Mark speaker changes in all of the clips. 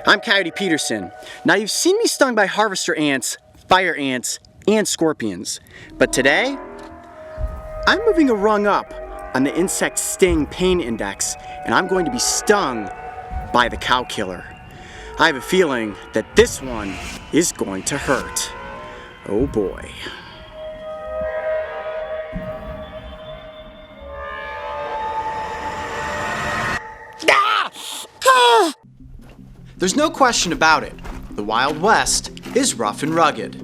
Speaker 1: I'm Coyote Peterson. Now you've seen me stung by harvester ants, fire ants, and scorpions. But today, I'm moving a rung up on the insect sting pain index, and I'm going to be stung by the cow killer. I have a feeling that this one is going to hurt. Oh boy. There's no question about it. The Wild West is rough and rugged.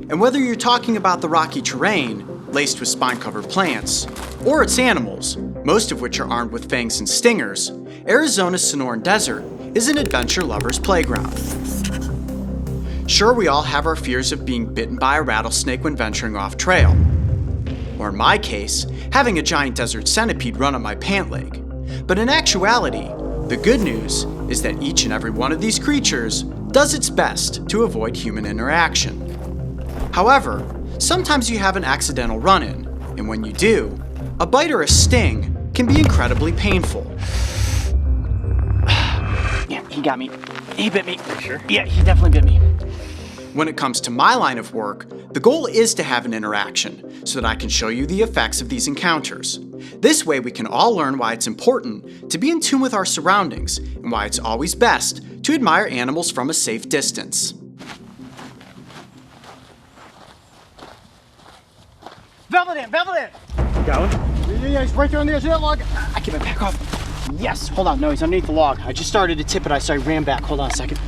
Speaker 1: And whether you're talking about the rocky terrain, laced with spine-covered plants, or its animals, most of which are armed with fangs and stingers, Arizona's Sonoran Desert is an adventure lover's playground. Sure, we all have our fears of being bitten by a rattlesnake when venturing off trail. Or in my case, having a giant desert centipede run up my pant leg. But in actuality, the good news is that each and every one of these creatures does its best to avoid human interaction. However, sometimes you have an accidental run-in, and when you do, a bite or a sting can be incredibly painful. Yeah, he got me. He bit me. Sure? Yeah, he definitely bit me. When it comes to my line of work, the goal is to have an interaction so that I can show you the effects of these encounters. This way we can all learn why it's important to be in tune with our surroundings and why it's always best to admire animals from a safe distance. Velvet ant!
Speaker 2: Got one?
Speaker 1: Yeah, he's right there on the edge of that log. I keep my back off. Yes, hold on, no, he's underneath the log. I just started to tip it, so I ran back. Hold on a second.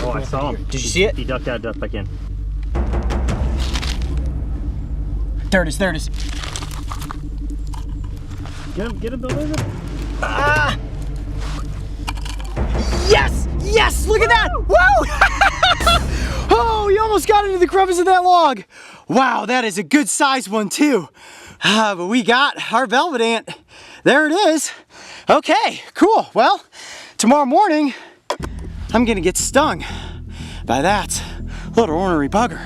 Speaker 2: Oh, I saw him.
Speaker 1: Did you see it?
Speaker 2: He ducked out, ducked back in.
Speaker 1: There it is.
Speaker 2: Get him, Bill.
Speaker 1: Ah! Yes! Look at that! Whoa! Oh, he almost got into the crevice of that log. Wow, that is a good sized one too. But we got our velvet ant. There it is. Okay, cool. Well, tomorrow morning, I'm gonna get stung by that little ornery bugger.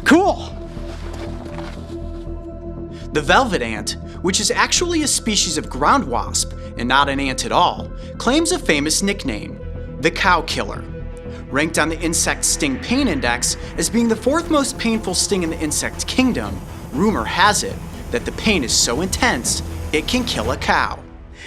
Speaker 1: Cool. The velvet ant, which is actually a species of ground wasp and not an ant at all, claims a famous nickname, the cow killer. Ranked on the insect sting pain index as being the fourth most painful sting in the insect kingdom, rumor has it that the pain is so intense it can kill a cow.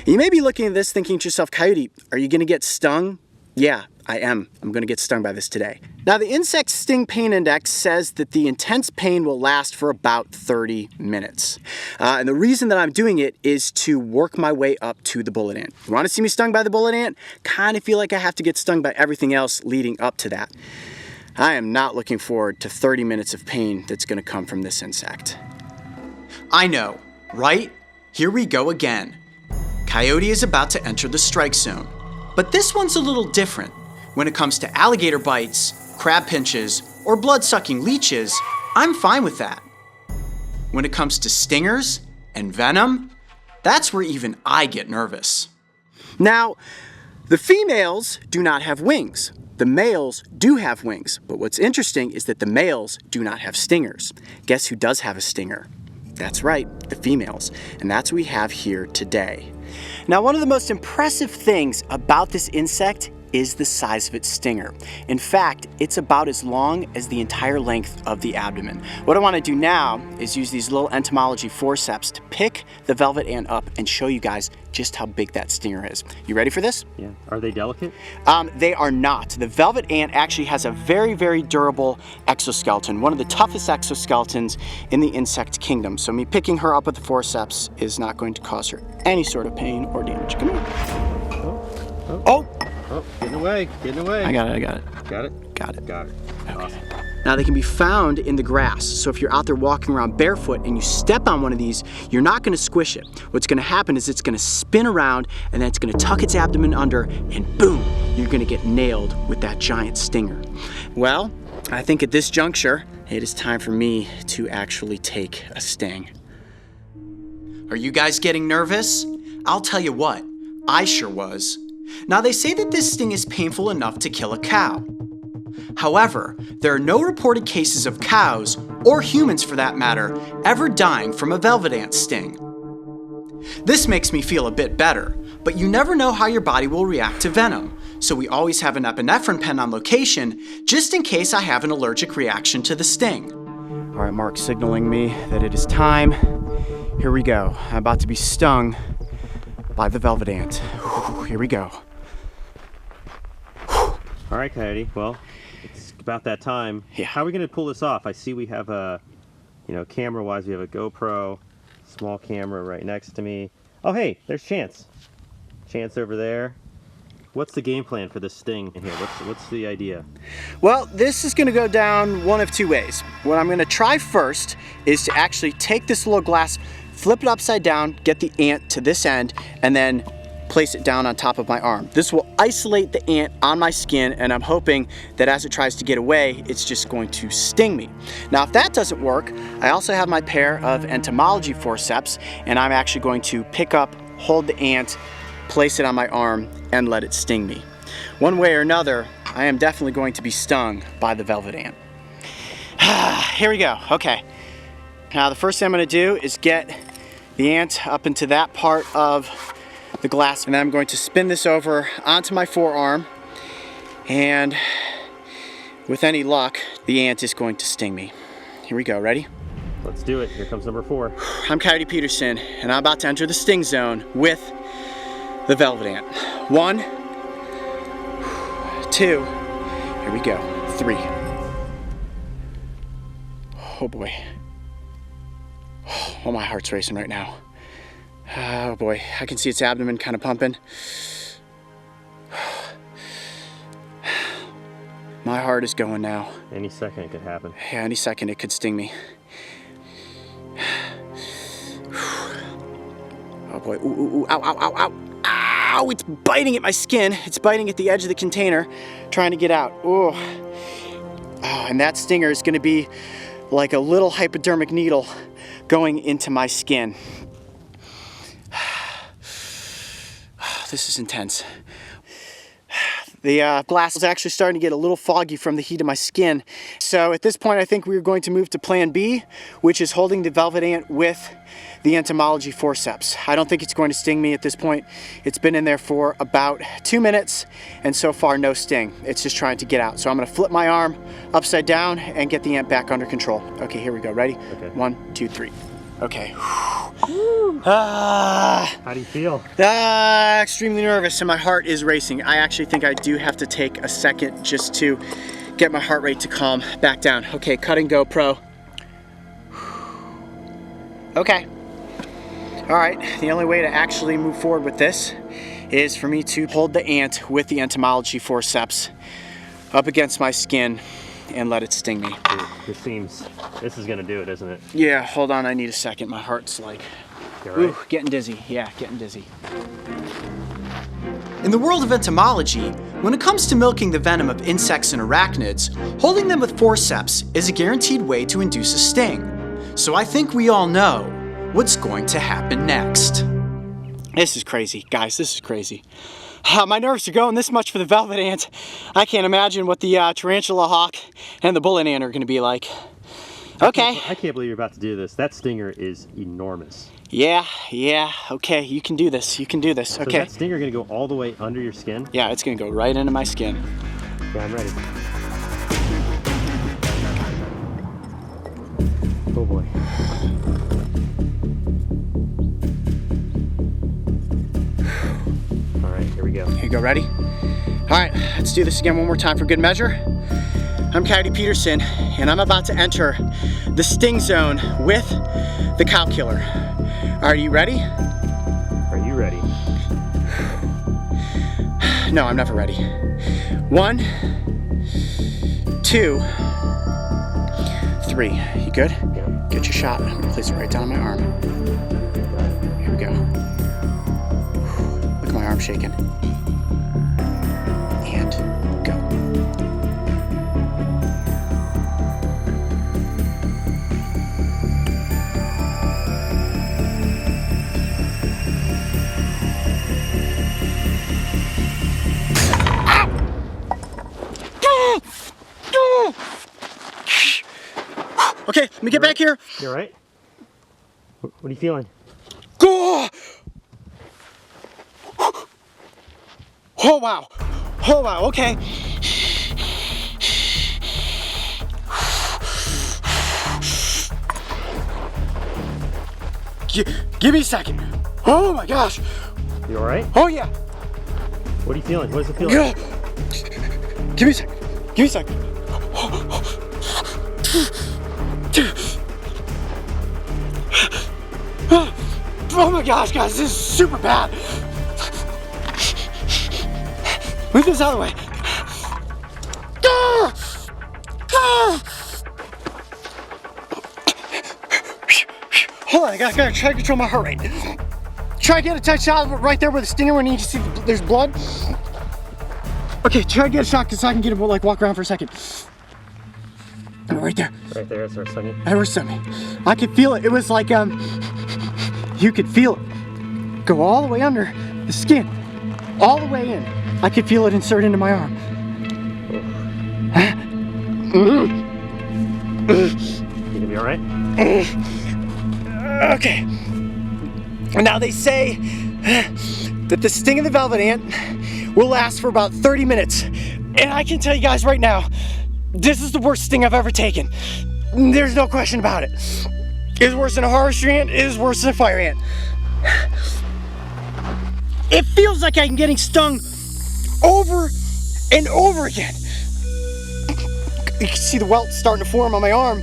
Speaker 1: You may be looking at this thinking to yourself, Coyote, are you gonna get stung? Yeah, I am. I'm gonna get stung by this today. Now, the insect sting pain index says that the intense pain will last for about 30 minutes. And the reason that I'm doing it is to work my way up to the bullet ant. You wanna see me stung by the bullet ant? Kinda feel like I have to get stung by everything else leading up to that. I am not looking forward to 30 minutes of pain that's gonna come from this insect. I know, right? Here we go again. Coyote is about to enter the strike zone. But this one's a little different. When it comes to alligator bites, crab pinches, or blood-sucking leeches, I'm fine with that. When it comes to stingers and venom, that's where even I get nervous. Now, the females do not have wings. The males do have wings, but what's interesting is that the males do not have stingers. Guess who does have a stinger? That's right, the females, and that's what we have here today. Now, one of the most impressive things about this insect is the size of its stinger. In fact, it's about as long as the entire length of the abdomen. What I want to do now is use these little entomology forceps to pick the velvet ant up and show you guys just how big that stinger is. You ready for this?
Speaker 2: Yeah. Are they delicate?
Speaker 1: They are not. The velvet ant actually has a very, very durable exoskeleton, one of the toughest exoskeletons in the insect kingdom. So me picking her up with the forceps is not going to cause her any sort of pain or damage. Come here. Oh!
Speaker 2: Oh, getting away.
Speaker 1: I got it.
Speaker 2: Got it?
Speaker 1: Got it.
Speaker 2: Okay. Awesome.
Speaker 1: Now, they can be found in the grass. So if you're out there walking around barefoot and you step on one of these, you're not gonna squish it. What's gonna happen is it's gonna spin around and then it's gonna tuck its abdomen under and boom, you're gonna get nailed with that giant stinger. Well, I think at this juncture, it is time for me to actually take a sting. Are you guys getting nervous? I'll tell you what, I sure was. Now, they say that this sting is painful enough to kill a cow. However, there are no reported cases of cows, or humans for that matter, ever dying from a velvet ant sting. This makes me feel a bit better, but you never know how your body will react to venom, so we always have an epinephrine pen on location just in case I have an allergic reaction to the sting. All right, Mark's signaling me that it is time. Here we go. I'm about to be stung by the velvet ant. Here we go.
Speaker 2: All right, Coyote. Well, it's about that time.
Speaker 1: Yeah.
Speaker 2: How are we going to pull this off? I see we have a, camera-wise, we have a GoPro, small camera right next to me. Oh, hey, there's Chance. Chance over there. What's the game plan for this sting in here? What's the idea?
Speaker 1: Well, this is gonna go down one of two ways. What I'm gonna try first is to actually take this little glass, flip it upside down, get the ant to this end, and then place it down on top of my arm. This will isolate the ant on my skin, and I'm hoping that as it tries to get away, it's just going to sting me. Now, if that doesn't work, I also have my pair of entomology forceps, and I'm actually going to pick up, hold the ant, place it on my arm, and let it sting me. One way or another, I am definitely going to be stung by the velvet ant. Here we go. Okay. Now the first thing I'm going to do is get the ant up into that part of the glass, and then I'm going to spin this over onto my forearm, and with any luck, the ant is going to sting me. Here we go. Ready?
Speaker 2: Let's do it. Here comes number 4.
Speaker 1: I'm Coyote Peterson, and I'm about to enter the sting zone with the velvet ant. 1, 2, here we go, 3. Oh boy. Oh, my heart's racing right now. Oh boy, I can see its abdomen kind of pumping. My heart is going now.
Speaker 2: Any second it could happen.
Speaker 1: Yeah, any second it could sting me. Oh boy, ooh, ooh, ooh, ow, ow, ow, ow. Ow, it's biting at my skin. It's biting at the edge of the container, trying to get out. Oh, and that stinger is gonna be like a little hypodermic needle going into my skin. This is intense. The glass is actually starting to get a little foggy from the heat of my skin. So at this point, I think we're going to move to plan B, which is holding the velvet ant with the entomology forceps. I don't think it's going to sting me at this point. It's been in there for about 2 minutes, and so far no sting. It's just trying to get out. So I'm gonna flip my arm upside down and get the ant back under control. Okay, here we go. Ready?
Speaker 2: Okay.
Speaker 1: 1, 2, 3. Okay.
Speaker 2: How do you feel?
Speaker 1: Extremely nervous, and my heart is racing. I actually think I do have to take a second just to get my heart rate to calm back down. Okay, cutting GoPro. Okay. All right, the only way to actually move forward with this is for me to hold the ant with the entomology forceps up against my skin and let it sting me.
Speaker 2: Dude, this is gonna do it, isn't it?
Speaker 1: Yeah, hold on, I need a second. My heart's like,
Speaker 2: You all right?
Speaker 1: ooh, getting dizzy. Yeah, getting dizzy. In the world of entomology, when it comes to milking the venom of insects and arachnids, holding them with forceps is a guaranteed way to induce a sting. So I think we all know what's going to happen next. This is crazy, guys, this is crazy. My nerves are going this much for the velvet ant. I can't imagine what the Tarantula Hawk and the bullet ant are gonna be like. Okay.
Speaker 2: I can't believe you're about to do this. That stinger is enormous.
Speaker 1: Yeah, okay, you can do this,
Speaker 2: So
Speaker 1: okay.
Speaker 2: is that stinger gonna go all the way under your skin?
Speaker 1: Yeah, it's gonna go right into my skin.
Speaker 2: Yeah, I'm ready. Oh boy. All right, here we go.
Speaker 1: Here you go, ready? All right, let's do this again one more time for good measure. I'm Coyote Peterson, and I'm about to enter the sting zone with the cow killer. Are you ready?
Speaker 2: Are you ready?
Speaker 1: No, I'm never ready. 1, 2, 3. You good?
Speaker 2: Yeah.
Speaker 1: Get your shot. I'm gonna place it right down on my arm. Here we go. Look at my arm shaking. And go. Okay, let me get back here.
Speaker 2: You all right? What are you feeling?
Speaker 1: Go! Oh wow. Oh wow, okay. Give me a second. Oh my gosh.
Speaker 2: You alright?
Speaker 1: Oh yeah.
Speaker 2: What are you feeling? What does it feel like?
Speaker 1: Give me a second. Give me a second. Oh my gosh, guys, this is super bad. Move this out of the way. Hold on, I gotta try to control my heart rate. Try to get a tight shot right there where the stinger, when you see there's blood. Okay, try to get a shot so I can get him, like, walk around for a second. Right there.
Speaker 2: Right there, it's our stinging.
Speaker 1: That was stinging. I could feel it. It was like, you could feel it go all the way under the skin, all the way in. I could feel it insert into my arm.
Speaker 2: You gonna be alright?
Speaker 1: Okay. Now they say that the sting of the velvet ant will last for about 30 minutes. And I can tell you guys right now, this is the worst sting I've ever taken. There's no question about it. It is worse than a forestry ant, it is worse than a fire ant. It feels like I'm getting stung over and over again. You can see the welts starting to form on my arm.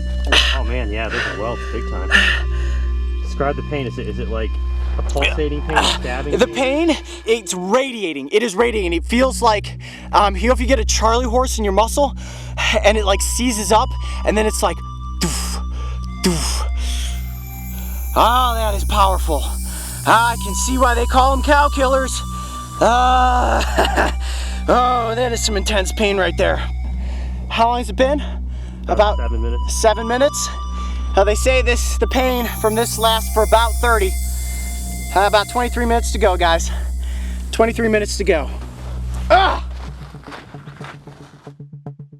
Speaker 2: Oh man, yeah, there's a welt, big time. Describe the pain. Is it like a pulsating pain, stabbing?
Speaker 1: The pain, it's radiating. It is radiating. It feels like, you know, if you get a Charlie horse in your muscle and it like seizes up and then it's like, doof, doof. Oh, that is powerful. I can see why they call them cow killers. Oh, that is some intense pain right there. How long has it been?
Speaker 2: About 7 minutes.
Speaker 1: 7 minutes. They say the pain from this lasts for about 30. About 23 minutes to go, guys. 23 minutes to go. Ah!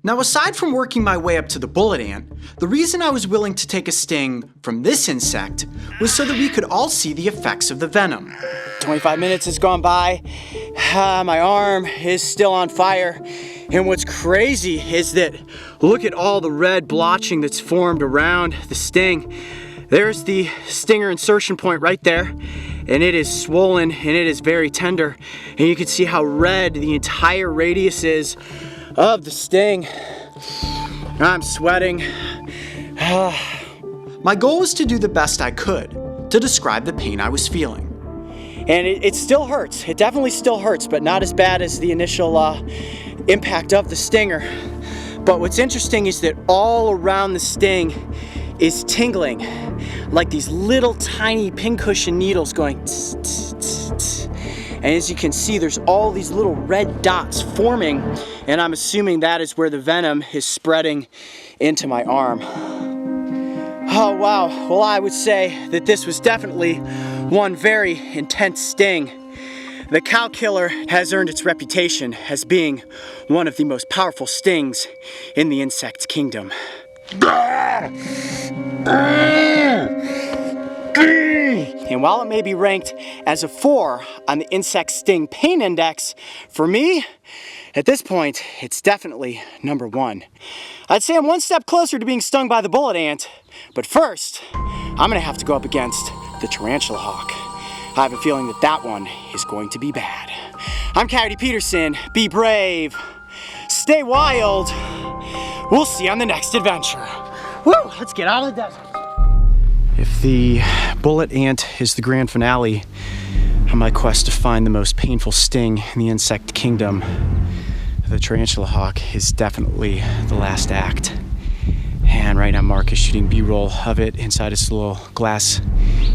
Speaker 1: Now, aside from working my way up to the bullet ant, the reason I was willing to take a sting from this insect was so that we could all see the effects of the venom. 25 minutes has gone by. My arm is still on fire. And what's crazy is that look at all the red blotching that's formed around the sting. There's the stinger insertion point right there, and it is swollen and it is very tender. And you can see how red the entire radius is of the sting. I'm sweating. My goal was to do the best I could to describe the pain I was feeling. And it still hurts. It definitely still hurts, but not as bad as the initial impact of the stinger. But what's interesting is that all around the sting is tingling, like these little tiny pincushion needles going tss, tss, tss, tss. And as you can see, there's all these little red dots forming, and I'm assuming that is where the venom is spreading into my arm. Oh wow, well, I would say that this was definitely one very intense sting. The cow killer has earned its reputation as being one of the most powerful stings in the insect kingdom. And while it may be ranked as a 4 on the insect sting pain index, for me, at this point, it's definitely number 1. I'd say I'm one step closer to being stung by the bullet ant, but first, I'm gonna have to go up against the Tarantula Hawk. I have a feeling that that one is going to be bad. I'm Coyote Peterson. Be brave. Stay wild. We'll see you on the next adventure. Woo! Let's get out of the desert. If the bullet ant is the grand finale on my quest to find the most painful sting in the insect kingdom, the Tarantula Hawk is definitely the last act. And right now Mark is shooting B-roll of it inside its little glass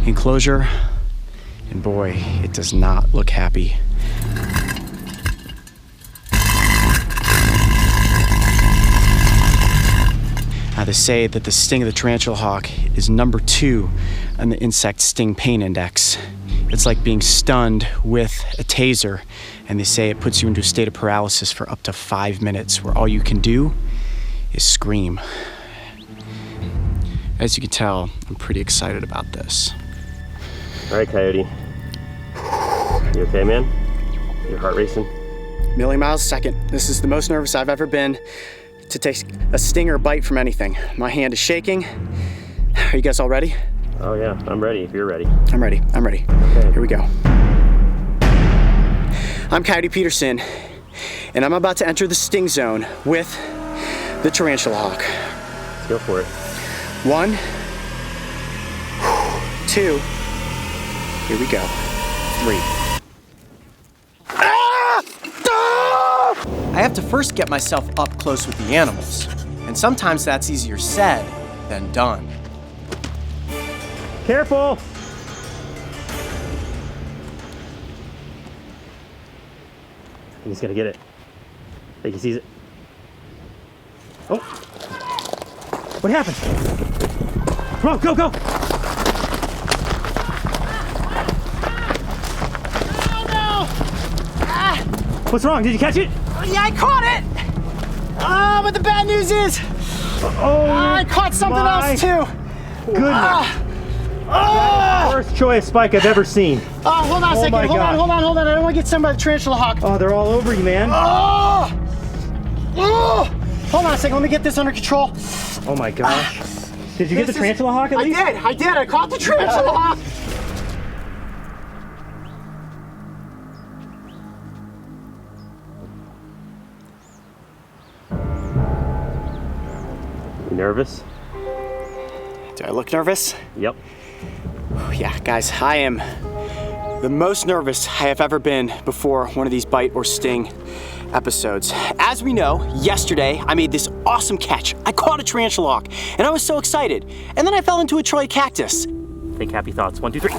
Speaker 1: enclosure. And boy, it does not look happy. Now they say that the sting of the Tarantula Hawk is number 2 on the insect sting pain index. It's like being stunned with a taser, and they say it puts you into a state of paralysis for up to 5 minutes, where all you can do is scream. As you can tell, I'm pretty excited about this.
Speaker 2: All right, Coyote. You okay, man? Your heart racing?
Speaker 1: million miles a second. This is the most nervous I've ever been to take a sting or bite from anything. My hand is shaking. Are you guys all ready?
Speaker 2: Oh yeah, I'm ready if you're ready.
Speaker 1: I'm ready.
Speaker 2: Okay.
Speaker 1: Here we go. I'm Coyote Peterson, and I'm about to enter the sting zone with the Tarantula Hawk.
Speaker 2: Let's go for it.
Speaker 1: 1, 2, here we go. 3. I have to first get myself up close with the animals, and sometimes that's easier said than done.
Speaker 2: Careful! He's gonna get it. I think he sees it. Oh! What happened? Come on, go, go!
Speaker 1: Oh no!
Speaker 2: What's wrong? Did you catch it?
Speaker 1: Yeah, I caught it! But the bad news is, I caught something else too.
Speaker 2: Goodness. Worst choice spike I've ever seen.
Speaker 1: Hold on a second. Hold on. I don't want to get stung by the Tarantula Hawk.
Speaker 2: Oh, they're all over you, man.
Speaker 1: Hold on a second. Let me get this under control.
Speaker 2: Oh my gosh. Did you get the Tarantula Hawk at least?
Speaker 1: I did. I caught the Tarantula Hawk.
Speaker 2: You nervous?
Speaker 1: Do I look nervous?
Speaker 2: Yep.
Speaker 1: Yeah, guys, I am the most nervous I have ever been before one of these bite or sting episodes. As we know, yesterday I made this awesome catch. I caught a Tarantula Hawk, and I was so excited. And then I fell into a Troy cactus.
Speaker 2: Think happy thoughts. 1, 2, 3.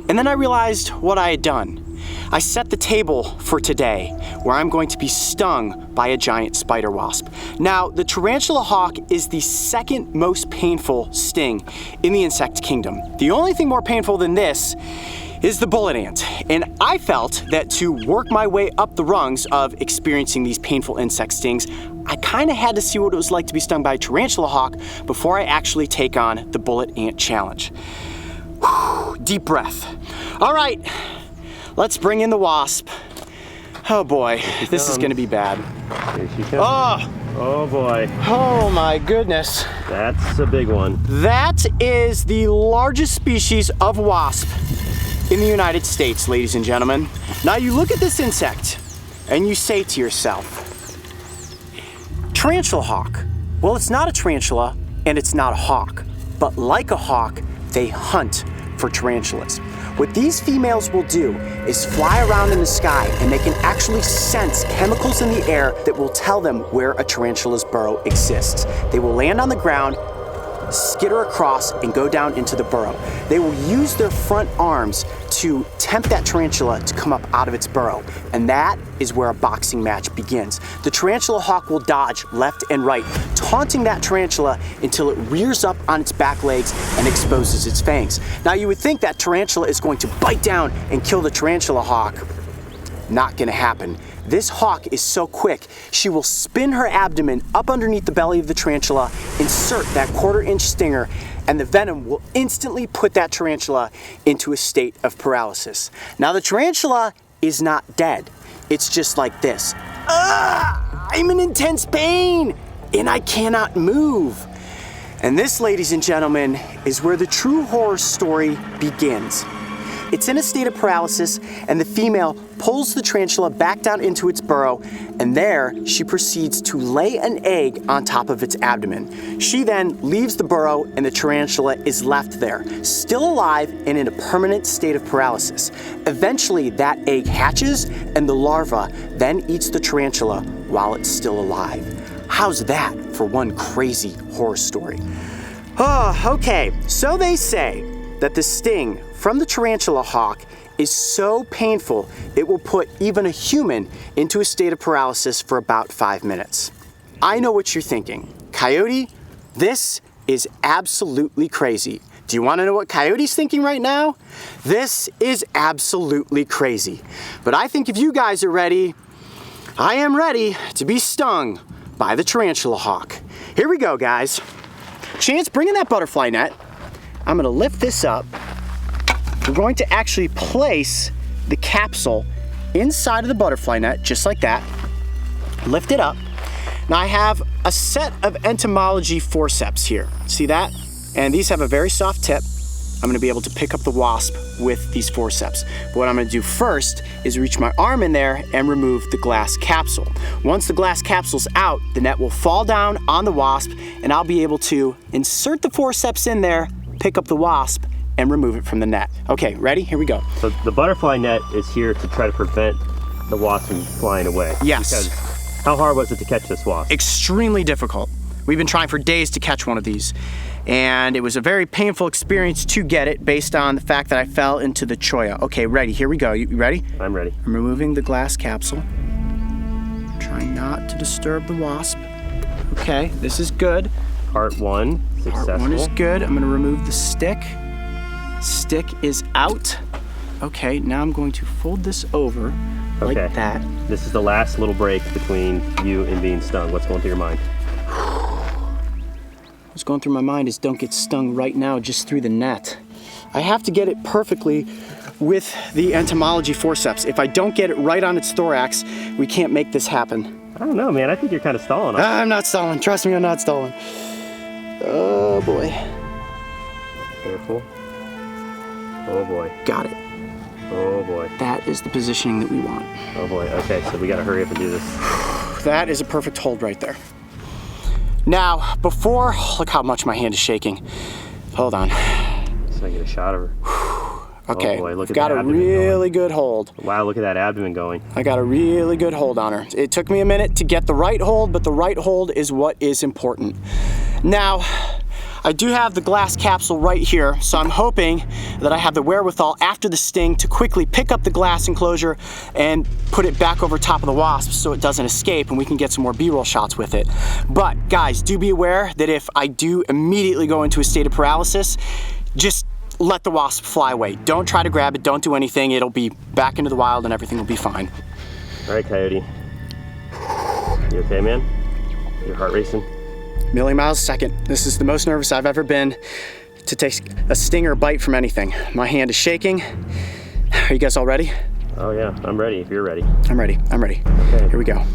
Speaker 1: And then I realized what I had done. I set the table for today, where I'm going to be stung by a giant spider wasp. Now, the Tarantula Hawk is the second most painful sting in the insect kingdom. The only thing more painful than this is the bullet ant. And I felt that to work my way up the rungs of experiencing these painful insect stings, I kind of had to see what it was like to be stung by a Tarantula Hawk before I actually take on the bullet ant challenge. Whew, deep breath. All right. Let's bring in the wasp. Oh boy, this is gonna be bad.
Speaker 2: Here she comes. Oh boy.
Speaker 1: Oh my goodness.
Speaker 2: That's a big one.
Speaker 1: That is the largest species of wasp in the United States, ladies and gentlemen. Now you look at this insect and you say to yourself, Tarantula Hawk. Well, it's not a tarantula and it's not a hawk, but like a hawk, they hunt for tarantulas. What these females will do is fly around in the sky, and they can actually sense chemicals in the air that will tell them where a tarantula's burrow exists. They will land on the ground, skitter across, and go down into the burrow. They will use their front arms to tempt that tarantula to come up out of its burrow, and that is where a boxing match begins. The Tarantula Hawk will dodge left and right, taunting that tarantula until it rears up on its back legs and exposes its fangs. Now you would think that tarantula is going to bite down and kill the Tarantula Hawk. Not gonna happen. This hawk is so quick, she will spin her abdomen up underneath the belly of the tarantula, insert that 1/4-inch stinger, and the venom will instantly put that tarantula into a state of paralysis. Now the tarantula is not dead. It's just like this. I'm in intense pain, and I cannot move. And this, ladies and gentlemen, is where the true horror story begins. It's in a state of paralysis, and the female pulls the tarantula back down into its burrow, and there she proceeds to lay an egg on top of its abdomen. She then leaves the burrow, and the tarantula is left there, still alive and in a permanent state of paralysis. Eventually, that egg hatches, and the larva then eats the tarantula while it's still alive. How's that for one crazy horror story? Okay, so they say that the sting from the Tarantula Hawk is so painful it will put even a human into a state of paralysis for about 5 minutes. I know what you're thinking. Coyote, this is absolutely crazy. Do you want to know what Coyote's thinking right now? This is absolutely crazy. But I think if you guys are ready, I am ready to be stung by the Tarantula Hawk. Here we go, guys. Chance, bring in that butterfly net. I'm gonna lift this up. We're going to actually place the capsule inside of the butterfly net, just like that. Lift it up. Now I have a set of entomology forceps here. See that? And these have a very soft tip. I'm gonna be able to pick up the wasp with these forceps. But what I'm gonna do first is reach my arm in there and remove the glass capsule. Once the glass capsule's out, the net will fall down on the wasp and I'll be able to insert the forceps in there, pick up the wasp, and remove it from the net. Okay, ready? Here we go.
Speaker 2: So the butterfly net is here to try to prevent the wasp from flying away.
Speaker 1: Yes.
Speaker 2: Because how hard was it to catch this wasp?
Speaker 1: Extremely difficult. We've been trying for days to catch one of these. And it was a very painful experience to get it based on the fact that I fell into the cholla. Okay, ready, here we go. You ready?
Speaker 2: I'm ready.
Speaker 1: I'm removing the glass capsule. Trying not to disturb the wasp. Okay, this is good.
Speaker 2: Part 1, successful.
Speaker 1: Part 1 is good. I'm gonna remove the stick. Stick is out. Okay, now I'm going to fold this over like that.
Speaker 2: This is the last little break between you and being stung. What's going through your mind?
Speaker 1: What's going through my mind is don't get stung right now just through the net. I have to get it perfectly with the entomology forceps. If I don't get it right on its thorax, we can't make this happen.
Speaker 2: I don't know, man. I think you're kind of stalling.
Speaker 1: I'm not stalling. Trust me, I'm not stalling. Oh boy.
Speaker 2: Careful. Oh boy.
Speaker 1: Got it.
Speaker 2: Oh boy.
Speaker 1: That is the positioning that we want.
Speaker 2: Oh boy. Okay, so we gotta hurry up and do this.
Speaker 1: That is a perfect hold right there. Now, before, look how much my hand is shaking. Hold on.
Speaker 2: So I get a shot of her.
Speaker 1: Okay,
Speaker 2: oh boy, look at
Speaker 1: got a really good hold.
Speaker 2: Wow, look at that abdomen going.
Speaker 1: I got a really good hold on her. It took me a minute to get the right hold, but the right hold is what is important. Now, I do have the glass capsule right here, so I'm hoping that I have the wherewithal after the sting to quickly pick up the glass enclosure and put it back over top of the wasp so it doesn't escape and we can get some more B-roll shots with it. But guys, do be aware that if I do immediately go into a state of paralysis, just let the wasp fly away. Don't try to grab it, don't do anything. It'll be back into the wild and everything will be fine.
Speaker 2: All right, Coyote. You okay, man? Your heart racing?
Speaker 1: Million miles a second. This is the most nervous I've ever been to take a sting or bite from anything. My hand is shaking. Are you guys all ready?
Speaker 2: Oh yeah, I'm ready if you're ready.
Speaker 1: I'm ready, I'm ready.
Speaker 2: Okay.
Speaker 1: Here we go.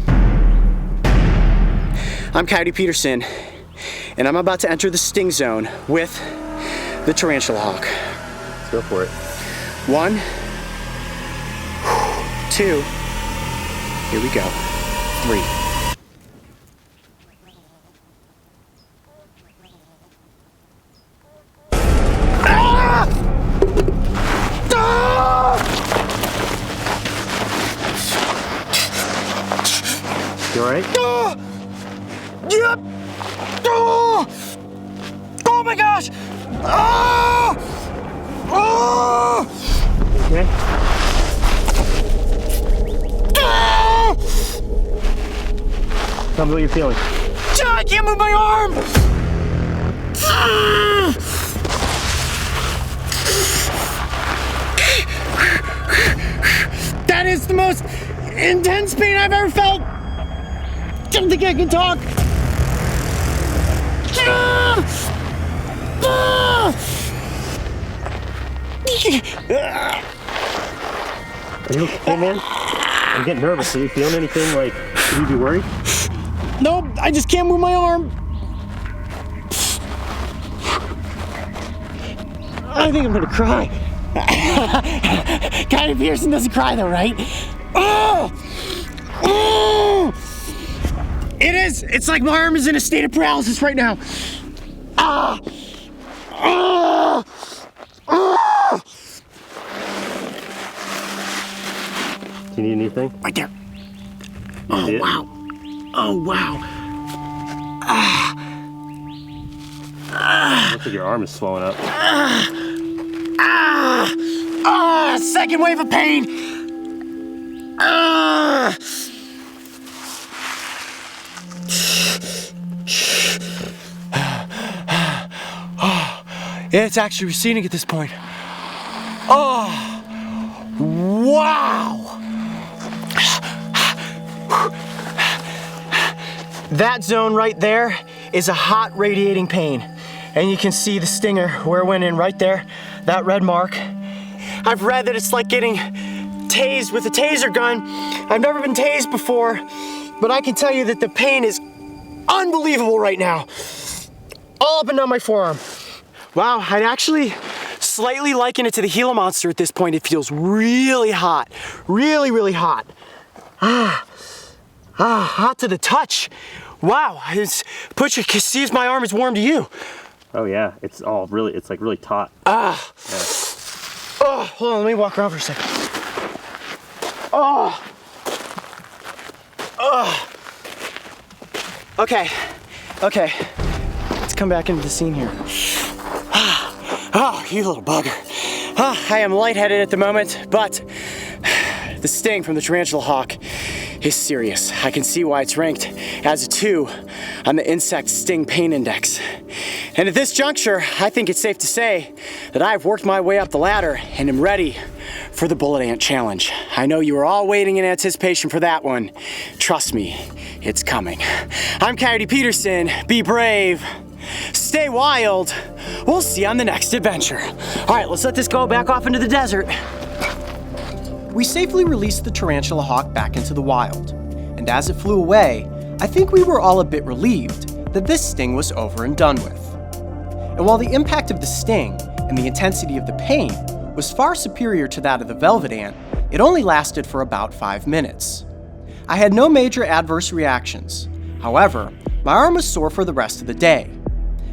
Speaker 1: I'm Coyote Peterson, and I'm about to enter the sting zone with the Tarantula Hawk.
Speaker 2: Let's go for it.
Speaker 1: 1, 2, here we go, 3.
Speaker 2: You all right?
Speaker 1: Yep. Oh my gosh.
Speaker 2: Okay. Tell me what you're feeling.
Speaker 1: I can't move my arm. That is the most intense pain I've ever felt. I don't think I can talk.
Speaker 2: Are you okay, man? I'm getting nervous. Are you feeling anything like, should you be worried?
Speaker 1: Nope, I just can't move my arm. I think I'm gonna cry. Coyote Peterson doesn't cry though, right? Oh! Oh! It is! It's like my arm is in a state of paralysis right now. Ah! Ah! Ah!
Speaker 2: Do you need anything?
Speaker 1: Right there. Oh, wow. Oh, wow. Ah. Ah.
Speaker 2: Looks like your arm is swelling up.
Speaker 1: Ah. Ah. Ah. Second wave of pain. Ah. It's actually receding at this point. Oh, wow. That zone right there is a hot radiating pain.
Speaker 3: And you can see the stinger where it went in right there, that red mark. I've read that it's like getting tased with a taser gun. I've never been tased before, but I can tell you that the pain is unbelievable right now. All up and down my forearm. Wow, I'd actually slightly liken it to the Gila monster at this point. It feels really hot, really, really hot. Hot to the touch. Wow, see if my arm is warm to you.
Speaker 2: Oh yeah, it's like really taut.
Speaker 3: Yeah. Oh, hold on, let me walk around for a second. Oh. Okay. Let's come back into the scene here. Oh, you little bugger. I am lightheaded at the moment, but the sting from the Tarantula Hawk is serious. I can see why it's ranked as a 2 on the insect sting pain index. And at this juncture, I think it's safe to say that I've worked my way up the ladder and am ready for the bullet ant challenge. I know you are all waiting in anticipation for that one. Trust me, it's coming. I'm Coyote Peterson. Be brave. Stay wild. We'll see you on the next adventure. All right, let's let this go back off into the desert.
Speaker 1: We safely released the Tarantula Hawk back into the wild, and as it flew away, I think we were all a bit relieved that this sting was over and done with. And while the impact of the sting and the intensity of the pain was far superior to that of the velvet ant, it only lasted for about 5 minutes. I had no major adverse reactions. However, my arm was sore for the rest of the day,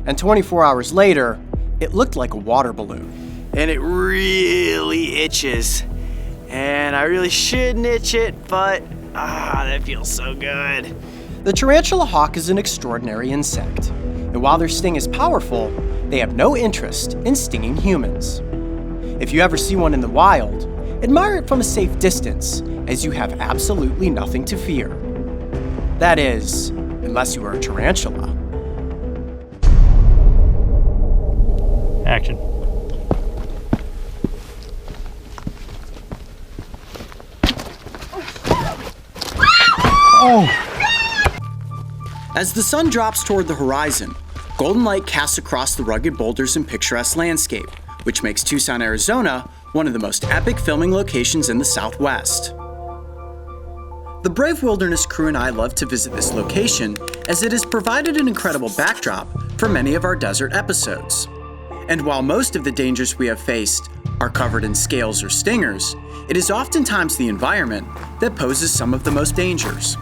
Speaker 1: and 24 hours later, it looked like a water balloon.
Speaker 3: And it really itches. And I really shouldn't itch it, but that feels so good.
Speaker 1: The Tarantula Hawk is an extraordinary insect, and while their sting is powerful, they have no interest in stinging humans. If you ever see one in the wild, admire it from a safe distance, as you have absolutely nothing to fear. That is, unless you are a tarantula.
Speaker 2: Action.
Speaker 1: As the sun drops toward the horizon, golden light casts across the rugged boulders and picturesque landscape, which makes Tucson, Arizona one of the most epic filming locations in the Southwest. The Brave Wilderness crew and I love to visit this location as it has provided an incredible backdrop for many of our desert episodes. And while most of the dangers we have faced are covered in scales or stingers, it is oftentimes the environment that poses some of the most dangers.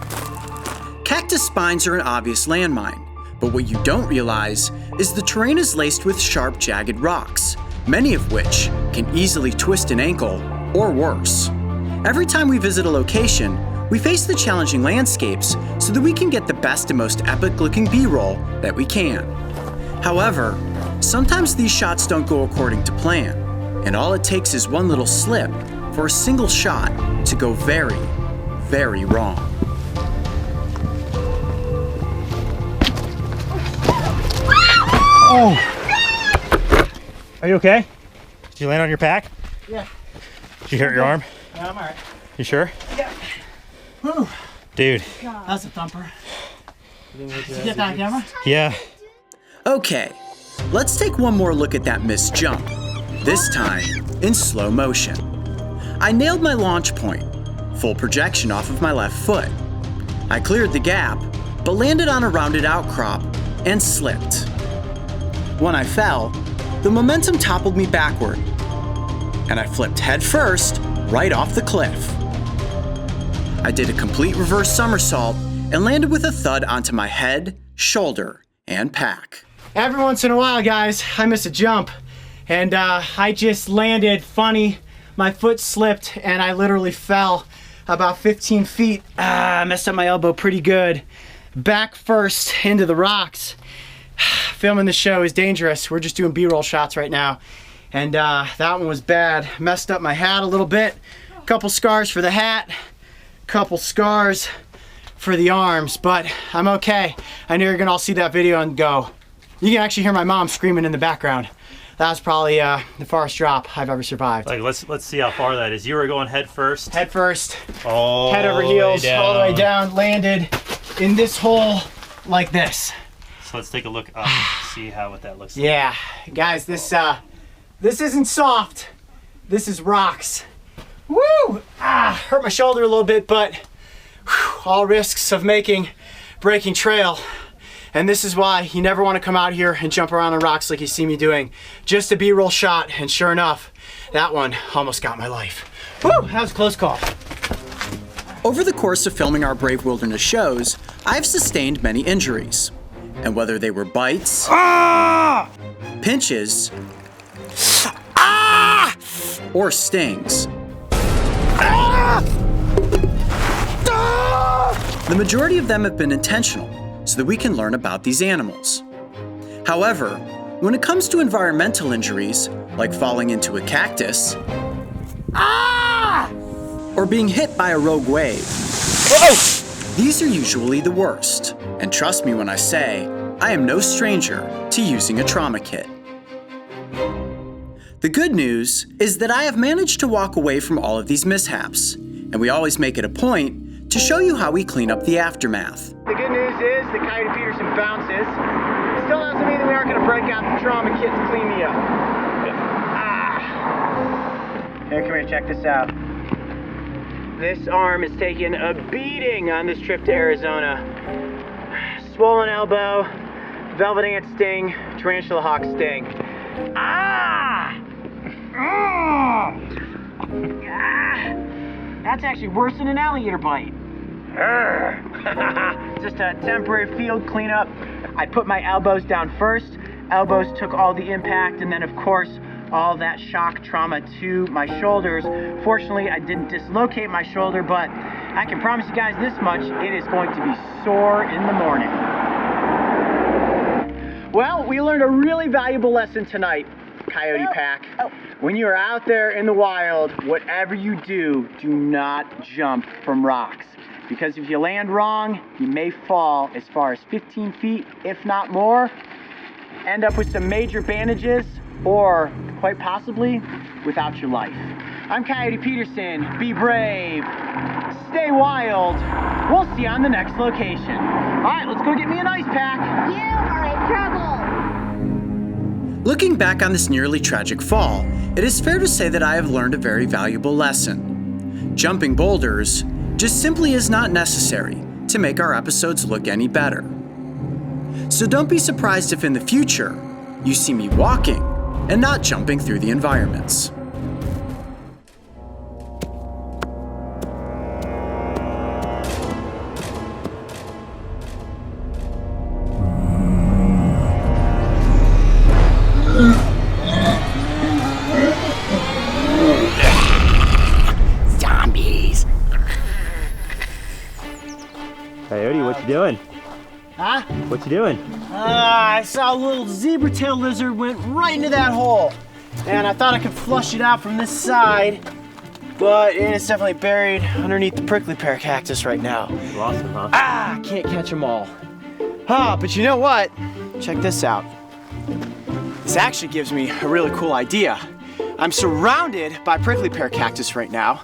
Speaker 1: Cactus spines are an obvious landmine, but what you don't realize is the terrain is laced with sharp, jagged rocks, many of which can easily twist an ankle or worse. Every time we visit a location, we face the challenging landscapes so that we can get the best and most epic-looking B-roll that we can. However, sometimes these shots don't go according to plan, and all it takes is one little slip for a single shot to go very, very wrong.
Speaker 2: Oh! Are you okay? Did you land on your pack?
Speaker 3: Yeah.
Speaker 2: Did you hurt your arm?
Speaker 3: Yeah, I'm all right.
Speaker 2: You sure?
Speaker 3: Yeah. Whew.
Speaker 2: Dude.
Speaker 3: That's a thumper. Did you get that camera?
Speaker 2: Yeah.
Speaker 1: Okay, let's take one more look at that missed jump, this time in slow motion. I nailed my launch point, full projection off of my left foot. I cleared the gap, but landed on a rounded outcrop and slipped. When I fell, the momentum toppled me backward, and I flipped head first right off the cliff. I did a complete reverse somersault and landed with a thud onto my head, shoulder, and pack.
Speaker 3: Every once in a while, guys, I miss a jump, and I just landed funny. My foot slipped, and I literally fell about 15 feet. I messed up my elbow pretty good. Back first into the rocks. Filming the show is dangerous. We're just doing B-roll shots right now, and that one was bad. Messed up my hat a little bit. Couple scars for the hat. Couple scars for the arms, but I'm okay. I know you're gonna all see that video and go. You can actually hear my mom screaming in the background. That was probably the farthest drop I've ever survived.
Speaker 2: Like let's see how far that is. You were going head first.
Speaker 3: Head first.
Speaker 2: All
Speaker 3: head over heels, all the way down. Landed in this hole like this.
Speaker 2: So let's take a look up. see what that looks like.
Speaker 3: Yeah, guys, this isn't soft. This is rocks. Woo! Hurt my shoulder a little bit, but all risks of breaking trail. And this is why you never want to come out here and jump around on rocks like you see me doing. Just a B-roll shot, and sure enough, that one almost got my life. Woo! That was a close call.
Speaker 1: Over the course of filming our Brave Wilderness shows, I've sustained many injuries. And whether they were bites, pinches, or stings, the majority of them have been intentional, so that we can learn about these animals. However, when it comes to environmental injuries, like falling into a cactus, or being hit by a rogue wave, these are usually the worst. And trust me when I say, I am no stranger to using a trauma kit. The good news is that I have managed to walk away from all of these mishaps, and we always make it a point to show you how we clean up the aftermath.
Speaker 3: The good news is the Coyote Peterson bounces. Still doesn't mean that we aren't going to break out the trauma kit to clean me up. Here, come here, check this out. This arm is taking a beating on this trip to Arizona. Swollen elbow, velvet ant sting, Tarantula Hawk sting. That's actually worse than an alligator bite. Just a temporary field cleanup. I put my elbows down first. Elbows took all the impact, and then of course all that shock trauma to my shoulders. Fortunately, I didn't dislocate my shoulder, but I can promise you guys this much, it is going to be sore in the morning. Well, we learned a really valuable lesson tonight, Coyote Pack. When you're out there in the wild, whatever you do, do not jump from rocks. Because if you land wrong, you may fall as far as 15 feet, if not more, end up with some major bandages, or quite possibly without your life. I'm Coyote Peterson. Be brave. Stay wild. We'll see you on the next location. All right, let's go get me an ice pack.
Speaker 4: You are in trouble.
Speaker 1: Looking back on this nearly tragic fall, it is fair to say that I have learned a very valuable lesson. Jumping boulders just simply is not necessary to make our episodes look any better. So don't be surprised if in the future you see me walking and not jumping through the environments.
Speaker 4: Zombies.
Speaker 2: Coyote, what you doing?
Speaker 3: Huh?
Speaker 2: What you doing?
Speaker 3: I saw a little zebra tail lizard went right into that hole. And I thought I could flush it out from this side, but it's definitely buried underneath the prickly pear cactus right now.
Speaker 2: You lost him, huh?
Speaker 3: I can't catch them all. But you know what? Check this out. This actually gives me a really cool idea. I'm surrounded by prickly pear cactus right now.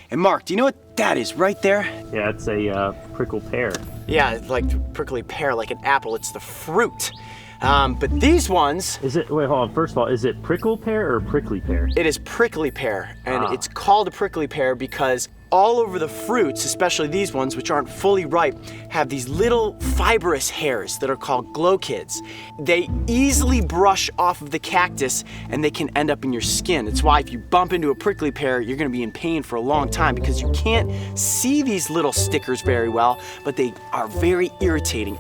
Speaker 3: And Mark, do you know what that is right there?
Speaker 2: Yeah, it's a prickle pear.
Speaker 3: Yeah, it's like the prickly pear, like an apple. It's the fruit. But these ones...
Speaker 2: Is it, wait, hold on. First of all, is it prickle pear or prickly pear?
Speaker 3: It is prickly pear, and it's called a prickly pear because all over the fruits, especially these ones, which aren't fully ripe, have these little fibrous hairs that are called glochids. They easily brush off of the cactus, and they can end up in your skin. It's why if you bump into a prickly pear, you're gonna be in pain for a long time because you can't see these little stickers very well, but they are very irritating.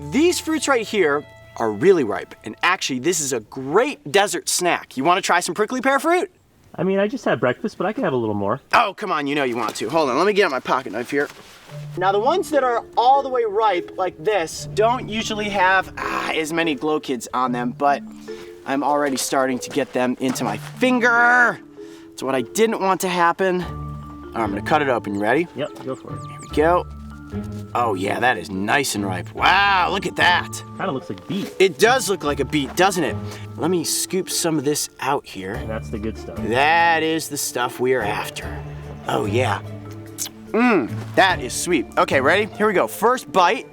Speaker 3: These fruits right here are really ripe, and actually this is a great desert snack. You wanna try some prickly pear fruit?
Speaker 2: I mean, I just had breakfast, but I could have a little more.
Speaker 3: Oh, come on, you know you want to. Hold on, let me get out my pocket knife here. Now, the ones that are all the way ripe, like this, don't usually have as many glochids on them, but I'm already starting to get them into my finger. It's what I didn't want to happen. All right, I'm gonna cut it open. You ready?
Speaker 2: Yep, go for it.
Speaker 3: Here we go. Oh yeah, that is nice and ripe. Wow, look at that.
Speaker 2: Kind of looks like beet.
Speaker 3: It does look like a beet, doesn't it? Let me scoop some of this out here.
Speaker 2: That's the good stuff.
Speaker 3: That is the stuff we are after. Oh yeah. That is sweet. Okay, ready? Here we go. First bite.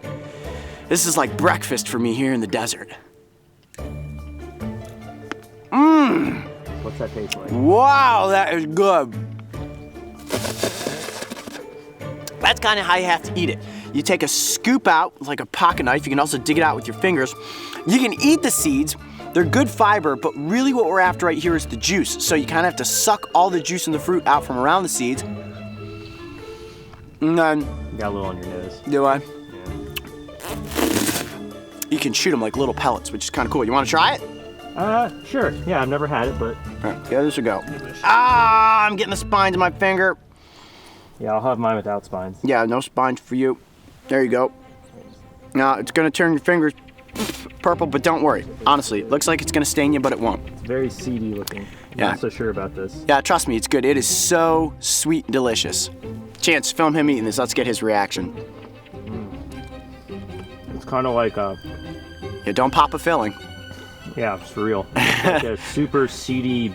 Speaker 3: This is like breakfast for me here in the desert.
Speaker 2: What's that taste like?
Speaker 1: Wow, that is good. That's kind of how you have to eat it. You take a scoop out like a pocket knife. You can also dig it out with your fingers. You can eat the seeds. They're good fiber, but really what we're after right here is the juice. So you kind of have to suck all the juice in the fruit out from around the seeds. And then...
Speaker 2: You got a little on your nose.
Speaker 1: Do I?
Speaker 2: Yeah.
Speaker 1: You can shoot them like little pellets, which is kind of cool. You want to try it?
Speaker 2: Sure. Yeah, I've never had it, but...
Speaker 1: All right, give this a go. Ah, I'm getting the spines in my finger.
Speaker 2: Yeah, I'll have mine without spines.
Speaker 1: Yeah, no spines for you. There you go. Now, it's gonna turn your fingers purple, but don't worry. Honestly, it looks like it's gonna stain you, but it won't.
Speaker 2: It's very seedy looking. I'm
Speaker 1: Yeah.
Speaker 2: not so sure about this.
Speaker 1: Yeah, trust me, it's good. It is so sweet and delicious. Chance, film him eating this. Let's get his reaction.
Speaker 2: It's kind of like
Speaker 1: Yeah, don't pop a filling.
Speaker 2: yeah, it's for real. It's like a super seedy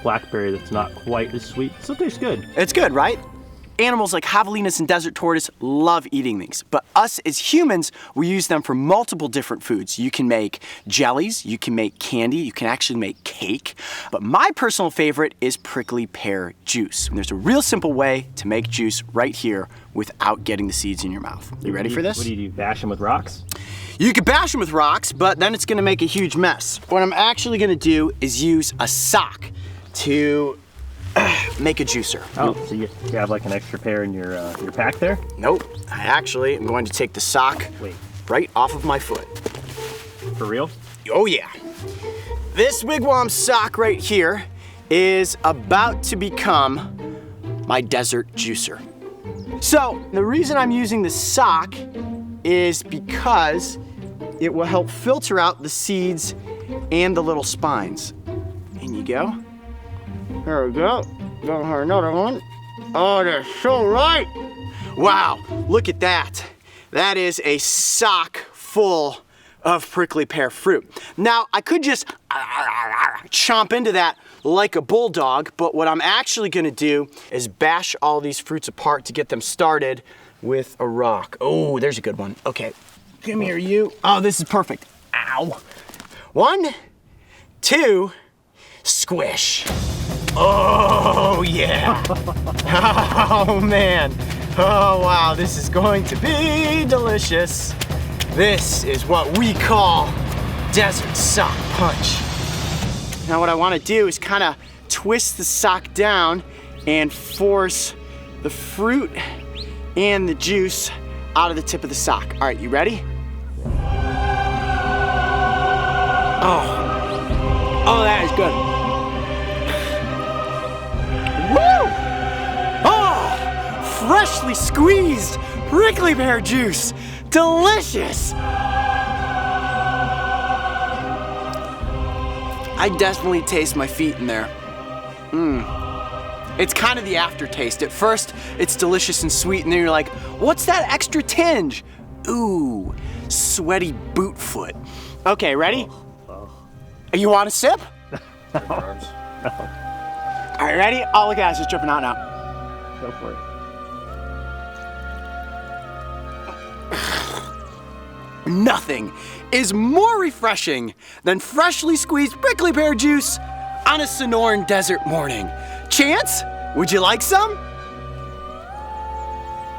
Speaker 2: blackberry that's not quite as sweet. Still tastes good.
Speaker 1: It's good, right? Animals like javelinas and desert tortoise love eating these, but us as humans, we use them for multiple different foods. You can make jellies, you can make candy, you can actually make cake, but my personal favorite is prickly pear juice. And there's a real simple way to make juice right here without getting the seeds in your mouth. You ready for this?
Speaker 2: What do you do, bash them with rocks?
Speaker 1: You can bash them with rocks, but then it's gonna make a huge mess. What I'm actually gonna do is use a sock to make a juicer.
Speaker 2: Oh, so you have like an extra pair in your pack there?
Speaker 1: Nope, I actually am going to take the sock right off of my foot.
Speaker 2: For real?
Speaker 1: Oh yeah. This wigwam sock right here is about to become my desert juicer. So the reason I'm using the sock is because it will help filter out the seeds and the little spines. In you go. There we go. Go for another one. Oh, that's so right. Wow, look at that. That is a sock full of prickly pear fruit. Now, I could just chomp into that like a bulldog, but what I'm actually gonna do is bash all these fruits apart to get them started with a rock. Oh, there's a good one. Okay, come here, you. Oh, this is perfect. Ow. 1, 2, squish. Oh, yeah. Oh, man. Oh, wow, this is going to be delicious. This is what we call desert sock punch. Now what I want to do is kind of twist the sock down and force the fruit and the juice out of the tip of the sock. All right, you ready? Oh, that is good. Woo! Oh, freshly squeezed prickly pear juice. Delicious. I definitely taste my feet in there. It's kind of the aftertaste. At first, it's delicious and sweet, and then you're like, what's that extra tinge? Ooh, sweaty boot foot. Okay, ready? You want a sip?
Speaker 2: No.
Speaker 1: All right, ready? Oh, look at that, it's just dripping out now.
Speaker 2: Go for it.
Speaker 1: Nothing is more refreshing than freshly squeezed prickly pear juice on a Sonoran desert morning. Chance, would you like some?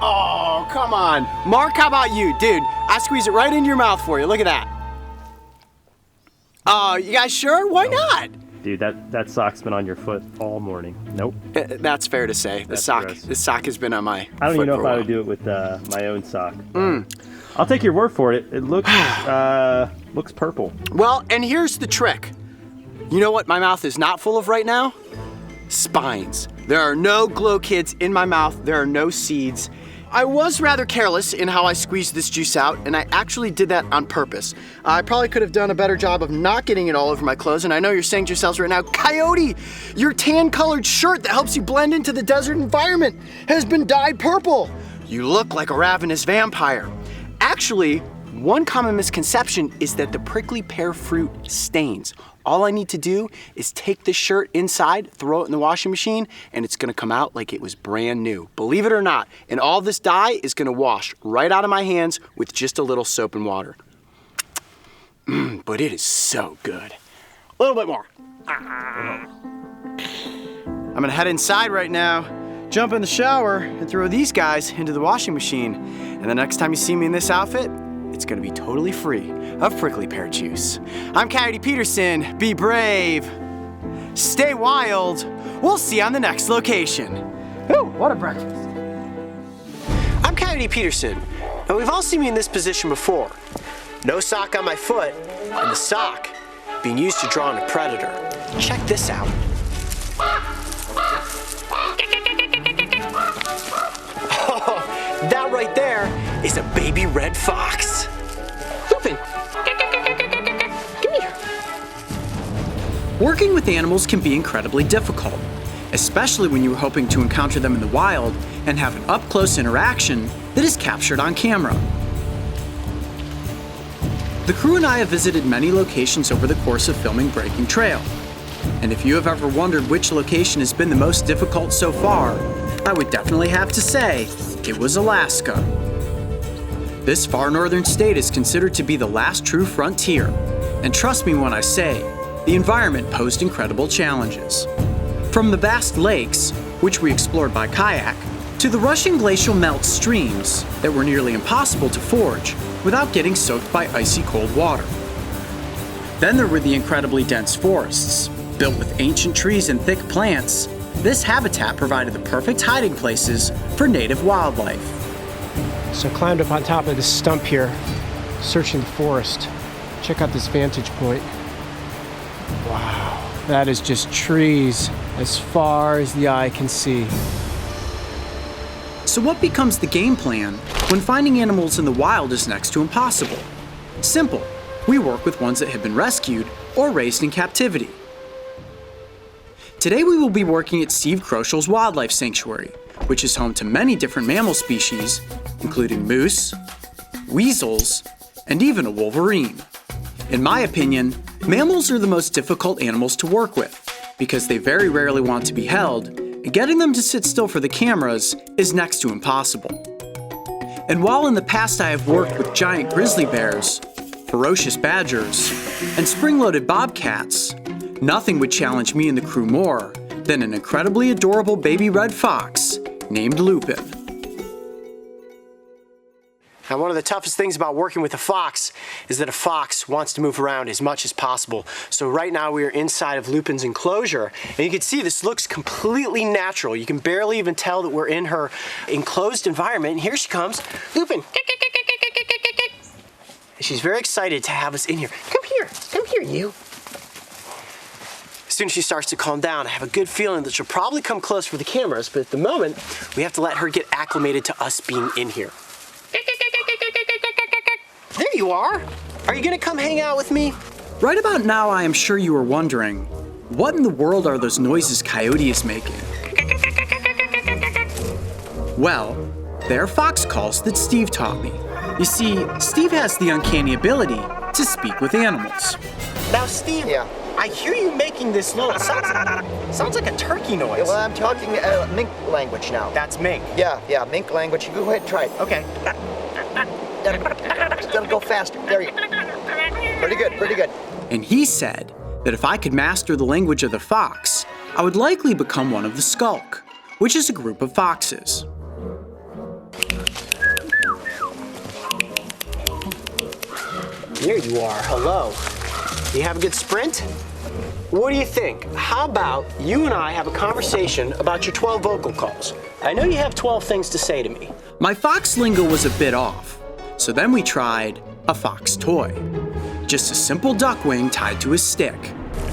Speaker 1: Oh, come on. Mark, how about you? Dude, I squeeze it right into your mouth for you. Look at that. Oh, you guys sure? Why not?
Speaker 2: Dude, that sock's been on your foot all morning. Nope.
Speaker 1: That's fair to say. The sock has been on my
Speaker 2: I don't even
Speaker 1: foot
Speaker 2: know
Speaker 1: for
Speaker 2: if
Speaker 1: a
Speaker 2: I would
Speaker 1: while.
Speaker 2: do it with my own sock. I'll take your word for it. It looks looks purple.
Speaker 1: Well, and here's the trick. You know what my mouth is not full of right now? Spines. There are no glow kids in my mouth. There are no seeds. I was rather careless in how I squeezed this juice out, and I actually did that on purpose. I probably could have done a better job of not getting it all over my clothes, and I know you're saying to yourselves right now, Coyote, your tan-colored shirt that helps you blend into the desert environment has been dyed purple. You look like a ravenous vampire. Actually, one common misconception is that the prickly pear fruit stains. All I need to do is take this shirt inside, throw it in the washing machine, and it's gonna come out like it was brand new. Believe it or not, and all this dye is gonna wash right out of my hands with just a little soap and water. But it is so good. A little bit more. I'm gonna head inside right now, jump in the shower, and throw these guys into the washing machine. And the next time you see me in this outfit, it's gonna be totally free of prickly pear juice. I'm Coyote Peterson. Be brave. Stay wild. We'll see you on the next location.
Speaker 3: Ooh, what a breakfast.
Speaker 1: I'm Coyote Peterson, and we've all seen me in this position before. No sock on my foot, and the sock being used to draw in a predator. Check this out. Oh, that right there is a baby red fox. Lupin, come here. Working with animals can be incredibly difficult, especially when you're hoping to encounter them in the wild and have an up-close interaction that is captured on camera. The crew and I have visited many locations over the course of filming Breaking Trail. And if you have ever wondered which location has been the most difficult so far, I would definitely have to say it was Alaska. This far northern state is considered to be the last true frontier. And trust me when I say, the environment posed incredible challenges. From the vast lakes, which we explored by kayak, to the rushing glacial melt streams that were nearly impossible to forge without getting soaked by icy cold water. Then there were the incredibly dense forests. Built with ancient trees and thick plants, this habitat provided the perfect hiding places for native wildlife.
Speaker 5: So I climbed up on top of this stump here, searching the forest. Check out this vantage point. Wow, that is just trees as far as the eye can see.
Speaker 1: So what becomes the game plan when finding animals in the wild is next to impossible? Simple. We work with ones that have been rescued or raised in captivity. Today we will be working at Steve Krochel's Wildlife Sanctuary, which is home to many different mammal species, including moose, weasels, and even a wolverine. In my opinion, mammals are the most difficult animals to work with because they very rarely want to be held, and getting them to sit still for the cameras is next to impossible. And while in the past I have worked with giant grizzly bears, ferocious badgers, and spring-loaded bobcats, nothing would challenge me and the crew more than an incredibly adorable baby red fox named Lupin. Now, one of the toughest things about working with a fox is that a fox wants to move around as much as possible. So right now we are inside of Lupin's enclosure, and you can see this looks completely natural. You can barely even tell that we're in her enclosed environment. And here she comes, Lupin. She's very excited to have us in here. Come here, you. As soon as she starts to calm down, I have a good feeling that she'll probably come close for the cameras, but at the moment, we have to let her get acclimated to us being in here. There you are. Are you gonna come hang out with me? Right about now, I am sure you are wondering, what in the world are those noises Coyote is making? Well, they are fox calls that Steve taught me. You see, Steve has the uncanny ability to speak with animals. Now, Steve,
Speaker 6: Yeah.
Speaker 1: I hear you making this little, sounds like a turkey noise.
Speaker 6: Well, I'm talking mink language now.
Speaker 1: That's Mink.
Speaker 6: Yeah, mink language. You go ahead and try it.
Speaker 1: Okay.
Speaker 6: Gotta go faster. There you go. Pretty good.
Speaker 1: And he said that if I could master the language of the fox, I would likely become one of the skulk, which is a group of foxes. There you are. Hello. You have a good sprint? What do you think? How about you and I have a conversation about your 12 vocal calls? I know you have 12 things to say to me. My fox lingo was a bit off, so then we tried a fox toy. Just a simple duck wing tied to a stick.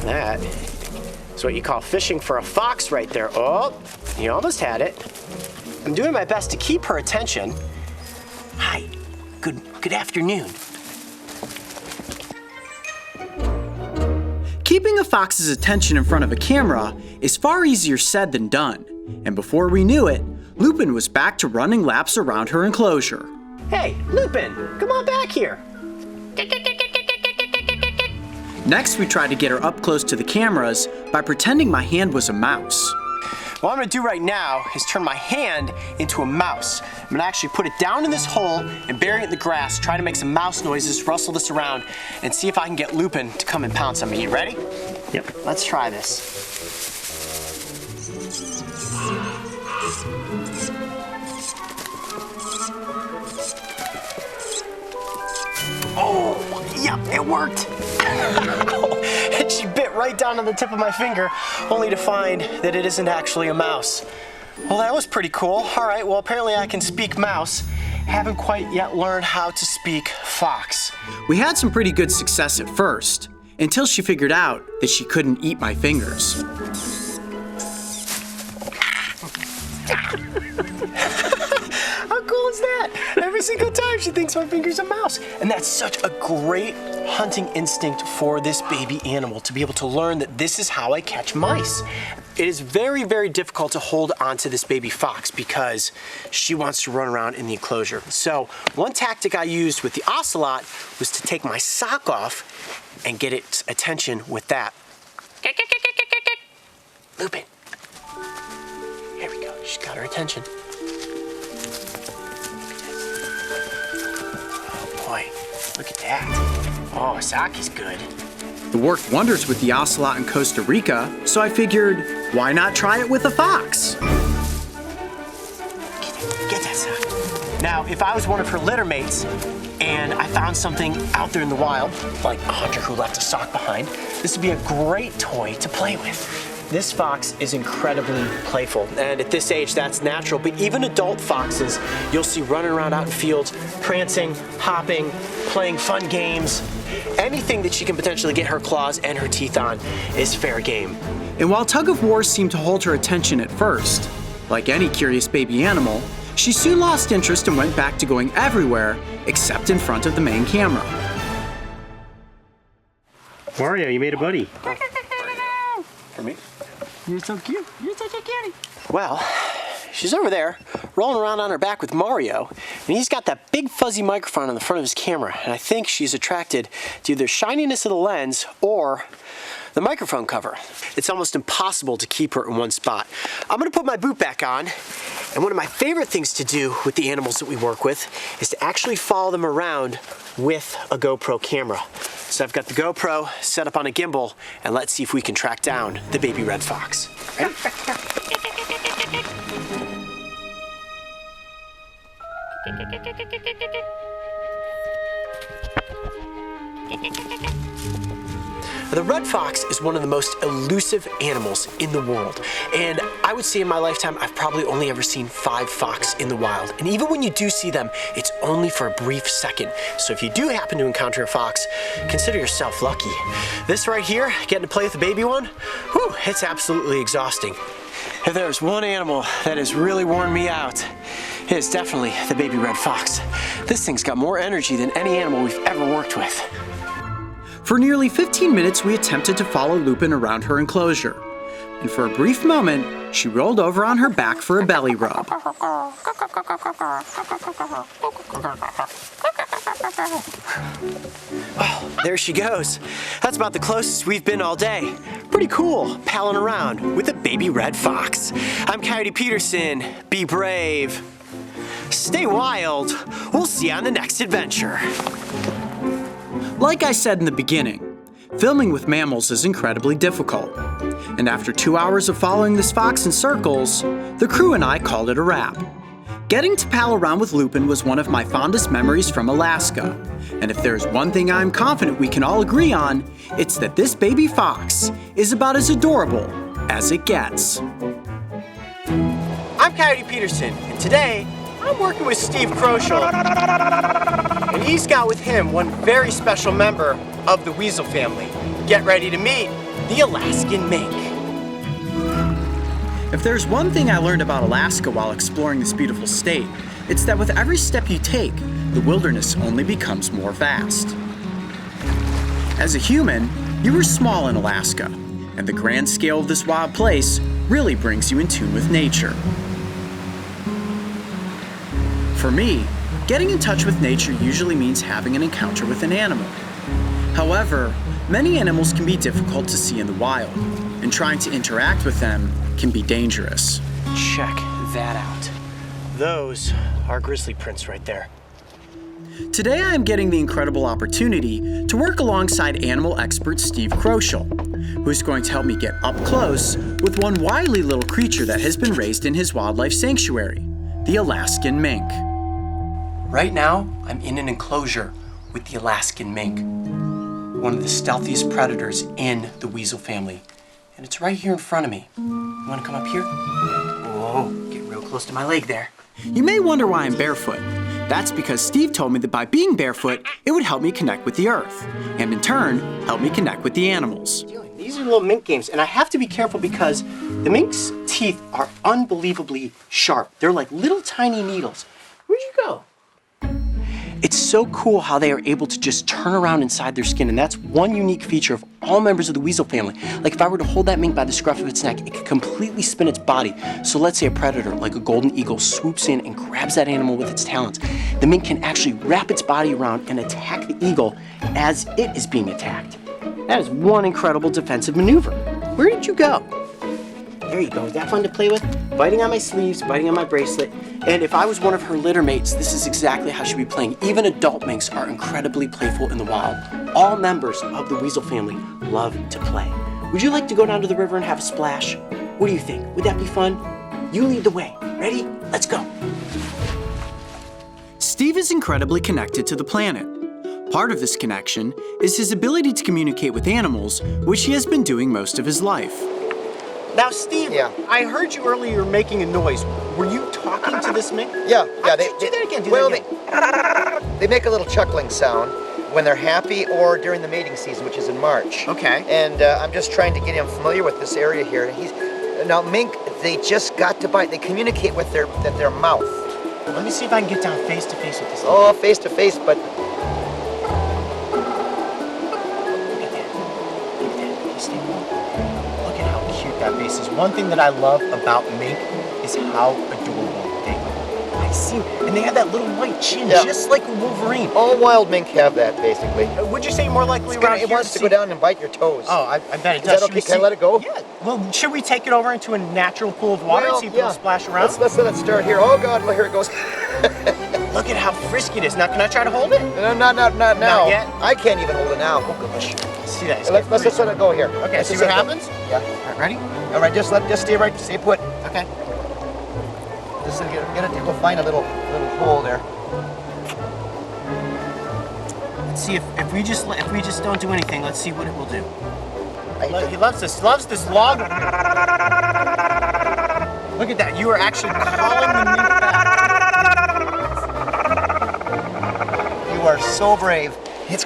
Speaker 1: That is what you call fishing for a fox right there. Oh, you almost had it. I'm doing my best to keep her attention. Hi, good afternoon. Keeping a fox's attention in front of a camera is far easier said than done, and before we knew it, Lupin was back to running laps around her enclosure. Hey, Lupin, come on back here. Next, we tried to get her up close to the cameras by pretending my hand was a mouse. What I'm gonna do right now is turn my hand into a mouse. I'm gonna actually put it down in this hole and bury it in the grass, try to make some mouse noises, rustle this around, and see if I can get Lupin to come and pounce on me. You ready?
Speaker 2: Yep.
Speaker 3: Let's try this. Oh, yep, it worked. And she bit right down on the tip of my finger, only to find that it isn't actually a mouse. Well, that was pretty cool. All right, well, apparently I can speak mouse. Haven't quite yet learned how to speak fox.
Speaker 1: We had some pretty good success at first, until she figured out that she couldn't eat my fingers.
Speaker 3: How cool is that? Every single time she thinks my finger's a mouse. And that's such a great hunting instinct for this baby animal, to be able to learn that this is how I catch mice. It is very, very difficult to hold onto this baby fox because she wants to run around in the enclosure. So one tactic I used with the ocelot was to take my sock off and get its attention with that. Lupin. Here we go, she's got her attention. Oh boy, look at that. Oh, Saki's good.
Speaker 1: It worked wonders with the ocelot in Costa Rica, so I figured, why not try it with a fox?
Speaker 3: Get that Saki. Now, if I was one of her litter mates and I found something out there in the wild, like a hunter who left a sock behind, this would be a great toy to play with. This fox is incredibly playful, and at this age, that's natural, but even adult foxes, you'll see running around out in fields, prancing, hopping, playing fun games. Anything that she can potentially get her claws and her teeth on is fair game.
Speaker 1: And while tug of war seemed to hold her attention at first, like any curious baby animal, she soon lost interest and went back to going everywhere except in front of the main camera.
Speaker 2: Mario, you made a buddy.
Speaker 3: For me? You're so cute. You're such a cutie. Well, she's over there rolling around on her back with Mario, and he's got that big fuzzy microphone on the front of his camera, and I think she's attracted to either shininess of the lens or the microphone cover. It's almost impossible to keep her in one spot. I'm gonna put my boot back on, and one of my favorite things to do with the animals that we work with is to actually follow them around with a GoPro camera. So I've got the GoPro set up on a gimbal, and let's see if we can track down the baby red fox. Ready? The red fox is one of the most elusive animals in the world. And I would say in my lifetime, I've probably only ever seen 5 fox in the wild. And even when you do see them, it's only for a brief second. So if you do happen to encounter a fox, consider yourself lucky. This right here, getting to play with the baby one, whew, it's absolutely exhausting. If there's one animal that has really worn me out, it is definitely the baby red fox. This thing's got more energy than any animal we've ever worked with.
Speaker 1: For nearly 15 minutes, we attempted to follow Lupin around her enclosure. And for a brief moment, she rolled over on her back for a belly rub.
Speaker 3: Oh, there she goes. That's about the closest we've been all day. Pretty cool, palling around with a baby red fox. I'm Coyote Peterson. Be brave. Stay wild. We'll see you on the next adventure.
Speaker 1: Like I said in the beginning, filming with mammals is incredibly difficult. And after 2 hours of following this fox in circles, the crew and I called it a wrap. Getting to pal around with Lupin was one of my fondest memories from Alaska. And if there's one thing I'm confident we can all agree on, it's that this baby fox is about as adorable as it gets.
Speaker 3: I'm Coyote Peterson, and today I'm working with Steve Kroschel. And he's got with him one very special member of the weasel family. Get ready to meet the Alaskan mink.
Speaker 1: If there's one thing I learned about Alaska while exploring this beautiful state, it's that with every step you take, the wilderness only becomes more vast. As a human, you were small in Alaska, and the grand scale of this wild place really brings you in tune with nature. For me, getting in touch with nature usually means having an encounter with an animal. However, many animals can be difficult to see in the wild, and trying to interact with them can be dangerous.
Speaker 3: Check that out. Those are grizzly prints right there.
Speaker 1: Today I am getting the incredible opportunity to work alongside animal expert Steve Kroschel, who's going to help me get up close with one wily little creature that has been raised in his wildlife sanctuary, the Alaskan mink. Right now, I'm in an enclosure with the Alaskan mink, one of the stealthiest predators in the weasel family. And it's right here in front of me. You wanna come up here? Whoa, get real close to my leg there. You may wonder why I'm barefoot. That's because Steve told me that by being barefoot, it would help me connect with the earth, and in turn, help me connect with the animals. These are little mink games, and I have to be careful because the mink's teeth are unbelievably sharp. They're like little tiny needles. Where'd you go? It's so cool how they are able to just turn around inside their skin, and that's one unique feature of all members of the weasel family. Like if I were to hold that mink by the scruff of its neck, it could completely spin its body. So let's say a predator, like a golden eagle, swoops in and grabs that animal with its talons. The mink can actually wrap its body around and attack the eagle as it is being attacked. That is one incredible defensive maneuver. Where did you go? There you go. Is that fun to play with? Biting on my sleeves, biting on my bracelet. And if I was one of her litter mates, this is exactly how she'd be playing. Even adult minks are incredibly playful in the wild. All members of the weasel family love to play. Would you like to go down to the river and have a splash? What do you think? Would that be fun? You lead the way. Ready? Let's go. Steve is incredibly connected to the planet. Part of this connection is his ability to communicate with animals, which he has been doing most of his life. Now, Steve,
Speaker 6: Yeah.
Speaker 1: I heard you earlier making a noise. Were you talking to this mink?
Speaker 6: Yeah.
Speaker 1: Do that again.
Speaker 6: They make a little chuckling sound when they're happy or during the mating season, which is in March.
Speaker 1: Okay.
Speaker 6: And I'm just trying to get him familiar with this area here. Now mink, they just got to bite. They communicate with their mouth.
Speaker 1: Let me see if I can get down face to face with this.
Speaker 6: Oh, face to face, but
Speaker 1: Look at that. Steve. Look at how cute that face is. One thing that I love about mink is how adorable they are. I see, and they have that little white chin,
Speaker 6: Yeah.
Speaker 1: just like a Wolverine.
Speaker 6: all wild mink have that, basically.
Speaker 1: Would you say more likely around
Speaker 6: It
Speaker 1: here
Speaker 6: wants to
Speaker 1: see-
Speaker 6: go down and bite your toes.
Speaker 1: Oh, I bet it
Speaker 6: Is
Speaker 1: does.
Speaker 6: that
Speaker 1: Should we
Speaker 6: okay? Can I
Speaker 1: see-
Speaker 6: let it go?
Speaker 1: Yeah. Well, should we take it over into a natural pool of water and see if it'll splash around?
Speaker 6: Let's let it start here. Oh God, here it goes.
Speaker 1: Look at how frisky it is. Now, can I try to hold it?
Speaker 6: No, not now.
Speaker 1: Not yet?
Speaker 6: I can't even hold it now. Oh gosh.
Speaker 1: See that?
Speaker 6: Let's just let it go here.
Speaker 1: Okay,
Speaker 6: Let's
Speaker 1: see
Speaker 6: just
Speaker 1: what
Speaker 6: let it go.
Speaker 1: happens?
Speaker 6: Yeah.
Speaker 1: All right, ready?
Speaker 6: All right, just stay right, stay put.
Speaker 1: Okay.
Speaker 6: Just get it. We'll find a little hole there.
Speaker 1: Let's see if we just don't do anything. Let's see what it will do. He
Speaker 6: I,
Speaker 1: loves this log. Look at that. You are actually calling the mink back.
Speaker 6: you are so brave. It's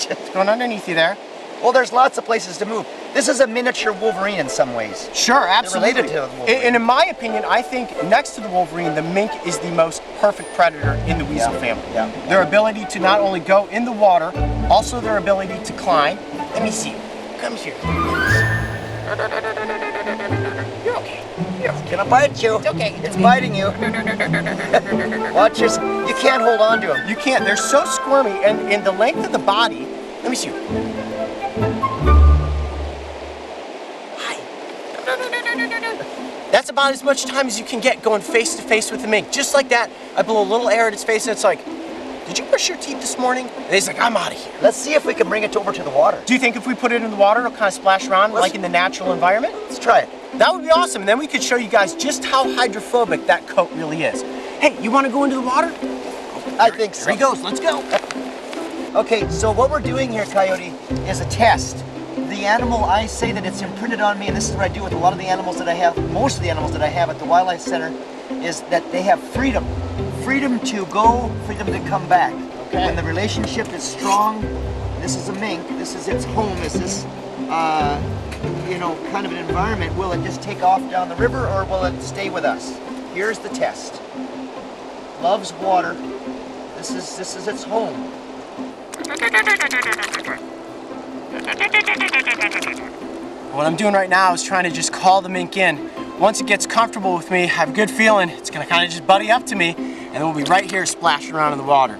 Speaker 6: just
Speaker 1: Going underneath you there.
Speaker 6: well, there's lots of places to move. This is a miniature Wolverine in some ways.
Speaker 1: Sure, absolutely.
Speaker 6: related to the Wolverine.
Speaker 1: And in my opinion, I think next to the Wolverine, the mink is the most perfect predator in the weasel family.
Speaker 6: Yeah.
Speaker 1: Their ability to not only go in the water, also their ability to climb. Let me see. Come here. You're okay.
Speaker 6: It's gonna bite you.
Speaker 1: It's okay.
Speaker 6: It's biting you. Watch this. You can't hold on to him.
Speaker 1: You can't. They're so squirmy, and in the length of the body. Let me see. Hi. That's about as much time as you can get going face to face with the mink. Just like that, I blow a little air at its face, and it's like, "Did you brush your teeth this morning?" And he's like, "I'm out of here."
Speaker 6: Let's see if we can bring it over to the water.
Speaker 1: Do you think if we put it in the water, it'll kind of splash around like in the natural environment?
Speaker 6: Let's try it.
Speaker 1: That would be awesome. And then we could show you guys just how hydrophobic that coat really is. Hey, you want to go into the water?
Speaker 6: I think so.
Speaker 1: Here he goes. Let's go.
Speaker 6: Okay, so what we're doing here, Coyote, is a test. The animal, I say that it's imprinted on me, and this is what I do with a lot of the animals that I have, most of the animals that I have at the Wildlife Center, is that they have freedom. Freedom to go, freedom to come back.
Speaker 1: Okay.
Speaker 6: When the relationship is strong, this is a mink, this is its home, is this, kind of an environment. Will it just take off down the river, or will it stay with us? Here's the test. Loves water. This is its home.
Speaker 1: What I'm doing right now is trying to just call the mink in. Once it gets comfortable with me, I have a good feeling it's gonna kind of just buddy up to me, and then we'll be right here splashing around in the water.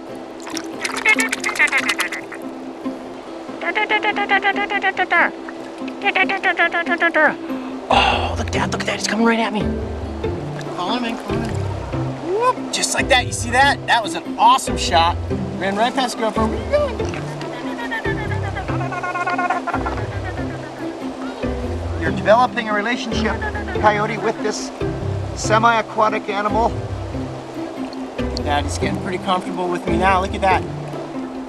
Speaker 1: Oh, look at that, it's coming right at me. Call him in, call him in.
Speaker 6: Whoop, just like that, you see that? That was an awesome shot. Ran right past GoPro. Where are you going? You're developing a relationship, Coyote, with this semi-aquatic animal. Daddy's getting pretty comfortable with me now. Look at that.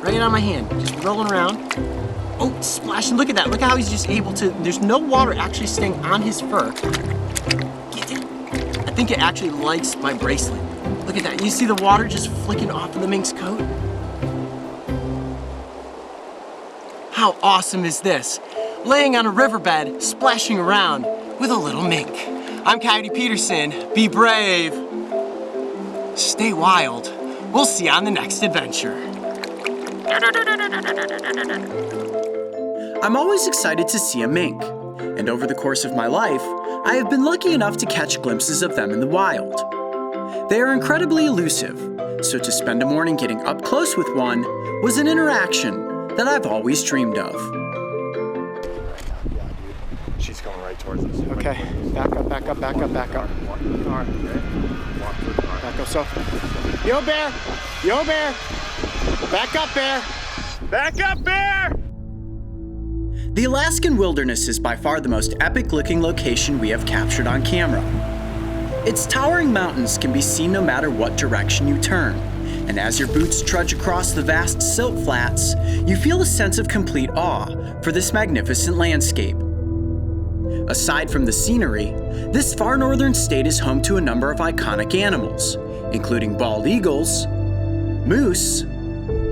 Speaker 6: Right on my hand, just rolling around. Oh, splashing, look at that. Look at how he's just able to, there's no water actually staying on his fur. Get it. I think it actually likes my bracelet. Look at that, you see the water just flicking off of the mink's coat? How awesome is this? Laying on a riverbed, splashing around with a little mink. I'm Coyote Peterson, be brave. Stay wild. We'll see you on the next adventure.
Speaker 1: I'm always excited to see a mink, and over the course of my life, I have been lucky enough to catch glimpses of them in the wild. They are incredibly elusive, so to spend a morning getting up close with one was an interaction that I've always dreamed of.
Speaker 2: She's going right towards us.
Speaker 5: Okay, back up, back up, back up, back up. All right. Back up, so. Yo, bear! Yo, bear! Back up, bear!
Speaker 2: Back up, bear!
Speaker 1: The Alaskan wilderness is by far the most epic-looking location we have captured on camera. Its towering mountains can be seen no matter what direction you turn, and as your boots trudge across the vast silt flats, you feel a sense of complete awe for this magnificent landscape. Aside from the scenery, this far northern state is home to a number of iconic animals, including bald eagles, moose,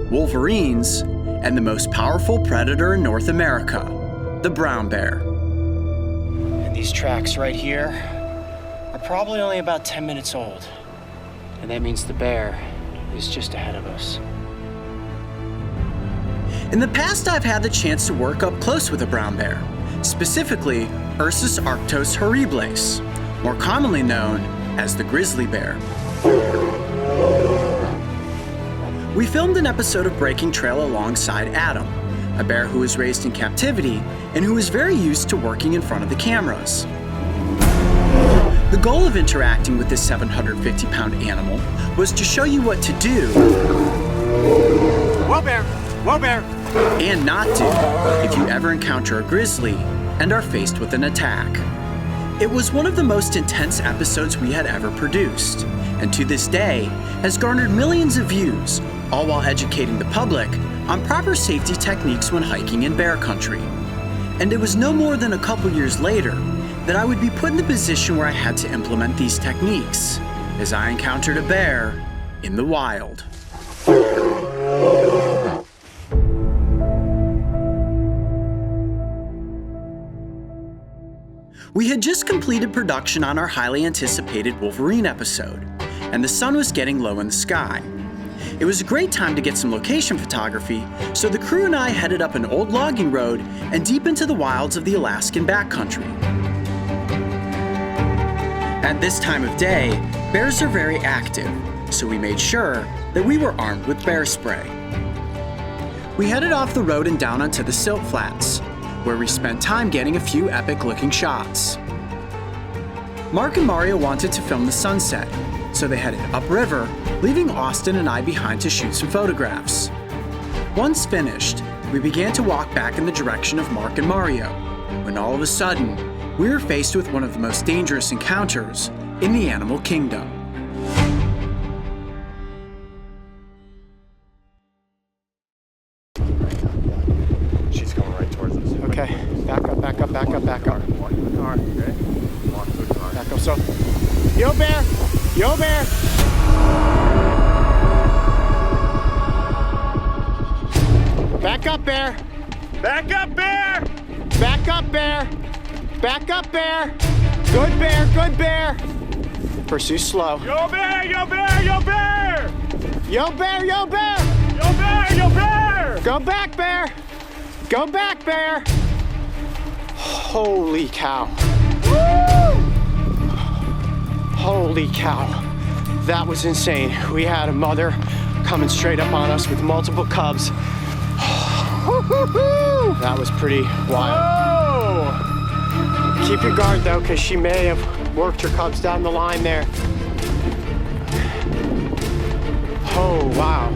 Speaker 1: wolverines, and the most powerful predator in North America, the brown bear.
Speaker 3: And these tracks right here are probably only about 10 minutes old. And that means the bear is just ahead of us.
Speaker 1: In the past, I've had the chance to work up close with a brown bear, specifically Ursus arctos horribilis, more commonly known as the grizzly bear. We filmed an episode of Breaking Trail alongside Adam, a bear who was raised in captivity and who is very used to working in front of the cameras. The goal of interacting with this 750-pound animal was to show you what to do.
Speaker 5: Whoa, bear! Whoa, bear!
Speaker 1: And not do if you ever encounter a grizzly and are faced with an attack. It was one of the most intense episodes we had ever produced, and to this day has garnered millions of views, all while educating the public on proper safety techniques when hiking in bear country. And it was no more than a couple years later that I would be put in the position where I had to implement these techniques, as I encountered a bear in the wild. We had just completed production on our highly anticipated Wolverine episode, and the sun was getting low in the sky. It was a great time to get some location photography, so the crew and I headed up an old logging road and deep into the wilds of the Alaskan backcountry. At this time of day, bears are very active, so we made sure that we were armed with bear spray. We headed off the road and down onto the silt flats, where we spent time getting a few epic-looking shots. Mark and Mario wanted to film the sunset, so they headed upriver, leaving Austin and I behind to shoot some photographs. Once finished, we began to walk back in the direction of Mark and Mario, when all of a sudden, we were faced with one of the most dangerous encounters in the animal kingdom.
Speaker 2: She's going right towards us.
Speaker 5: Okay, back up, back up, back up, back up.
Speaker 2: All right, okay. Walk to the car.
Speaker 5: Back up, so. Yo, bear! Yo, bear! Back up, bear!
Speaker 2: Back up, bear!
Speaker 5: Back up, bear! Back up, bear! Good bear, good bear! Pursue slow.
Speaker 2: Yo, bear! Yo, bear! Yo, bear!
Speaker 5: Yo, bear, yo, bear!
Speaker 2: Yo, bear! Yo, bear!
Speaker 5: Go back, bear! Go back, bear! Holy cow.
Speaker 2: Woo!
Speaker 5: Holy cow. That was insane. We had a mother coming straight up on us with multiple cubs. That was pretty wild.
Speaker 2: Whoa!
Speaker 5: Keep your guard though, because she may have worked her cubs down the line there. Oh, wow.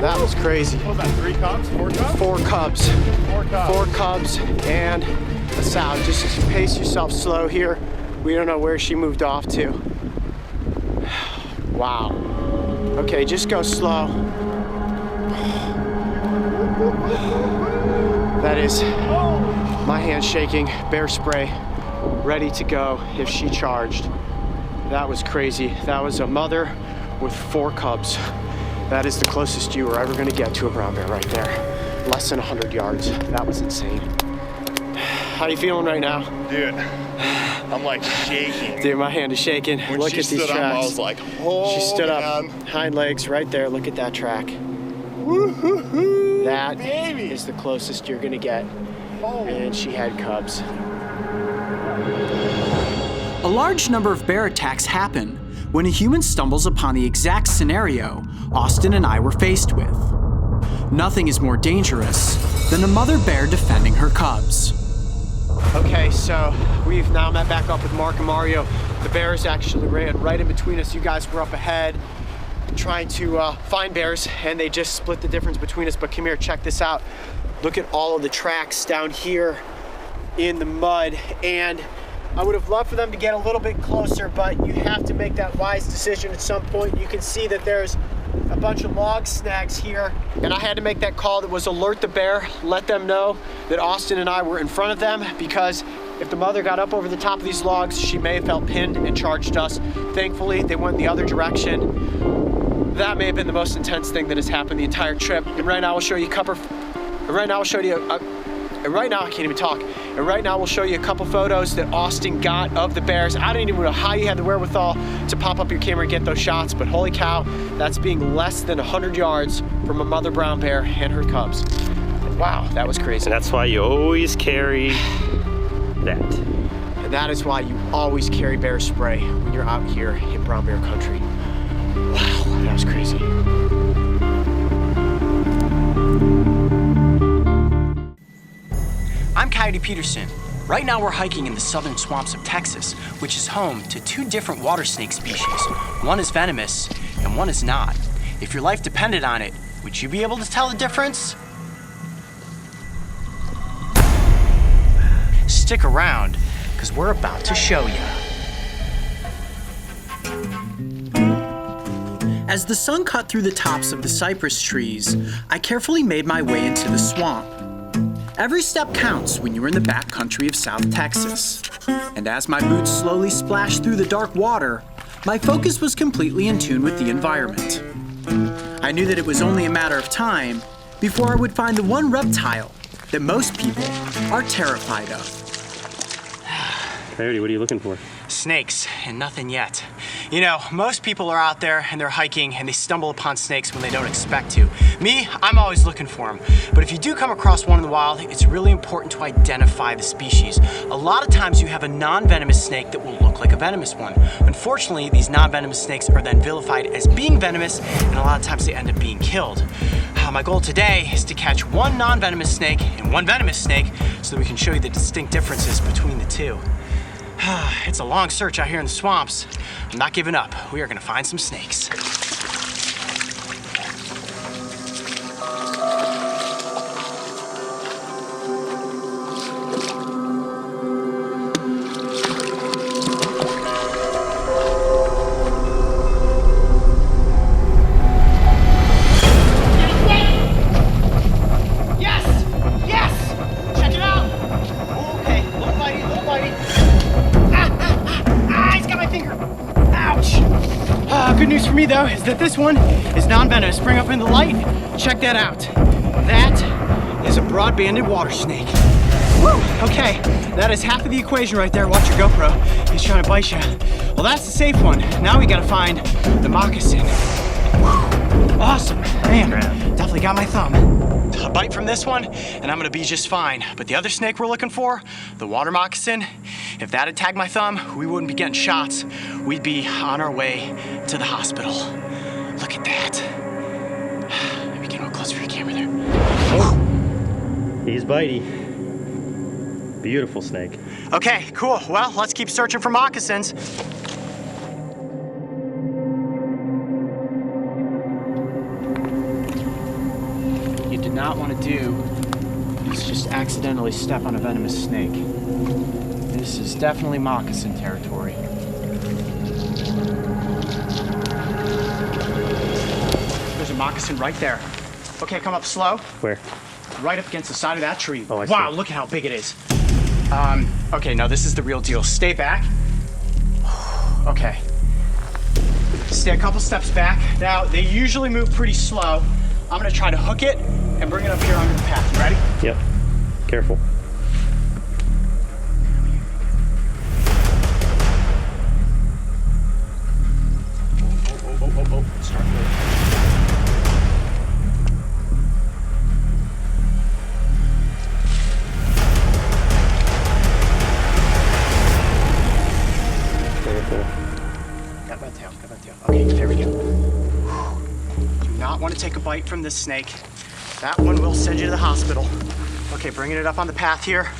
Speaker 5: That was crazy.
Speaker 7: What was that, 3 cubs, 4 cubs?
Speaker 5: 4 cubs.
Speaker 7: 4 cubs.
Speaker 5: 4 cubs and a sow. Just pace yourself slow here. We don't know where she moved off to. Wow. Okay, just go slow. That is my hand shaking, bear spray, ready to go if she charged. That was crazy. That was a mother with 4 cubs. That is the closest you were ever gonna get to a brown bear right there. Less than 100 yards. That was insane. How you feeling right now?
Speaker 7: Dude, I'm like shaking.
Speaker 5: Dude, my hand is shaking.
Speaker 7: When
Speaker 5: Look
Speaker 7: she
Speaker 5: at these
Speaker 7: stood up,
Speaker 5: tracks.
Speaker 7: I was like, oh,
Speaker 5: She stood up,
Speaker 7: man.
Speaker 5: hind legs right there. Look at that track.
Speaker 7: Woo-hoo-hoo,
Speaker 5: That
Speaker 7: baby.
Speaker 5: is the closest you're gonna get.
Speaker 7: Oh.
Speaker 5: And she had cubs.
Speaker 1: A large number of bear attacks happen when a human stumbles upon the exact scenario Austin and I were faced with. Nothing is more dangerous than a mother bear defending her cubs.
Speaker 5: Okay, so we've now met back up with Mark and Mario. The bears actually ran right in between us. You guys were up ahead trying to find bears, and they just split the difference between us. But come here, check this out. Look at all of the tracks down here in the mud, and I would have loved for them to get a little bit closer, but you have to make that wise decision at some point. You can see that there's a bunch of log snags here, and I had to make that call that was alert the bear, let them know that Austin and I were in front of them, because if the mother got up over the top of these logs, she may have felt pinned and charged us. Thankfully, they went the other direction. That may have been the most intense thing that has happened the entire trip. And right now, we'll show you a couple. Right now, I'll show you. And right now, I can't even talk. And right now, we'll show you a couple photos that Austin got of the bears. I don't even know how you had the wherewithal to pop up your camera and get those shots, but holy cow, that's being less than 100 yards from a mother brown bear and her cubs. Wow, that was crazy.
Speaker 2: And that's why you always carry that.
Speaker 5: And that is why you always carry bear spray when you're out here in brown bear country. Wow, that was crazy.
Speaker 1: I'm Coyote Peterson. Right now we're hiking in the southern swamps of Texas, which is home to 2 different water snake species. One is venomous and one is not. If your life depended on it, would you be able to tell the difference? Stick around, because we're about to show you. As the sun cut through the tops of the cypress trees, I carefully made my way into the swamp. Every step counts when you're in the backcountry of South Texas. And as my boots slowly splashed through the dark water, my focus was completely in tune with the environment. I knew that it was only a matter of time before I would find the one reptile that most people are terrified of.
Speaker 2: Coyote, what are you looking for?
Speaker 1: Snakes, and nothing yet. You know, most people are out there and they're hiking and they stumble upon snakes when they don't expect to. Me, I'm always looking for them. But if you do come across one in the wild, it's really important to identify the species. A lot of times you have a non-venomous snake that will look like a venomous one. Unfortunately, these non-venomous snakes are then vilified as being venomous, and a lot of times they end up being killed. My goal today is to catch one non-venomous snake and one venomous snake so that we can show you the distinct differences between the two. It's a long search out here in the swamps. I'm not giving up. We are gonna find some snakes.
Speaker 3: Good news for me though is that this one is non-venomous. Bring up in the light, check that out. That is a broad-banded water snake. Woo! Okay, that is half of the equation right there. Watch your GoPro, he's trying to bite you. Well, that's the safe one. Now we gotta find the moccasin. Woo! Awesome, man, definitely got my thumb. A bite from this one, and I'm gonna be just fine. But the other snake we're looking for, the water moccasin, if that had tagged my thumb, we wouldn't be getting shots. We'd be on our way to the hospital. Look at that. Maybe get a little closer for your camera there.
Speaker 2: Oh, he's bitey. Beautiful snake.
Speaker 1: Okay, cool. Well, let's keep searching for moccasins.
Speaker 3: not want to do is just accidentally step on a venomous snake. This is definitely moccasin territory. There's a moccasin right there. Okay, come up slow.
Speaker 2: Where?
Speaker 3: Right up against the side of that tree.
Speaker 2: Oh, I
Speaker 3: wow,
Speaker 2: see.
Speaker 3: look at how big it is. Okay, no, this is the real deal. Stay back. Okay. Stay a couple steps back. Now, they usually move pretty slow. I'm gonna try to hook it and bring it up here onto the path. You ready?
Speaker 2: Yep. Careful.
Speaker 3: Oh, start moving.
Speaker 2: Careful.
Speaker 3: Got that tail, got that tail. Okay, there we go. Do not want to take a bite from this snake. That one will send you to the hospital. Okay, bringing it up on the path here.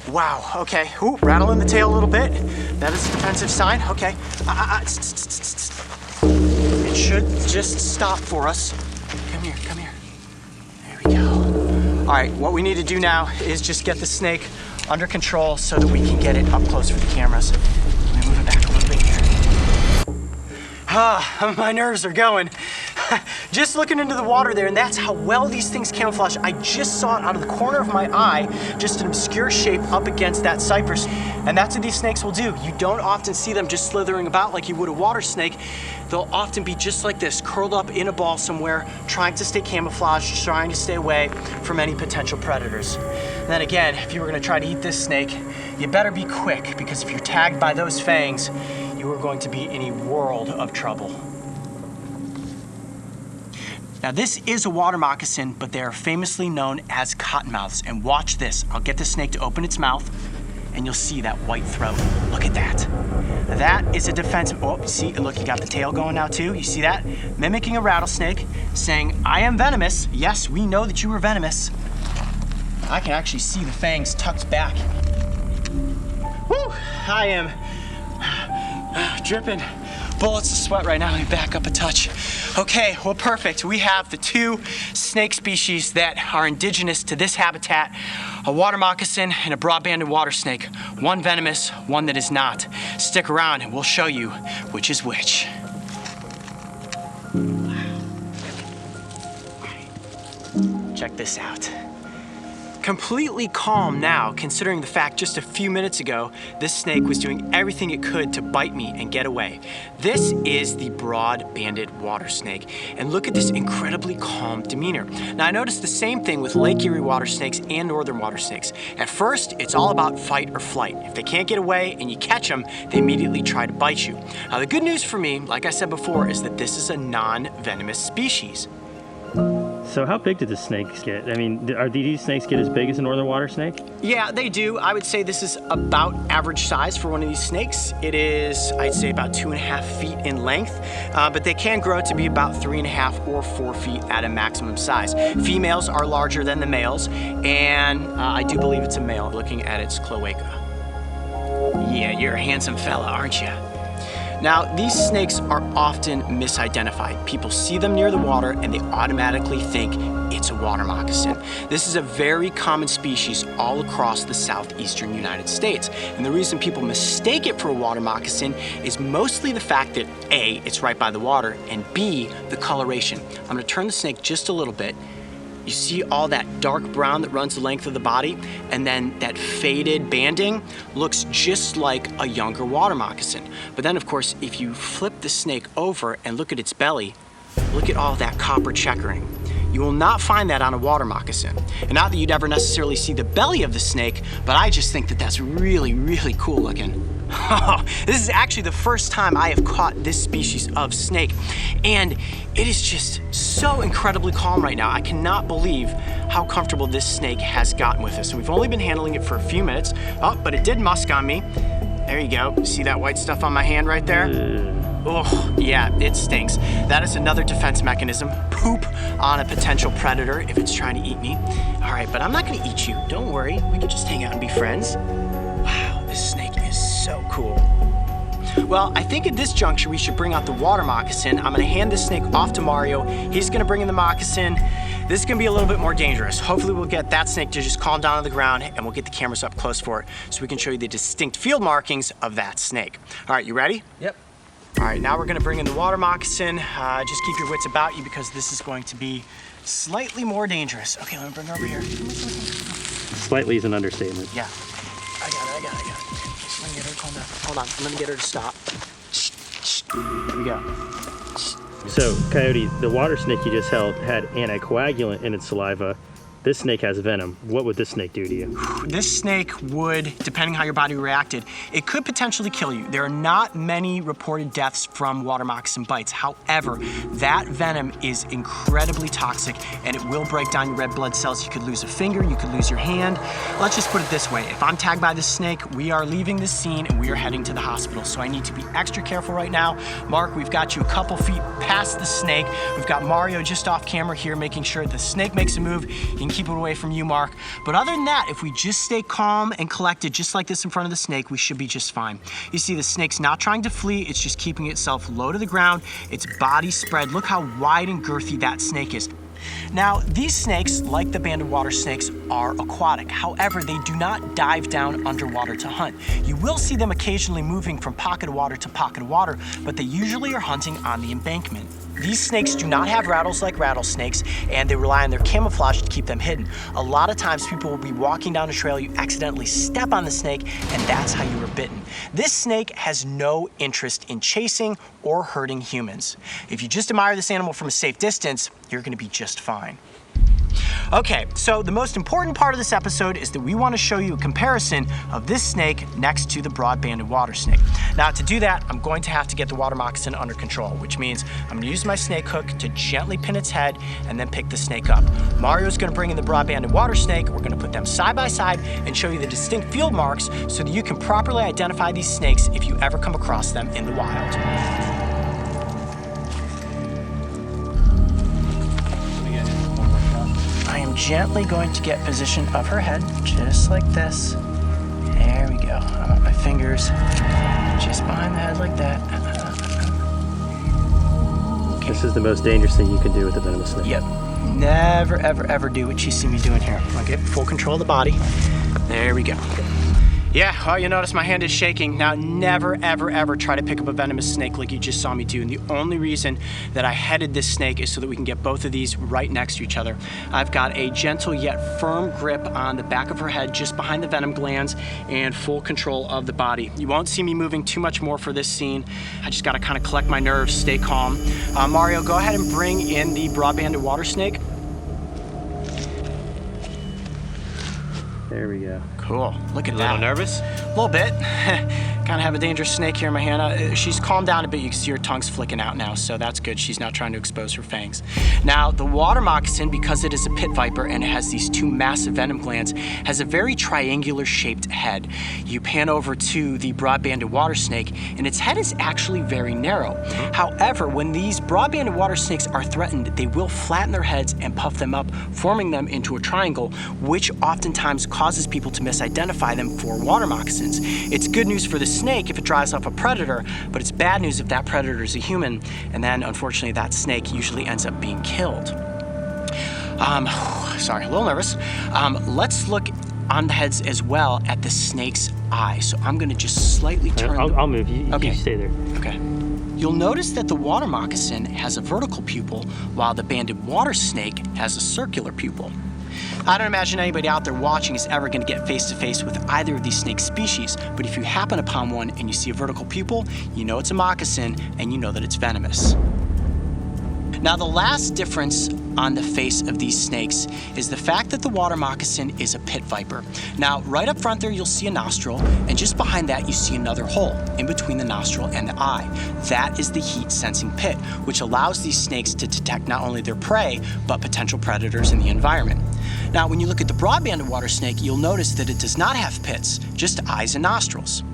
Speaker 3: Wow, okay. Ooh, rattling the tail a little bit. That is a defensive sign. Okay. It should just stop for us. Come here, come here. There we go. All right, what we need to do now is just get the snake under control so that we can get it up close for the cameras. Let me move it back a little bit here. Ah, my nerves are going. Just looking into the water there, and that's how well these things camouflage. I just saw it out of the corner of my eye, just an obscure shape up against that cypress. And that's what these snakes will do. You don't often see them just slithering about like you would a water snake. They'll often be just like this, curled up in a ball somewhere, trying to stay camouflaged, trying to stay away from any potential predators. And then again, if you were gonna try to eat this snake, you better be quick, because if you're tagged by those fangs, you are going to be in a world of trouble. Now this is a water moccasin, but they are famously known as cottonmouths. And watch this. I'll get the snake to open its mouth and you'll see that white throat. Look at that. That is a defensive, oh, see, look, you got the tail going now too. You see that? Mimicking a rattlesnake, saying, I am venomous. Yes, we know that you are venomous. I can actually see the fangs tucked back. Whew, I am dripping bullets of sweat right now. Let me back up a touch. Okay, well, perfect. We have the two snake species that are indigenous to this habitat, a water moccasin and a broad-banded water snake. One venomous, one that is not. Stick around and we'll show you which is which. Check this out. Completely calm now, considering the fact just a few minutes ago, this snake was doing everything it could to bite me and get away. This is the broad-banded water snake, and look at this incredibly calm demeanor. Now, I noticed the same thing with Lake Erie water snakes and northern water snakes. At first, it's all about fight or flight. If they can't get away and you catch them, they immediately try to bite you. Now, the good news for me, like I said before, is that this is a non-venomous species.
Speaker 2: So how big did the snakes get? I mean, do these snakes get as big as a northern water snake?
Speaker 3: Yeah, they do. I would say this is about average size for one of these snakes. It is, I'd say, about 2.5 feet in length, but they can grow to be about 3.5 or 4 feet at a maximum size. Females are larger than the males, and I do believe it's a male looking at its cloaca. Yeah, you're a handsome fella, aren't you? Now, these snakes are often misidentified. People see them near the water and they automatically think it's a water moccasin. This is a very common species all across the southeastern United States. And the reason people mistake it for a water moccasin is mostly the fact that A, it's right by the water, and B, the coloration. I'm gonna turn the snake just a little bit. You see all that dark brown that runs the length of the body, and then that faded banding looks just like a younger water moccasin. But then, of course, if you flip the snake over and look at its belly, look at all that copper checkering. You will not find that on a water moccasin. And not that you'd ever necessarily see the belly of the snake, but I just think that that's really, really cool looking. This is actually the first time I have caught this species of snake, and it is just so incredibly calm right now. I cannot believe how comfortable this snake has gotten with us. We've only been handling it for a few minutes. Oh, but it did musk on me. There you go. See that white stuff on my hand right there? Oh, yeah, it stinks. That is another defense mechanism. Poop on a potential predator if it's trying to eat me. All right, but I'm not gonna eat you. Don't worry, we can just hang out and be friends. Wow, this snake is so cool. Well, I think at this juncture we should bring out the water moccasin. I'm gonna hand this snake off to Mario. He's gonna bring in the moccasin, This is gonna be a little bit more dangerous. Hopefully we'll get that snake to just calm down on the ground and we'll get the cameras up close for it so we can show you the distinct field markings of that snake. All right, you ready?
Speaker 2: Yep.
Speaker 3: All right, now we're gonna bring in the water moccasin. Just keep your wits about you because this is going to be slightly more dangerous. Okay, let me bring her over here.
Speaker 2: Slightly is an understatement.
Speaker 3: Yeah, I got it. I'm gonna get her to calm down. Hold on, I'm gonna get her to stop. There we go.
Speaker 2: So, Coyote, the water snake you just held had anticoagulant in its saliva. This snake has venom. What would this snake do to you?
Speaker 3: This snake would, depending how your body reacted, it could potentially kill you. There are not many reported deaths from water moccasin bites. However, that venom is incredibly toxic and it will break down your red blood cells. You could lose a finger, you could lose your hand. Let's just put it this way. If I'm tagged by this snake, we are leaving this scene and we are heading to the hospital. So I need to be extra careful right now. Mark, we've got you a couple feet past the snake. We've got Mario just off camera here, making sure the snake makes a move. You can keep it away from you, Mark. But other than that, if we just stay calm and collected, just like this in front of the snake, we should be just fine. You see the snake's not trying to flee, it's just keeping itself low to the ground, its body spread. Look how wide and girthy that snake is. Now, these snakes, like the banded water snakes, are aquatic. However, they do not dive down underwater to hunt. You will see them occasionally moving from pocket of water to pocket of water, but they usually are hunting on the embankment. These snakes do not have rattles like rattlesnakes, and they rely on their camouflage to keep them hidden. A lot of times people will be walking down a trail, you accidentally step on the snake, and that's how you were bitten. This snake has no interest in chasing or hurting humans. If you just admire this animal from a safe distance, you're gonna be just fine. Okay, so the most important part of this episode is that we want to show you a comparison of this snake next to the broad-banded water snake. Now, to do that, I'm going to have to get the water moccasin under control, which means I'm going to use my snake hook to gently pin its head and then pick the snake up. Mario's going to bring in the broad-banded water snake. We're going to put them side by side and show you the distinct field marks so that you can properly identify these snakes if you ever come across them in the wild. I am gently going to get position of her head, just like this. There we go. I want my fingers just behind the head like that. Okay.
Speaker 2: This is the most dangerous thing you can do with a venomous snake.
Speaker 3: Yep. Never, ever, ever do what you see me doing here. I'm gonna get full control of the body. There we go. Yeah, well, you notice my hand is shaking. Now, never, ever, ever try to pick up a venomous snake like you just saw me do. And the only reason that I headed this snake is so that we can get both of these right next to each other. I've got a gentle yet firm grip on the back of her head, just behind the venom glands, and full control of the body. You won't see me moving too much more for this scene. I just gotta kind of collect my nerves, stay calm. Mario, go ahead and bring in the broad-banded water snake.
Speaker 2: There we go.
Speaker 3: Cool, look at
Speaker 2: A
Speaker 3: that.
Speaker 2: little nervous?
Speaker 3: A little bit. Kind of have a dangerous snake here in my hand. She's calmed down a bit. You can see her tongue's flicking out now, so that's good. She's not trying to expose her fangs. Now, the water moccasin, because it is a pit viper and it has these two massive venom glands, has a very triangular shaped head. You pan over to the broad-banded water snake, and its head is actually very narrow. However, when these broad-banded water snakes are threatened, they will flatten their heads and puff them up, forming them into a triangle, which oftentimes causes people to misidentify them for water moccasins. It's good news for the snake if it drives off a predator, but it's bad news if that predator is a human, and then unfortunately that snake usually ends up being killed. Sorry, a little nervous. Let's look on the heads as well at the snake's eye. So I'm gonna just slightly turn.
Speaker 2: I'll move. You stay there.
Speaker 3: Okay. You'll notice that the water moccasin has a vertical pupil, while the banded water snake has a circular pupil. I don't imagine anybody out there watching is ever going to get face to face with either of these snake species, but if you happen upon one and you see a vertical pupil, you know it's a moccasin and you know that it's venomous. Now, the last difference on the face of these snakes is the fact that the water moccasin is a pit viper. Now, right up front there, you'll see a nostril, and just behind that, you see another hole in between the nostril and the eye. That is the heat-sensing pit, which allows these snakes to detect not only their prey, but potential predators in the environment. Now, when you look at the broad-banded water snake, you'll notice that it does not have pits, just eyes and nostrils.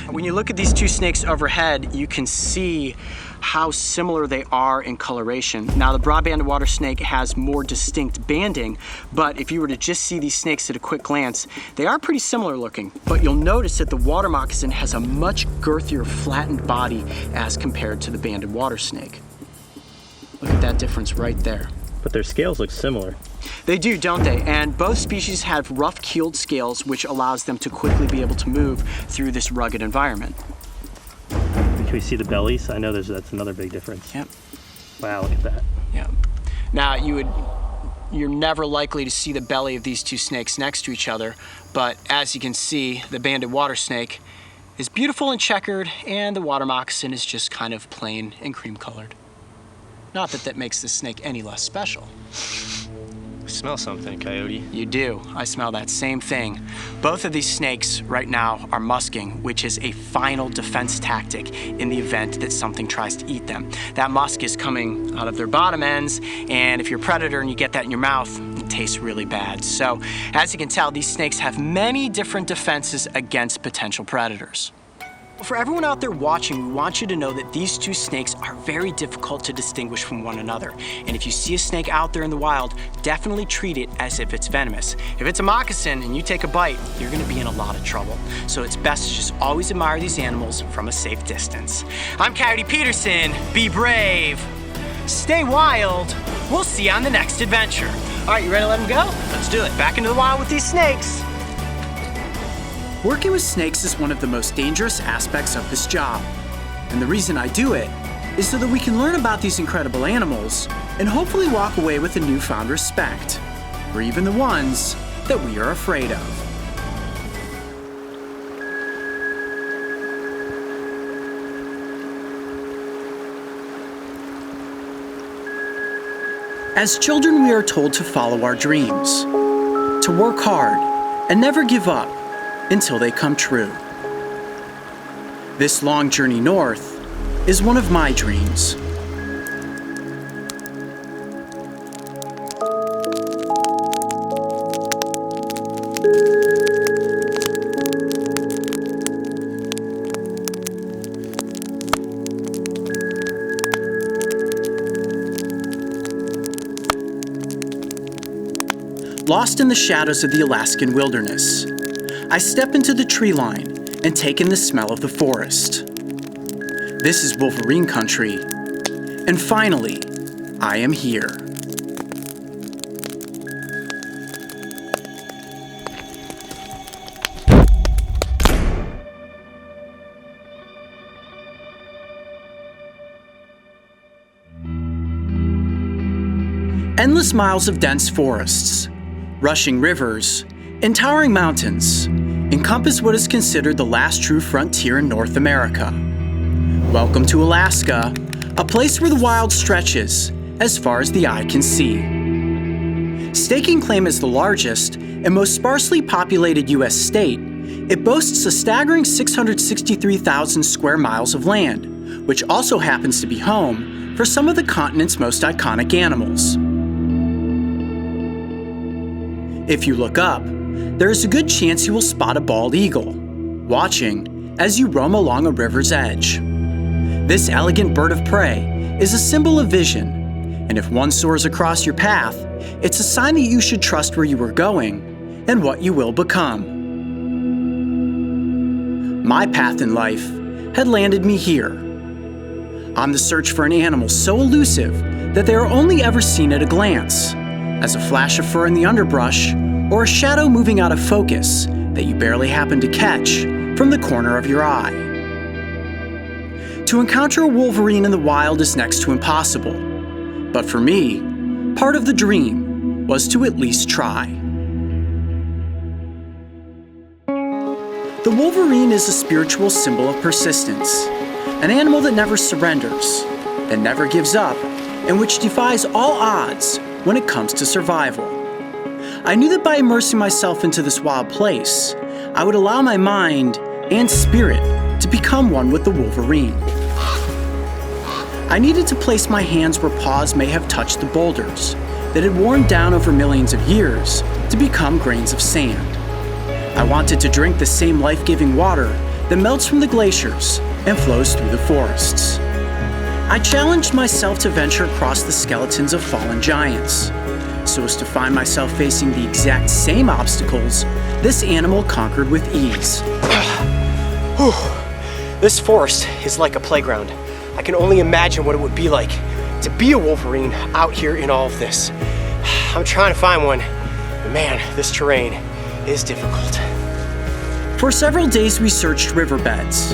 Speaker 3: When you look at these two snakes overhead, you can see how similar they are in coloration. Now, the broad-banded water snake has more distinct banding, but if you were to just see these snakes at a quick glance, they are pretty similar looking. But you'll notice that the water moccasin has a much girthier, flattened body as compared to the banded water snake. Look at
Speaker 1: that difference right there.
Speaker 2: But their scales look similar.
Speaker 1: They do, don't they? And both species have rough keeled scales, which allows them to quickly be able to move through this rugged environment.
Speaker 2: Can we see the bellies? I know that's another big difference.
Speaker 1: Yep.
Speaker 2: Wow, look at that.
Speaker 1: Yeah. Now you're never likely to see the belly of these two snakes next to each other, but as you can see, the banded water snake is beautiful and checkered, and the water moccasin is just kind of plain and cream colored. Not that that makes this snake any less special.
Speaker 2: I smell something, Coyote.
Speaker 1: You do. I smell that same thing. Both of these snakes right now are musking, which is a final defense tactic in the event that something tries to eat them. That musk is coming out of their bottom ends, and if you're a predator and you get that in your mouth, it tastes really bad. So, as you can tell, these snakes have many different defenses against potential predators. For everyone out there watching, we want you to know that these two snakes are very difficult to distinguish from one another. And if you see a snake out there in the wild, definitely treat it as if it's venomous. If it's a moccasin and you take a bite, you're gonna be in a lot of trouble. So it's best to just always admire these animals from a safe distance. I'm Coyote Peterson. Be brave. Stay wild. We'll see you on the next adventure. All right, you ready to let them go? Let's do it. Back into the wild with these snakes. Working with snakes is one of the most dangerous aspects of this job. And the reason I do it is so that we can learn about these incredible animals and hopefully walk away with a newfound respect for even the ones that we are afraid of. As children, we are told to follow our dreams, to work hard and never give up until they come true. This long journey north is one of my dreams. Lost in the shadows of the Alaskan wilderness, I step into the tree line and take in the smell of the forest. This is Wolverine country, and finally, I am here. Endless miles of dense forests, rushing rivers, and towering mountains encompass what is considered the last true frontier in North America. Welcome to Alaska, a place where the wild stretches as far as the eye can see. Staking claim as the largest and most sparsely populated U.S. state, it boasts a staggering 663,000 square miles of land, which also happens to be home for some of the continent's most iconic animals. If you look up, there is a good chance you will spot a bald eagle, watching as you roam along a river's edge. This elegant bird of prey is a symbol of vision, and if one soars across your path, it's a sign that you should trust where you are going and what you will become. My path in life had landed me here, on the search for an animal so elusive that they are only ever seen at a glance, as a flash of fur in the underbrush or a shadow moving out of focus that you barely happen to catch from the corner of your eye. To encounter a wolverine in the wild is next to impossible, but for me, part of the dream was to at least try. The wolverine is a spiritual symbol of persistence, an animal that never surrenders, that never gives up, and which defies all odds when it comes to survival. I knew that by immersing myself into this wild place, I would allow my mind and spirit to become one with the wolverine. I needed to place my hands where paws may have touched the boulders that had worn down over millions of years to become grains of sand. I wanted to drink the same life-giving water that melts from the glaciers and flows through the forests. I challenged myself to venture across the skeletons of fallen giants, so as to find myself facing the exact same obstacles this animal conquered with ease.
Speaker 3: This forest is like a playground. I can only imagine what it would be like
Speaker 5: to be a Wolverine out here in all of this. I'm trying to find one, but man, this terrain is difficult.
Speaker 1: For several days we searched riverbeds,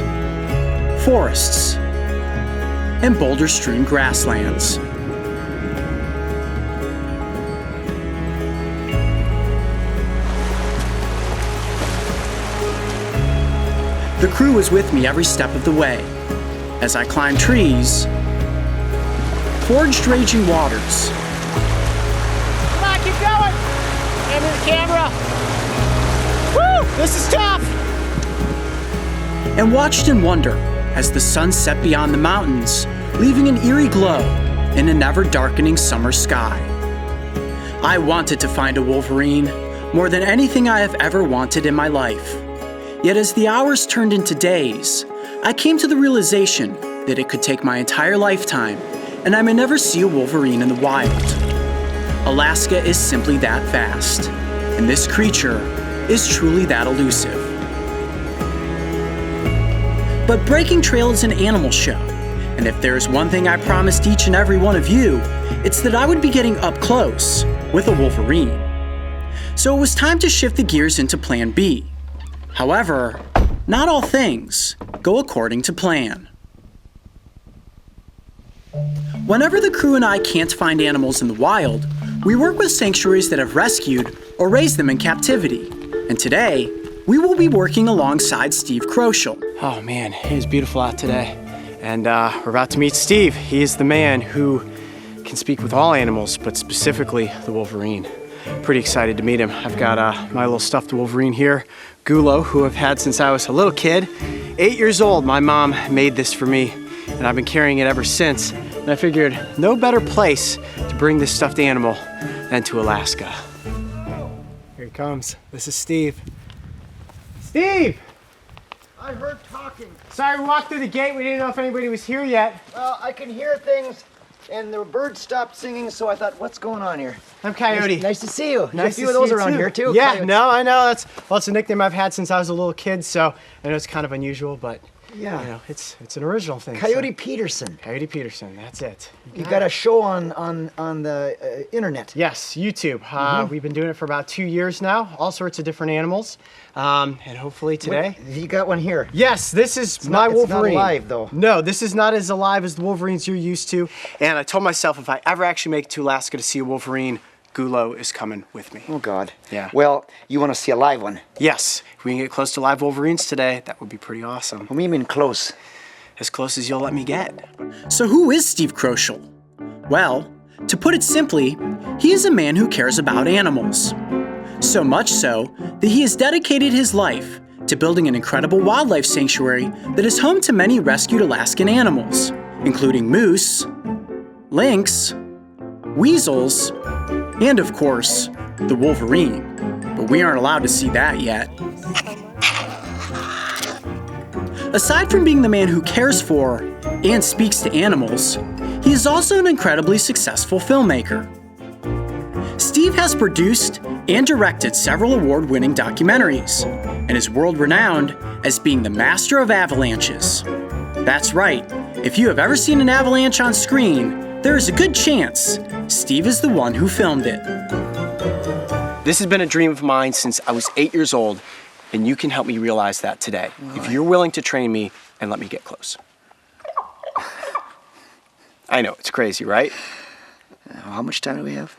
Speaker 1: forests, and boulder-strewn grasslands. The crew was with me every step of the way, as I climbed trees, forged raging waters,
Speaker 3: Come on, keep going. Hand me the camera. Woo, this is tough.
Speaker 1: and watched in wonder as the sun set beyond the mountains, leaving an eerie glow in a never-darkening summer sky. I wanted to find a Wolverine more than anything I have ever wanted in my life. Yet as the hours turned into days, I came to the realization that it could take my entire lifetime and I may never see a Wolverine in the wild. Alaska is simply that vast, and this creature is truly that elusive. But Breaking Trail is an animal show, and if there is one thing I promised each and every one of you, it's that I would be getting up close with a Wolverine. So it was time to shift the gears into Plan B. However, not all things go according to plan. Whenever the crew and I can't find animals in the wild, we work with sanctuaries that have rescued or raised them in captivity. And today, we will be working alongside Steve Kroschel.
Speaker 5: Oh man, it is beautiful out today. And we're about to meet Steve. He is the man who can speak with all animals, but specifically the Wolverine. Pretty excited to meet him. I've got my little stuffed Wolverine here, Gulo, who I've had since I was a little kid. 8 years old, my mom made this for me, and I've been carrying it ever since. And I figured no better place to bring this stuffed animal than to Alaska. Here he comes. This is Steve. Steve!
Speaker 6: I heard talking.
Speaker 5: Sorry, we walked through the gate. We didn't know if anybody was here yet.
Speaker 6: Well, I can hear things, and the birds stopped singing, so I thought, what's going on here?
Speaker 5: I'm Coyote.
Speaker 6: Nice to see you.
Speaker 5: Nice
Speaker 6: There's a few
Speaker 5: to
Speaker 6: of those
Speaker 5: see you
Speaker 6: around
Speaker 5: too.
Speaker 6: here too.
Speaker 5: Yeah,
Speaker 6: Coyotes.
Speaker 5: no, I know. It's a nickname I've had since I was a little kid, so I know it's kind of unusual, but
Speaker 6: Yeah.
Speaker 5: you know, it's an original thing.
Speaker 6: Coyote
Speaker 5: so.
Speaker 6: Peterson.
Speaker 5: Coyote Peterson, that's it.
Speaker 6: You got a show on the internet.
Speaker 5: Yes, YouTube. We've been doing it for about 2 years now. All sorts of different animals, and hopefully today.
Speaker 6: You got one here.
Speaker 5: Yes, this is my
Speaker 6: It's not
Speaker 5: Wolverine.
Speaker 6: alive, though.
Speaker 5: No, this is not as alive as the Wolverines you're used to. And I told myself if I ever actually make it to Alaska to see a Wolverine, Gulo is coming with me.
Speaker 6: Oh God.
Speaker 5: Yeah.
Speaker 6: Well, you want to see a live one?
Speaker 5: Yes, if we can get close to live Wolverines today, that would be pretty awesome.
Speaker 6: What do you mean close?
Speaker 5: As close as you'll let me get.
Speaker 1: So who is Steve Kroschel? Well, to put it simply, he is a man who cares about animals. So much so that he has dedicated his life to building an incredible wildlife sanctuary that is home to many rescued Alaskan animals, including moose, lynx, weasels, and of course, the Wolverine. But we aren't allowed to see that yet. Aside from being the man who cares for and speaks to animals, he is also an incredibly successful filmmaker. Steve has produced and directed several award-winning documentaries, and is world-renowned as being the master of avalanches. That's right, if you have ever seen an avalanche on screen, there is a good chance Steve is the one who filmed it.
Speaker 5: This has been a dream of mine since I was 8 years old, and you can help me realize that today. If you're willing to train me and let me get close. I know, it's crazy, right?
Speaker 6: How much time do we have?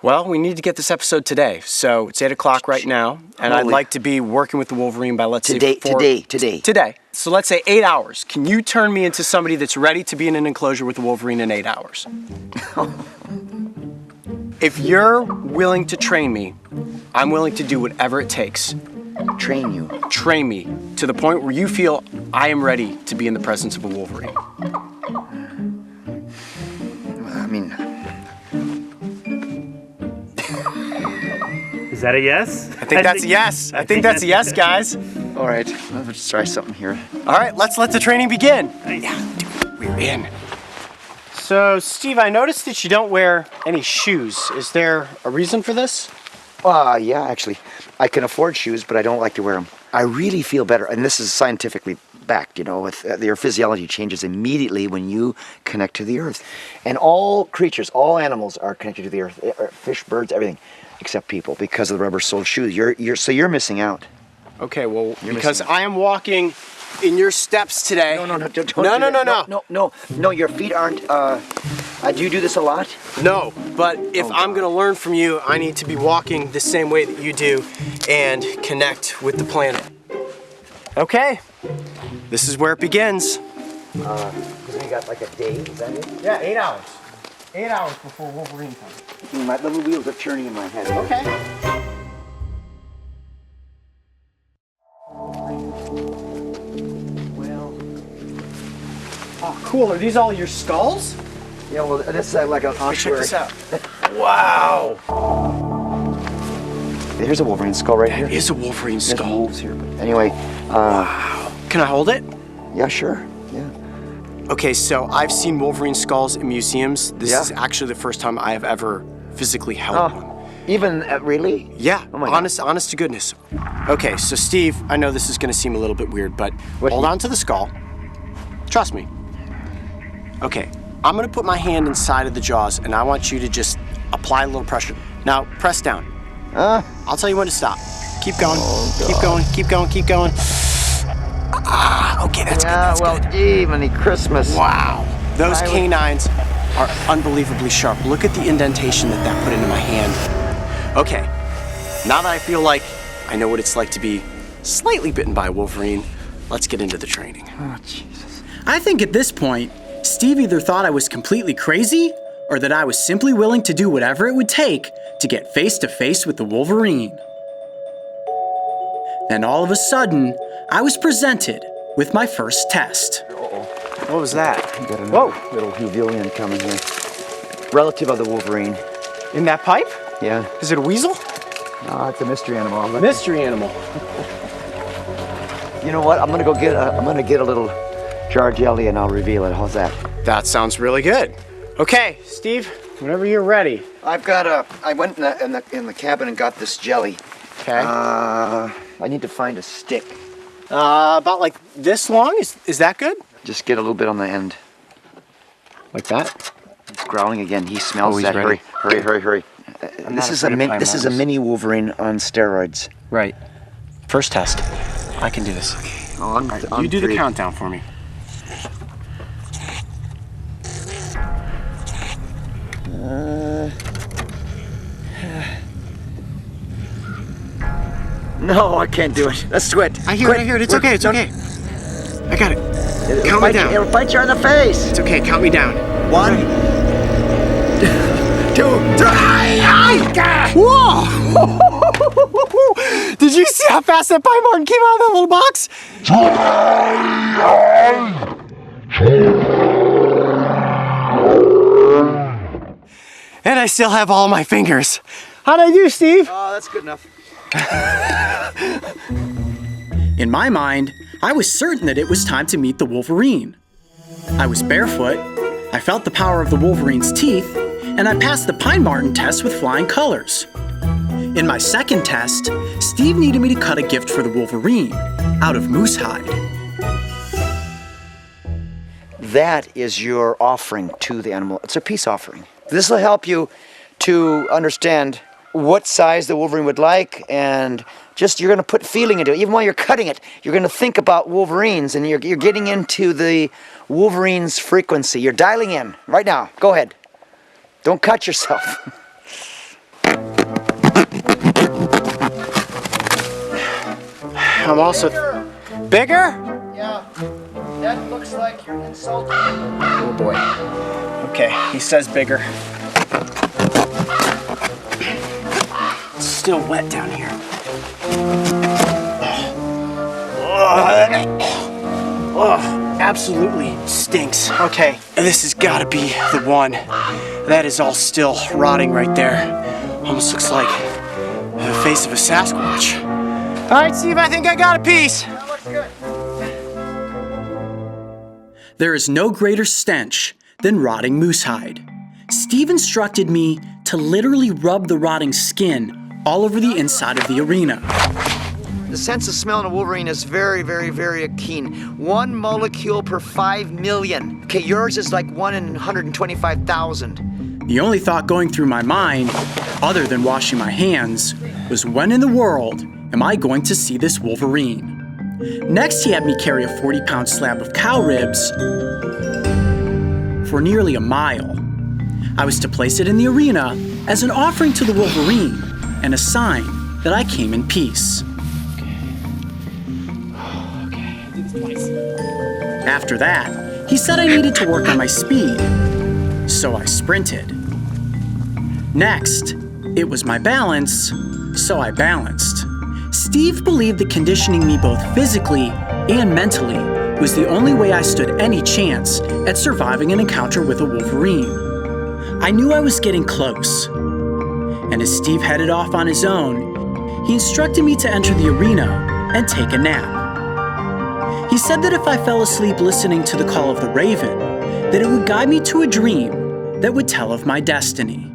Speaker 5: Well, we need to get this episode today, so it's 8 o'clock right now, and I'd
Speaker 6: Holy-
Speaker 5: like to be working with the Wolverine by, let's say,
Speaker 6: Today.
Speaker 5: Today. So let's say 8 hours. Can you turn me into somebody that's ready to be in an enclosure with the Wolverine in 8 hours? If you're willing to train me, I'm willing to do whatever it takes.
Speaker 6: Train you.
Speaker 5: Train me to the point where you feel I am ready to be in the presence of a Wolverine.
Speaker 6: I mean,
Speaker 2: Is that a yes?
Speaker 5: I think that's a yes. I think that's a yes, guys.
Speaker 6: all right. Let's try something here.
Speaker 5: All right, let's let the training begin. Yeah, dude, we're in. So, Steve, I noticed that you don't wear any shoes. Is there a reason for this?
Speaker 6: Yeah, actually, I can afford shoes, but I don't like to wear them. I really feel better, and this is scientifically back, you know, with your physiology changes immediately when you connect to the earth. And all creatures, all animals are connected to the earth, fish, birds, everything, except people, because of the rubber-soled shoes. So you're missing out.
Speaker 5: Okay, well,
Speaker 6: You're
Speaker 5: because
Speaker 6: missing out.
Speaker 5: I am walking in your steps today.
Speaker 6: No, don't do
Speaker 5: No,
Speaker 6: that. Your feet aren't, do you do this a lot?
Speaker 5: No, but if I'm gonna learn from you, I need to be walking the same way that you do and connect with the planet. Okay, this is where it begins.
Speaker 6: Because we got like a day, is that it?
Speaker 5: Yeah, 8 hours. 8 hours before Wolverine comes.
Speaker 6: My little wheels are turning in my head.
Speaker 5: Okay. Well. Oh, cool. Are these all your skulls?
Speaker 6: Yeah, well, this is like a
Speaker 5: Check this out.
Speaker 6: Wow. Here's a Wolverine skull right here.
Speaker 5: It is a Wolverine
Speaker 6: There's
Speaker 5: skull.
Speaker 6: wolves here, but anyway.
Speaker 5: Wow. Can I hold it?
Speaker 6: Yeah, sure. Yeah.
Speaker 5: Okay, so I've seen Wolverine skulls in museums. This
Speaker 6: Yeah.
Speaker 5: is actually the first time I have ever physically held one.
Speaker 6: Even really?
Speaker 5: Yeah,
Speaker 6: Oh my God.
Speaker 5: honest to goodness. Okay, so Steve, I know this is gonna seem a little bit weird, but hold on to the skull. Trust me. Okay, I'm gonna put my hand inside of the jaws and I want you to just apply a little pressure. Now, press down. I'll tell you when to stop. Keep going, keep going, keep going, keep going. Ah, okay, that's good, that's good.
Speaker 6: Gee, many Christmas.
Speaker 5: Wow, those canines are unbelievably sharp. Look at the indentation that put into my hand. Okay, now that I feel like I know what it's like to be slightly bitten by a Wolverine, let's get into the training.
Speaker 6: Oh, Jesus.
Speaker 1: I think at this point, Steve either thought I was completely crazy or that I was simply willing to do whatever it would take to get face to face with the Wolverine. Then all of a sudden, I was presented with my first test.
Speaker 5: What was that?
Speaker 6: You got another little Huvilian coming here. Relative of the Wolverine.
Speaker 5: In that pipe?
Speaker 6: Yeah.
Speaker 5: Is it a weasel?
Speaker 6: No, it's a mystery animal.
Speaker 5: Mystery animal.
Speaker 6: You know what? I'm gonna get a little jar jelly and I'll reveal it. How's that?
Speaker 5: That sounds really good. Okay, Steve, whenever you're ready.
Speaker 6: I've got I went in the cabin and got this jelly.
Speaker 5: Okay.
Speaker 6: I need to find a stick.
Speaker 5: About like this long? Is that good?
Speaker 6: Just get a little bit on the end.
Speaker 5: Like that?
Speaker 6: He's growling again. He smells
Speaker 5: he's
Speaker 6: that.
Speaker 5: ready.
Speaker 6: Hurry. This is a mini Wolverine on steroids.
Speaker 5: Right. First test. I can do this.
Speaker 6: Oh,
Speaker 5: You do the countdown for me.
Speaker 6: No, I can't do it. Let's quit.
Speaker 5: I hear it. It's okay. I got it. Count me down.
Speaker 6: It'll bite you in the face.
Speaker 5: It's okay. Count me down.
Speaker 6: 1, 2, 3.
Speaker 5: Whoa! Did you see how fast that pie Martin came out of that little box? And I still have all my fingers. How'd I do, Steve?
Speaker 6: Oh, that's good enough.
Speaker 1: In my mind, I was certain that it was time to meet the Wolverine. I was barefoot, I felt the power of the Wolverine's teeth, and I passed the Pine Marten test with flying colors. In my second test, Steve needed me to cut a gift for the Wolverine out of moose hide.
Speaker 6: That is your offering to the animal. It's a peace offering. This will help you to understand what size the Wolverine would like, and just you're going to put feeling into it. Even while you're cutting it, you're going to think about Wolverines, and you're getting into the Wolverine's frequency. You're dialing in right now. Go ahead. Don't cut yourself.
Speaker 5: I'm also bigger?
Speaker 6: Yeah, that looks like you're insulting.
Speaker 5: Oh boy. Okay, he says bigger. It's still wet down here. Oh, absolutely stinks. Okay, this has got to be the one. That is all still rotting right there. Almost looks like the face of a Sasquatch. All right, Steve, I think I got a piece.
Speaker 6: That looks good.
Speaker 1: There is no greater stench than rotting moose hide. Steve instructed me to literally rub the rotting skin all over the inside of the arena.
Speaker 6: The sense of smell in a wolverine is very, very, very keen. 1 molecule per 5 million. Okay, yours is like 1 in 125,000.
Speaker 1: The only thought going through my mind, other than washing my hands, was when in the world am I going to see this wolverine? Next, he had me carry a 40-pound slab of cow ribs for nearly a mile. I was to place it in the arena as an offering to the wolverine and a sign that I came in peace. After that, he said I needed to work on my speed, so I sprinted. Next, it was my balance, so I balanced. Steve believed that conditioning me both physically and mentally was the only way I stood any chance at surviving an encounter with a wolverine. I knew I was getting close, and as Steve headed off on his own, he instructed me to enter the arena and take a nap. He said that if I fell asleep listening to the call of the raven, that it would guide me to a dream that would tell of my destiny.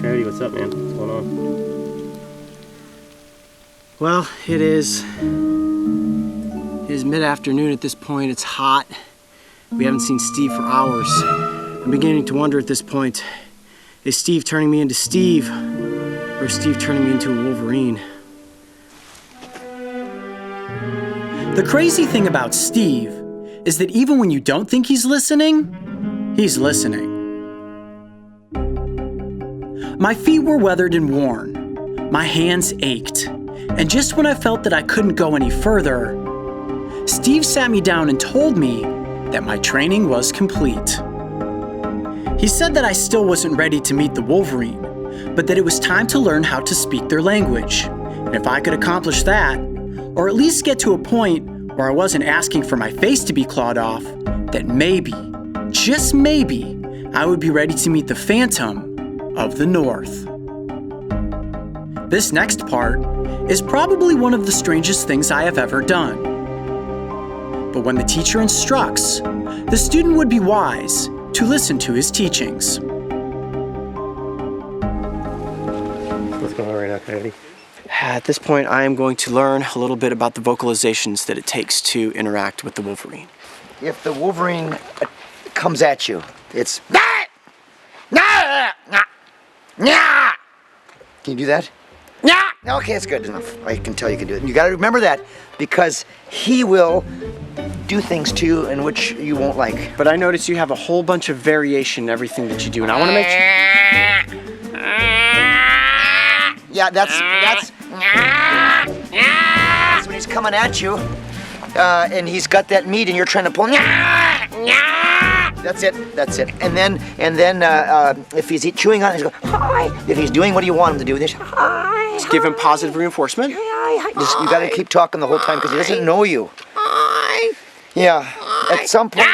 Speaker 2: Coyote, what's up, man? What's going on?
Speaker 3: Well, it is mid-afternoon at this point. It's hot. We haven't seen Steve for hours. I'm beginning to wonder at this point, is Steve turning me into Steve, or is Steve turning me into a Wolverine?
Speaker 1: The crazy thing about Steve is that even when you don't think he's listening, he's listening. My feet were weathered and worn. My hands ached. And just when I felt that I couldn't go any further, Steve sat me down and told me that my training was complete. He said that I still wasn't ready to meet the Wolverine, but that it was time to learn how to speak their language. And if I could accomplish that, or at least get to a point where I wasn't asking for my face to be clawed off, that maybe, just maybe, I would be ready to meet the Phantom of the North. This next part is probably one of the strangest things I have ever done. But when the teacher instructs, the student would be wise to listen to his teachings.
Speaker 2: What's going on right now, Coyote?
Speaker 3: At this point, I am going to learn a little bit about the vocalizations that it takes to interact with the Wolverine.
Speaker 6: If the wolverine comes at you, it's Can you do that? Okay, that's good enough. I can tell you can do it. And you got to remember that because he will do things to you in which you won't like.
Speaker 3: But I notice you have a whole bunch of variation in everything that you do, and I want to make sure.
Speaker 6: Yeah, that's when he's coming at you, and he's got that meat, and you're trying to pull. That's it. And then if he's chewing on it, he's going, hi. If he's doing what you want him to do, this, hi.
Speaker 3: Just give him positive reinforcement.
Speaker 6: Just, you got to keep talking the whole time because he doesn't know you. Yeah. At some point.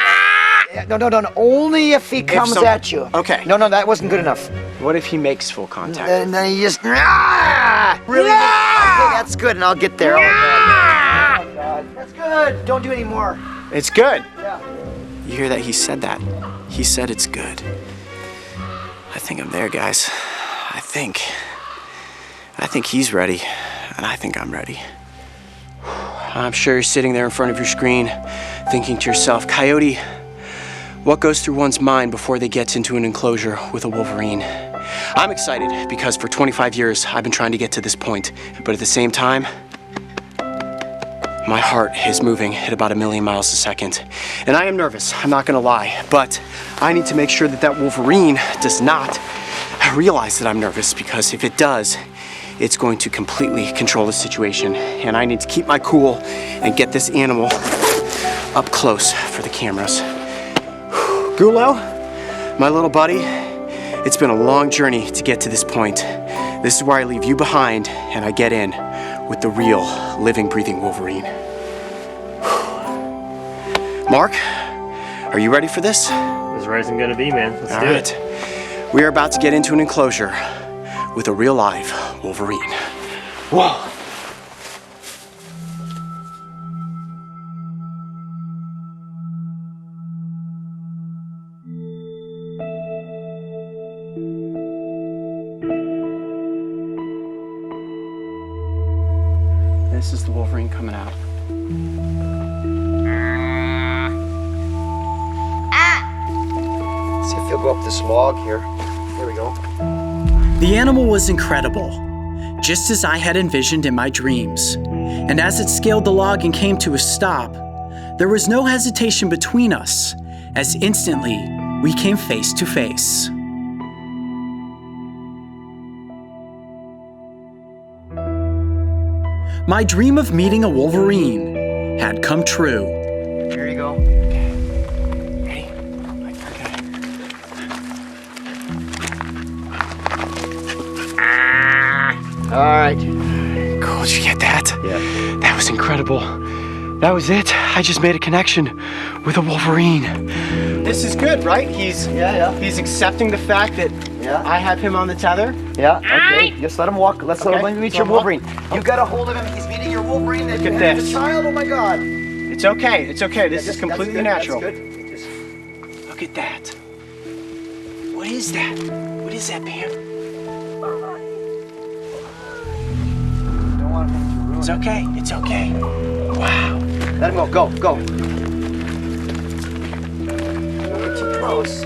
Speaker 6: No. Only if he comes at you.
Speaker 3: Okay.
Speaker 6: No, that wasn't good enough.
Speaker 3: What if he makes full contact?
Speaker 6: And then he just. Really? Okay, that's good, and I'll get there. Oh, God. That's good. Don't do any more.
Speaker 3: It's good.
Speaker 6: Yeah.
Speaker 3: You hear that? He said that. He said it's good. I think I'm there, guys. I think he's ready, and I think I'm ready. I'm sure you're sitting there in front of your screen thinking to yourself, Coyote,
Speaker 1: What goes through one's mind before they get into an enclosure with a Wolverine? I'm excited because for 25 years I've been trying to get to this point, but at the same time, my heart is moving at about 1,000,000 miles a second. And I am nervous, I'm not gonna lie, but I need to make sure that that Wolverine does not realize that I'm nervous, because if it does, it's going to completely control the situation. And I need to keep my cool and get this animal up close for the cameras. Gulo, my little buddy, it's been a long journey to get to this point. This is where I leave you behind and I get in with the real living, breathing Wolverine. Mark, are you ready for this?
Speaker 2: As ready as I'm gonna be, man. Let's do it.
Speaker 1: We are about to get into an enclosure with a real live Wolverine. Whoa. This is the Wolverine coming out.
Speaker 6: See if you'll go up this log here. There we go.
Speaker 1: The animal was incredible, just as I had envisioned in my dreams. And as it scaled the log and came to a stop, there was no hesitation between us, as instantly we came face to face. My dream of meeting a Wolverine had come true.
Speaker 6: Here you go.
Speaker 1: Ready?
Speaker 6: All right.
Speaker 1: Cool, did you get that?
Speaker 2: Yeah.
Speaker 1: That was incredible. That was it. I just made a connection with a Wolverine. This is good, right? He's accepting the fact that I have him on the tether.
Speaker 6: Yeah, okay. Just let him walk. Let him meet
Speaker 1: So
Speaker 6: your
Speaker 1: walk.
Speaker 6: Wolverine. You got a hold of him. He's meeting your Wolverine.
Speaker 1: Look at this.
Speaker 6: The child. Oh my God.
Speaker 1: It's okay. It's okay. This is completely natural.
Speaker 6: That's good. Just
Speaker 1: Look at that. What is that? What is that, Pam?
Speaker 6: don't want him to ruin
Speaker 1: It's okay. It's okay. Wow.
Speaker 6: it. Let him go. Go. Go. Don't get too close.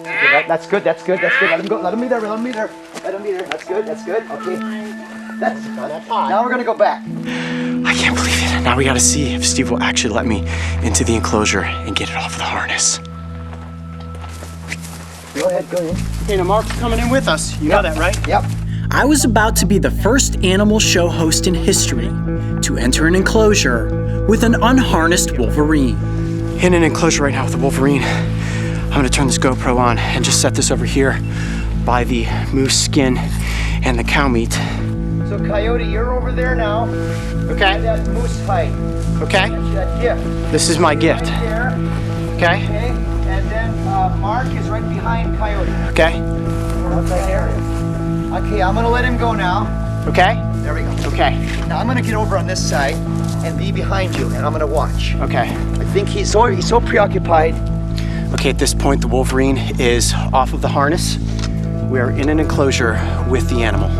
Speaker 6: Okay, that's good. That's good. That's good. Let him go. Let him be there. Let him be there. Let him be there. That's good. That's good. Okay. That's now we're gonna go back.
Speaker 1: I can't believe it. Now we gotta see if Steve will actually let me into the enclosure and get it off the harness.
Speaker 6: Go ahead. Go ahead.
Speaker 1: Hey, now Mark's coming in with us. You know that, right?
Speaker 6: Yep.
Speaker 1: I was about to be the first animal show host in history to enter an enclosure with an unharnessed Wolverine. In an enclosure right now with a Wolverine. I'm gonna turn this GoPro on and just set this over here by the moose skin and the cow meat.
Speaker 6: So Coyote, you're over there now.
Speaker 1: Okay.
Speaker 6: That moose hide.
Speaker 1: Okay?
Speaker 6: That gift.
Speaker 1: This is my gift.
Speaker 6: Right there.
Speaker 1: Okay?
Speaker 6: Okay. And then Mark is right behind Coyote.
Speaker 1: Okay?
Speaker 6: Right there. Okay, I'm gonna let him go now.
Speaker 1: Okay?
Speaker 6: There we go.
Speaker 1: Okay.
Speaker 6: Now I'm gonna get over on this side and be behind you, and I'm gonna watch.
Speaker 1: Okay.
Speaker 6: I think he's so preoccupied.
Speaker 1: Okay, at this point, the Wolverine is off of the harness. We are in an enclosure with the animal.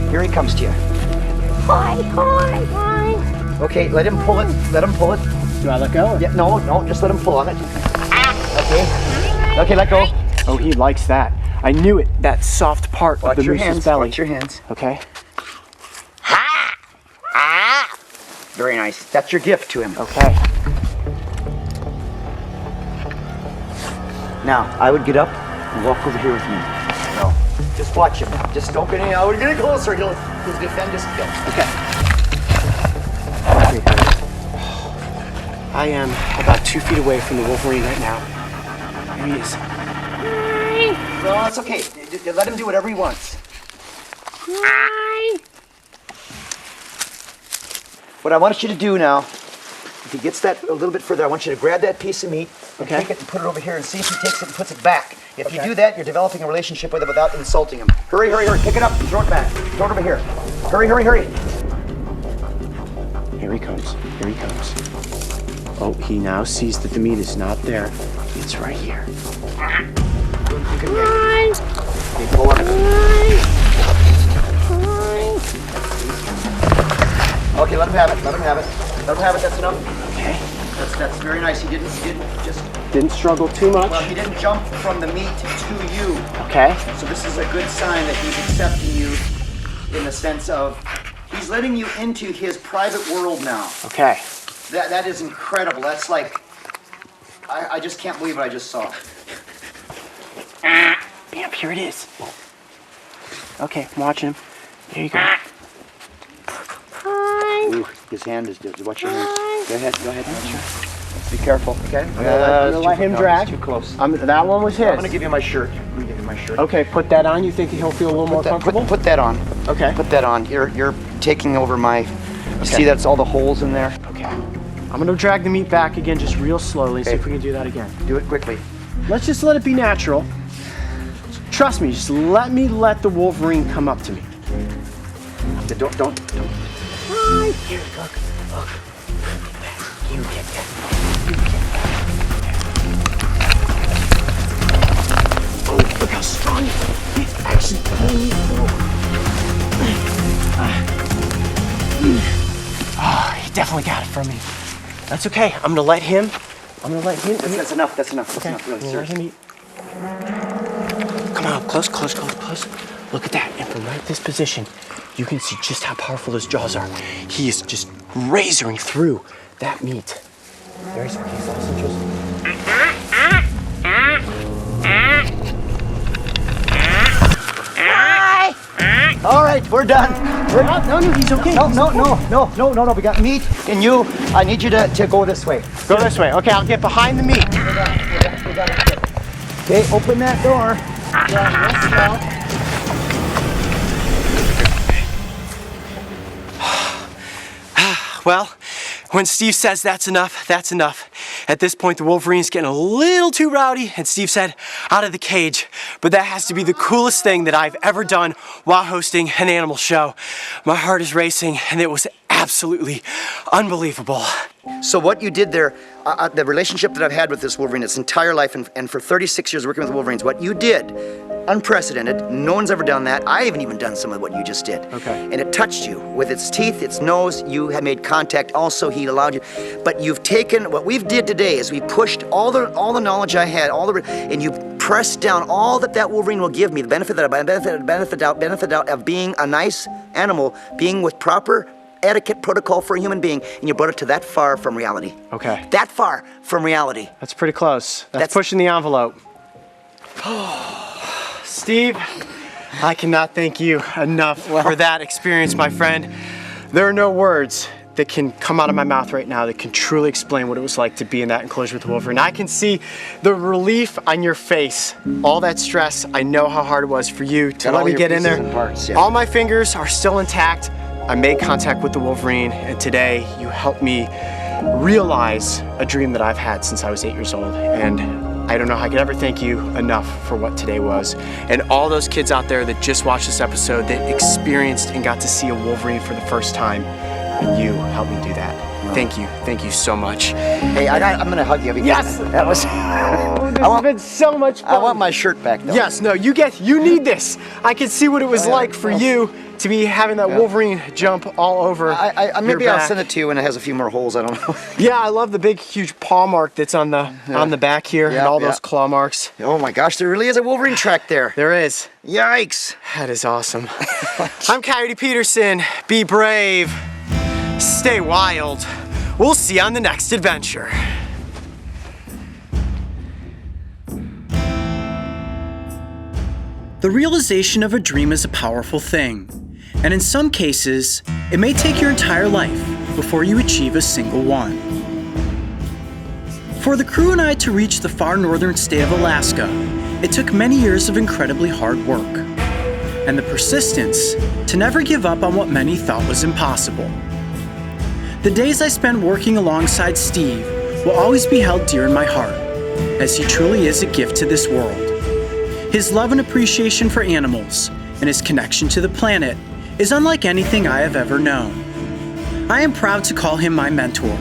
Speaker 6: Here he comes to you.
Speaker 4: Hi.
Speaker 6: Okay, let him pull it. Let him pull it.
Speaker 1: Do I let go?
Speaker 6: Yeah, no, just let him pull on it. Okay. Okay, let go.
Speaker 1: Oh, he likes that. I knew it. That soft part
Speaker 6: Watch
Speaker 1: of the
Speaker 6: your
Speaker 1: moose's
Speaker 6: hands.
Speaker 1: belly.
Speaker 6: Watch your hands.
Speaker 1: Okay.
Speaker 6: Very nice. That's your gift to him.
Speaker 1: Okay.
Speaker 6: Now, I would get up and walk over here with me. No. Just watch him. Just don't get any. I would get closer. He'll defend his kill. Okay.
Speaker 1: I am about 2 feet away from the Wolverine right now. Here he is.
Speaker 6: No, it's okay. Let him do whatever he wants. What I want you to do now, if he gets that a little bit further, I want you to grab that piece of meat and
Speaker 1: Okay.
Speaker 6: take it and put it over here and see if he takes it and puts it back. If you do that, you're developing a relationship with him without insulting him. Hurry, hurry, hurry. Pick it up and throw it back. Throw it over here. Hurry, hurry, hurry.
Speaker 1: Here he comes. Here he comes. Oh, he now sees that the meat is not there. It's right here.
Speaker 6: Okay, pull on it. Okay, let him have it. Let him have it. Let him have it. That's enough.
Speaker 3: Okay.
Speaker 6: That's very nice. He didn't just.
Speaker 3: Didn't struggle too much.
Speaker 6: Well, he didn't jump from the meat to you.
Speaker 3: Okay.
Speaker 6: So this is a good sign that he's accepting you in the sense of he's letting you into his private world now.
Speaker 3: Okay.
Speaker 6: That is incredible. That's like, I just can't believe what I just saw.
Speaker 3: Yep, here it is. Okay, I'm watching him. There you go.
Speaker 6: Ooh, his hand is, watch your hand. Go ahead, be careful, okay? I'm gonna
Speaker 3: let him drag.
Speaker 6: Too close.
Speaker 3: That one was his.
Speaker 6: I'm gonna give you my shirt. I'm gonna give you my shirt.
Speaker 3: Okay, put that on. You think he'll feel a little more comfortable?
Speaker 6: Put that on.
Speaker 3: Okay.
Speaker 6: Put that on. You're taking over my, you see that's all the holes in there?
Speaker 3: Okay. I'm gonna drag the meat back again just real slowly, see if we can do that again.
Speaker 6: Do it quickly.
Speaker 3: Let's just let it be natural. Trust me, just let the Wolverine come up to me.
Speaker 6: Don't.
Speaker 3: Right here, look. You get that. Oh, look how strong he is. He's actually pulling me forward. Oh, he definitely got it from me. That's okay. I'm gonna let him.
Speaker 6: That's enough. That's enough. That's enough. Really,
Speaker 3: I'm gonna let him eat. Come on, close. Look at that. And from right this position, you can see just how powerful his jaws are. He is just razoring through that meat. There's where he's lost interest.
Speaker 6: All right, we're done.
Speaker 3: No, he's okay.
Speaker 6: No. We got meat, and you. I need you to go this way.
Speaker 3: Go this way. Okay, I'll get behind the meat.
Speaker 6: Okay, open that door.
Speaker 3: Well, when Steve says that's enough, that's enough. At this point, the Wolverine's getting a little too rowdy, and Steve said, out of the cage. But that has to be the coolest thing that I've ever done while hosting an animal show. My heart is racing, and it was absolutely unbelievable.
Speaker 6: So what you did there, the relationship that I've had with this Wolverine its entire life, and for 36 years working with Wolverines, what you did, unprecedented. No one's ever done that. I haven't even done some of what you just did.
Speaker 3: Okay.
Speaker 6: And it touched you with its teeth, its nose. You have made contact. Also, he allowed you. But you've taken what we've did today is we pushed all the knowledge I had, and you pressed down all that Wolverine will give me, the benefit out of being a nice animal, being with proper etiquette protocol for a human being, and you brought it to that far from reality.
Speaker 3: Okay.
Speaker 6: That far from reality.
Speaker 3: That's pretty close. That's pushing the envelope. Steve, I cannot thank you enough for that experience, my friend. There are no words that can come out of my mouth right now that can truly explain what it was like to be in that enclosure with the Wolverine. I can see the relief on your face. All that stress, I know how hard it was for you to let me get in there. All my fingers are still intact. I made contact with the Wolverine, and today you helped me realize a dream that I've had since I was 8 years old. And I don't know how I could ever thank you enough for what today was. And all those kids out there that just watched this episode that experienced and got to see a Wolverine for the first time, and you helped me do that. Thank you so much.
Speaker 6: Hey, I'm gonna hug you.
Speaker 3: Yes!
Speaker 6: That was.
Speaker 3: This has been so much fun.
Speaker 6: I want my shirt back though.
Speaker 3: Yes, no, you need this. I can see what it was like for you to be having that Wolverine jump all over
Speaker 6: maybe
Speaker 3: your
Speaker 6: I'll
Speaker 3: back.
Speaker 6: send it to you when it has a few more holes. I don't know.
Speaker 3: Yeah, I love the big, huge paw mark that's on the back here, and all those claw marks.
Speaker 6: Oh my gosh, there really is a Wolverine track there.
Speaker 3: There is.
Speaker 6: Yikes.
Speaker 3: That is awesome. I'm Coyote Peterson. Be brave. Stay wild. We'll see you on the next adventure. The realization of a dream is a powerful thing, and in some cases, it may take your entire life before you achieve a single one. For the crew and I to reach the far northern state of Alaska, it took many years of incredibly hard work, and the persistence to never give up on what many thought was impossible. The days I spent working alongside Steve will always be held dear in my heart, as he truly is a gift to this world. His love and appreciation for animals and his connection to the planet is unlike anything I have ever known. I am proud to call him my mentor,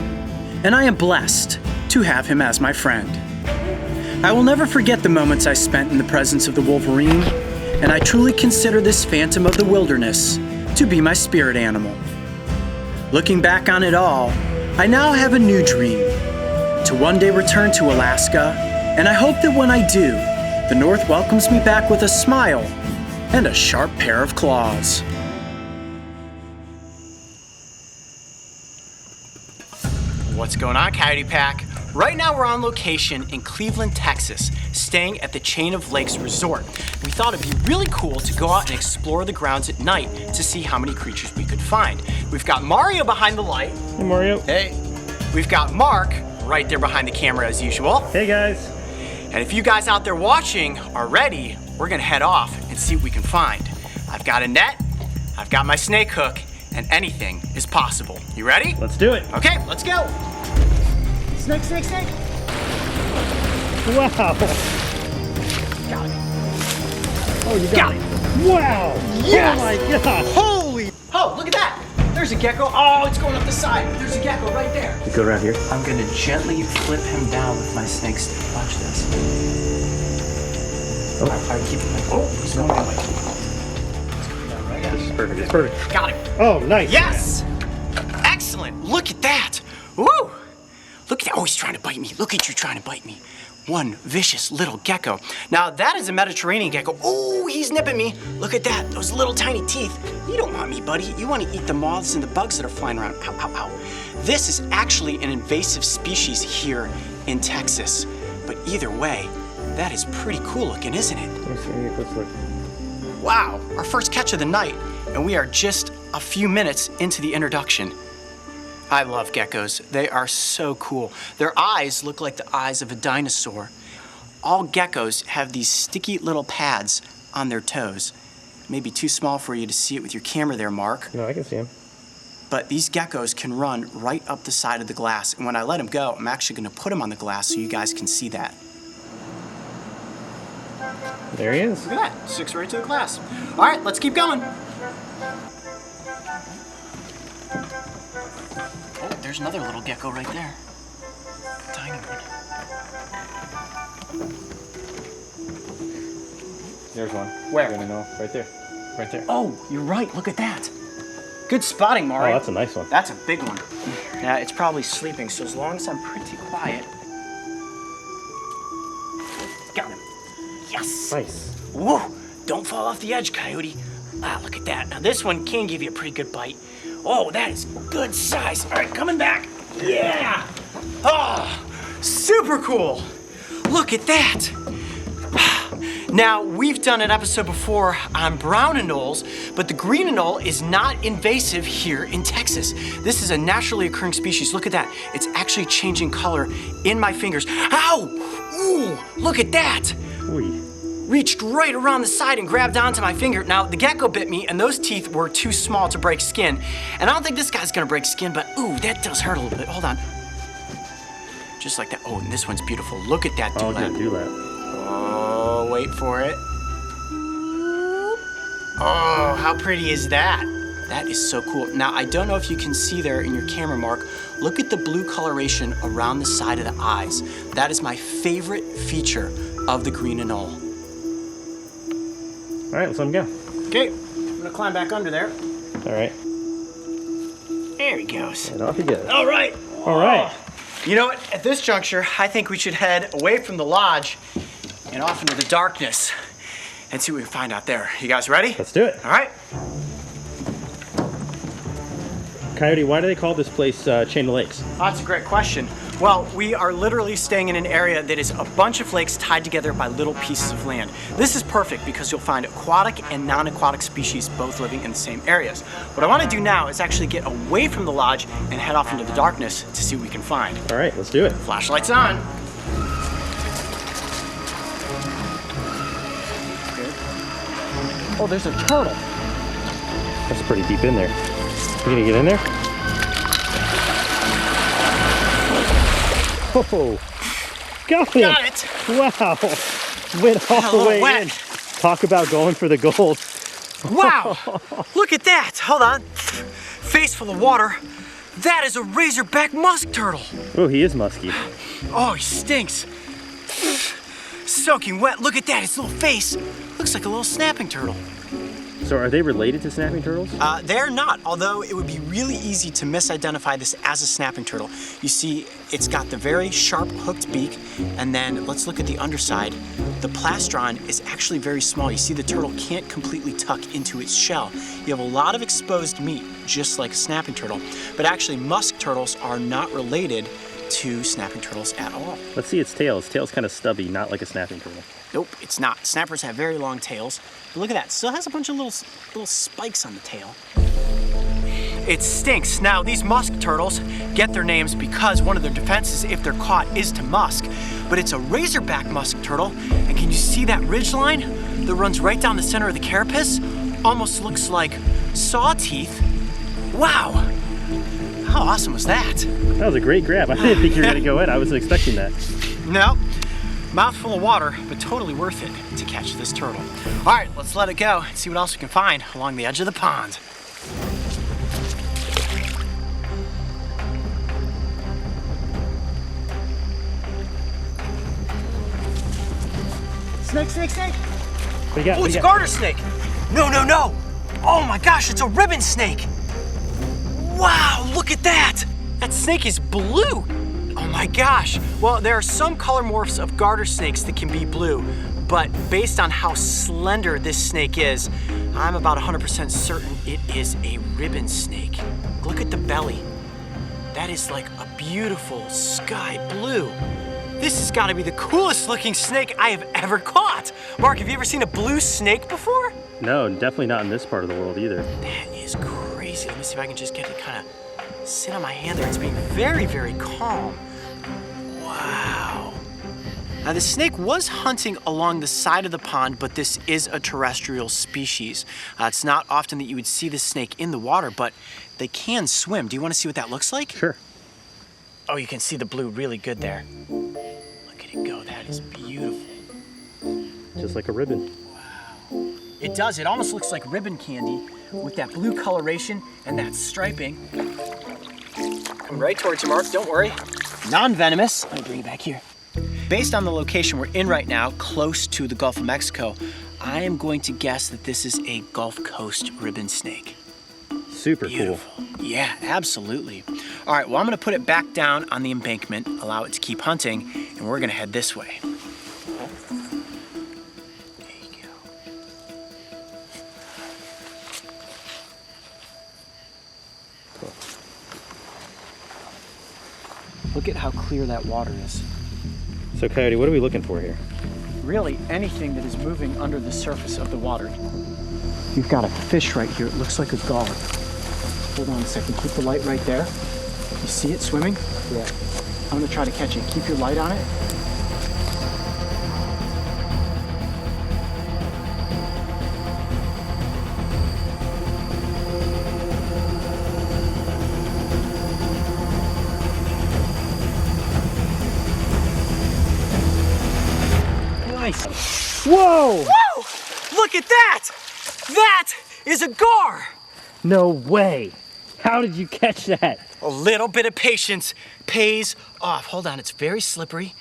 Speaker 3: and I am blessed to have him as my friend. I will never forget the moments I spent in the presence of the Wolverine, and I truly consider this phantom of the wilderness to be my spirit animal.
Speaker 1: Looking back on it all, I now have a new dream. To one day return to Alaska, and I hope that when I do, the North welcomes me back with a smile and a sharp pair of claws. What's going on, Coyote Pack? Right now we're on location in Cleveland, Texas, staying at the Chain of Lakes Resort. We thought it'd be really cool to go out and explore the grounds at night to see how many creatures we could find. We've got Mario behind the light.
Speaker 2: Hey, Mario.
Speaker 1: Hey. We've got Mark right there behind the camera as usual.
Speaker 2: Hey, guys.
Speaker 1: And if you guys out there watching are ready, we're gonna head off and see what we can find. I've got a net, I've got my snake hook, and anything is possible. You ready?
Speaker 2: Let's do it.
Speaker 1: Okay, let's go. Snake, snake, snake.
Speaker 2: Wow.
Speaker 1: Got it.
Speaker 2: Oh, you
Speaker 1: Got it.
Speaker 2: Wow.
Speaker 1: Yes.
Speaker 2: Oh, my gosh.
Speaker 1: Holy. Oh, look at that. There's a gecko. Oh, it's going up the side. There's a gecko right there.
Speaker 2: You go around here.
Speaker 1: I'm gonna gently flip him down with my snake stick. Watch this.
Speaker 2: Oh.
Speaker 1: I keep it like, oh, he's going that way.
Speaker 2: It's perfect. It's perfect.
Speaker 1: Got him.
Speaker 2: Oh, nice.
Speaker 1: Yes! Excellent. Look at that. Woo! Look at that. Oh, he's trying to bite me. Look at you trying to bite me. One vicious little gecko. Now, that is a Mediterranean gecko. Oh, he's nipping me. Look at that. Those little tiny teeth. You don't want me, buddy. You want to eat the moths and the bugs that are flying around. Ow, ow, ow. This is actually an invasive species here in Texas. But either way, that is pretty cool looking, isn't it?
Speaker 2: Let's look.
Speaker 1: Wow, our first catch of the night, and we are just a few minutes into the introduction. I love geckos. They are so cool. Their eyes look like the eyes of a dinosaur. All geckos have these sticky little pads on their toes. Maybe too small for you to see it with your camera there, Mark.
Speaker 2: No, I can see him.
Speaker 1: But these geckos can run right up the side of the glass, and when I let them go, I'm actually gonna put them on the glass so you guys can see that.
Speaker 2: There he is.
Speaker 1: Look at that, sticks right to the glass. All right, let's keep going. Oh, there's another little gecko right there. Tiny one.
Speaker 2: There's one.
Speaker 1: Where?
Speaker 2: I don't know. Right there. Right there.
Speaker 1: Oh, you're right, look at that. Good spotting, Mario.
Speaker 2: Oh, that's a nice one.
Speaker 1: That's a big one. Yeah, it's probably sleeping, so as long as I'm pretty quiet. Got him. Yes.
Speaker 2: Nice.
Speaker 1: Whoa, don't fall off the edge, Coyote. Ah, look at that. Now this one can give you a pretty good bite. Oh, that is good size. All right, coming back. Yeah. Oh, super cool. Look at that. Now, we've done an episode before on brown anoles, but the green anole is not invasive here in Texas. This is a naturally occurring species. Look at that. It's actually changing color in my fingers. Ow! Ooh, look at that.
Speaker 2: Ooh.
Speaker 1: Reached right around the side and grabbed onto my finger. Now, the gecko bit me, and those teeth were too small to break skin. And I don't think this guy's gonna break skin, but ooh, that does hurt a little bit. Hold on. Just like that. Oh, and this one's beautiful. Look at that
Speaker 2: Oh,
Speaker 1: dewlap.
Speaker 2: good dewlap.
Speaker 1: Oh, wait for it. Oh, how pretty is that? That is so cool. Now, I don't know if you can see there in your camera, Mark. Look at the blue coloration around the side of the eyes. That is my favorite feature of the green anole.
Speaker 2: All right, let's let him go.
Speaker 1: Okay, I'm gonna climb back under there.
Speaker 2: All right.
Speaker 1: There he goes.
Speaker 2: And off he goes.
Speaker 1: All right.
Speaker 2: All right.
Speaker 1: You know what? At this juncture, I think we should head away from the lodge and off into the darkness and see what we can find out there. You guys ready?
Speaker 2: Let's do it.
Speaker 1: All right.
Speaker 2: Coyote, why do they call this place Chain of Lakes?
Speaker 1: Oh, that's a great question. Well, we are literally staying in an area that is a bunch of lakes tied together by little pieces of land. This is perfect because you'll find aquatic and non-aquatic species both living in the same areas. What I want to do now is actually get away from the lodge and head off into the darkness to see what we can find.
Speaker 2: All right, let's do it.
Speaker 1: Flashlights on. Oh, there's a turtle.
Speaker 2: That's pretty deep in there. You gonna get in there? Oh, got him.
Speaker 1: Got it.
Speaker 2: Wow, went all the way
Speaker 1: wet.
Speaker 2: in. Talk about going for the gold.
Speaker 1: Wow, look at that. Hold on. Face full of water. That is a razorback musk turtle.
Speaker 2: Oh, he is musky.
Speaker 1: Oh, he stinks. Soaking wet. Look at that. His little face looks like a little snapping turtle.
Speaker 2: So are they related to snapping turtles?
Speaker 1: They're not, although it would be really easy to misidentify this as a snapping turtle. You see, it's got the very sharp hooked beak, and then let's look at the underside. The plastron is actually very small. You see the turtle can't completely tuck into its shell. You have a lot of exposed meat, just like a snapping turtle. But actually, musk turtles are not related to snapping turtles at all.
Speaker 2: Let's see its tail. Its tail's kind of stubby, not like a snapping turtle.
Speaker 1: Nope, it's not. Snappers have very long tails. But look at that, still has a bunch of little spikes on the tail. It stinks. Now, these musk turtles get their names because one of their defenses, if they're caught, is to musk. But it's a razorback musk turtle, and can you see that ridge line that runs right down the center of the carapace? Almost looks like saw teeth. Wow, how awesome was that?
Speaker 2: That was a great grab. I didn't think you were gonna go in. I wasn't expecting that.
Speaker 1: No, mouthful of water, but totally worth it to catch this turtle. All right, let's let it go and see what else we can find along the edge of the pond. Snake, snake, snake.
Speaker 2: We got,
Speaker 1: Oh, it's a garter snake. No, no, no. Oh my gosh, it's a ribbon snake. Wow, look at that. That snake is blue. Oh my gosh. Well, there are some color morphs of garter snakes that can be blue, but based on how slender this snake is, I'm about 100% certain it is a ribbon snake. Look at the belly. That is like a beautiful sky blue. This has got to be the coolest looking snake I have ever caught. Mark, have you ever seen a blue snake before?
Speaker 2: No, definitely not in this part of the world either.
Speaker 1: That is crazy. Let me see if I can just get it to kind of sit on my hand there. It's being very, very calm. Wow. Now, the snake was hunting along the side of the pond, but this is a terrestrial species. It's not often that you would see this snake in the water, but they can swim. Do you want to see what that looks like?
Speaker 2: Sure.
Speaker 1: Oh, you can see the blue really good there. Look at it go. That is beautiful.
Speaker 2: Just like a ribbon.
Speaker 1: It does. It almost looks like ribbon candy with that blue coloration and that striping. Come right towards you, Mark. Don't worry. Non-venomous. Let me bring it back here. Based on the location we're in right now, close to the Gulf of Mexico, I am going to guess that this is a Gulf Coast ribbon snake.
Speaker 2: Super
Speaker 1: Beautiful. Yeah, absolutely. All right, well, I'm going to put it back down on the embankment, allow it to keep hunting, and we're going to head this way. There you go.
Speaker 2: Cool.
Speaker 1: Look at how clear that water is.
Speaker 2: So Coyote, what are we looking for here?
Speaker 1: Really, anything that is moving under the surface of the water. You've got a fish right here. It looks like a gar. Hold on a second. Keep the light right there. You see it swimming?
Speaker 5: Yeah.
Speaker 1: I'm going to try to catch it. Keep your light on it.
Speaker 2: Nice. Whoa!
Speaker 1: Whoa! Look at that! That is a gar!
Speaker 2: No way. How did you catch that?
Speaker 1: A little bit of patience pays off. Hold on, it's very slippery.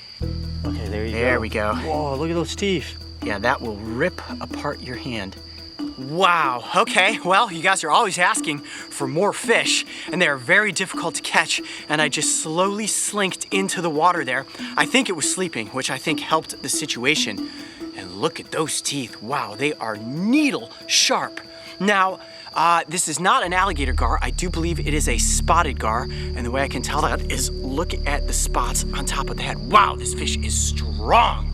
Speaker 2: Okay, there you go.
Speaker 1: There we go.
Speaker 2: Whoa, look at those teeth.
Speaker 1: Yeah, that will rip apart your hand. Wow, okay, well, you guys are always asking for more fish, and they're very difficult to catch, and I just slowly slinked into the water there. I think it was sleeping, which I think helped the situation. And look at those teeth. Wow, they are needle sharp. Now, this is not an alligator gar. I do believe it is a spotted gar, and the way I can tell that is look at the spots on top of the head. Wow, this fish is strong.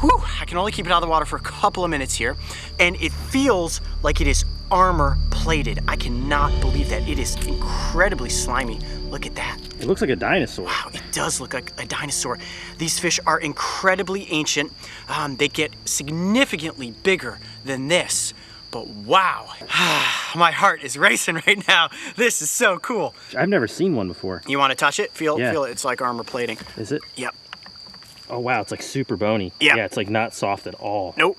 Speaker 1: Whew, I can only keep it out of the water for a couple of minutes here, and it feels like it is armor plated. I cannot believe that. It is incredibly slimy. Look at that.
Speaker 2: It looks like a dinosaur.
Speaker 1: Wow, it does look like a dinosaur. These fish are incredibly ancient. They get significantly bigger than this. But wow, my heart is racing right now. This is so cool.
Speaker 2: I've never seen one before.
Speaker 1: You want to touch it? Feel
Speaker 2: Yeah.
Speaker 1: it. It's like armor plating.
Speaker 2: Is it?
Speaker 1: Yep.
Speaker 2: Oh wow, it's like super bony.
Speaker 1: Yeah.
Speaker 2: Yeah, it's like not soft at all.
Speaker 1: Nope.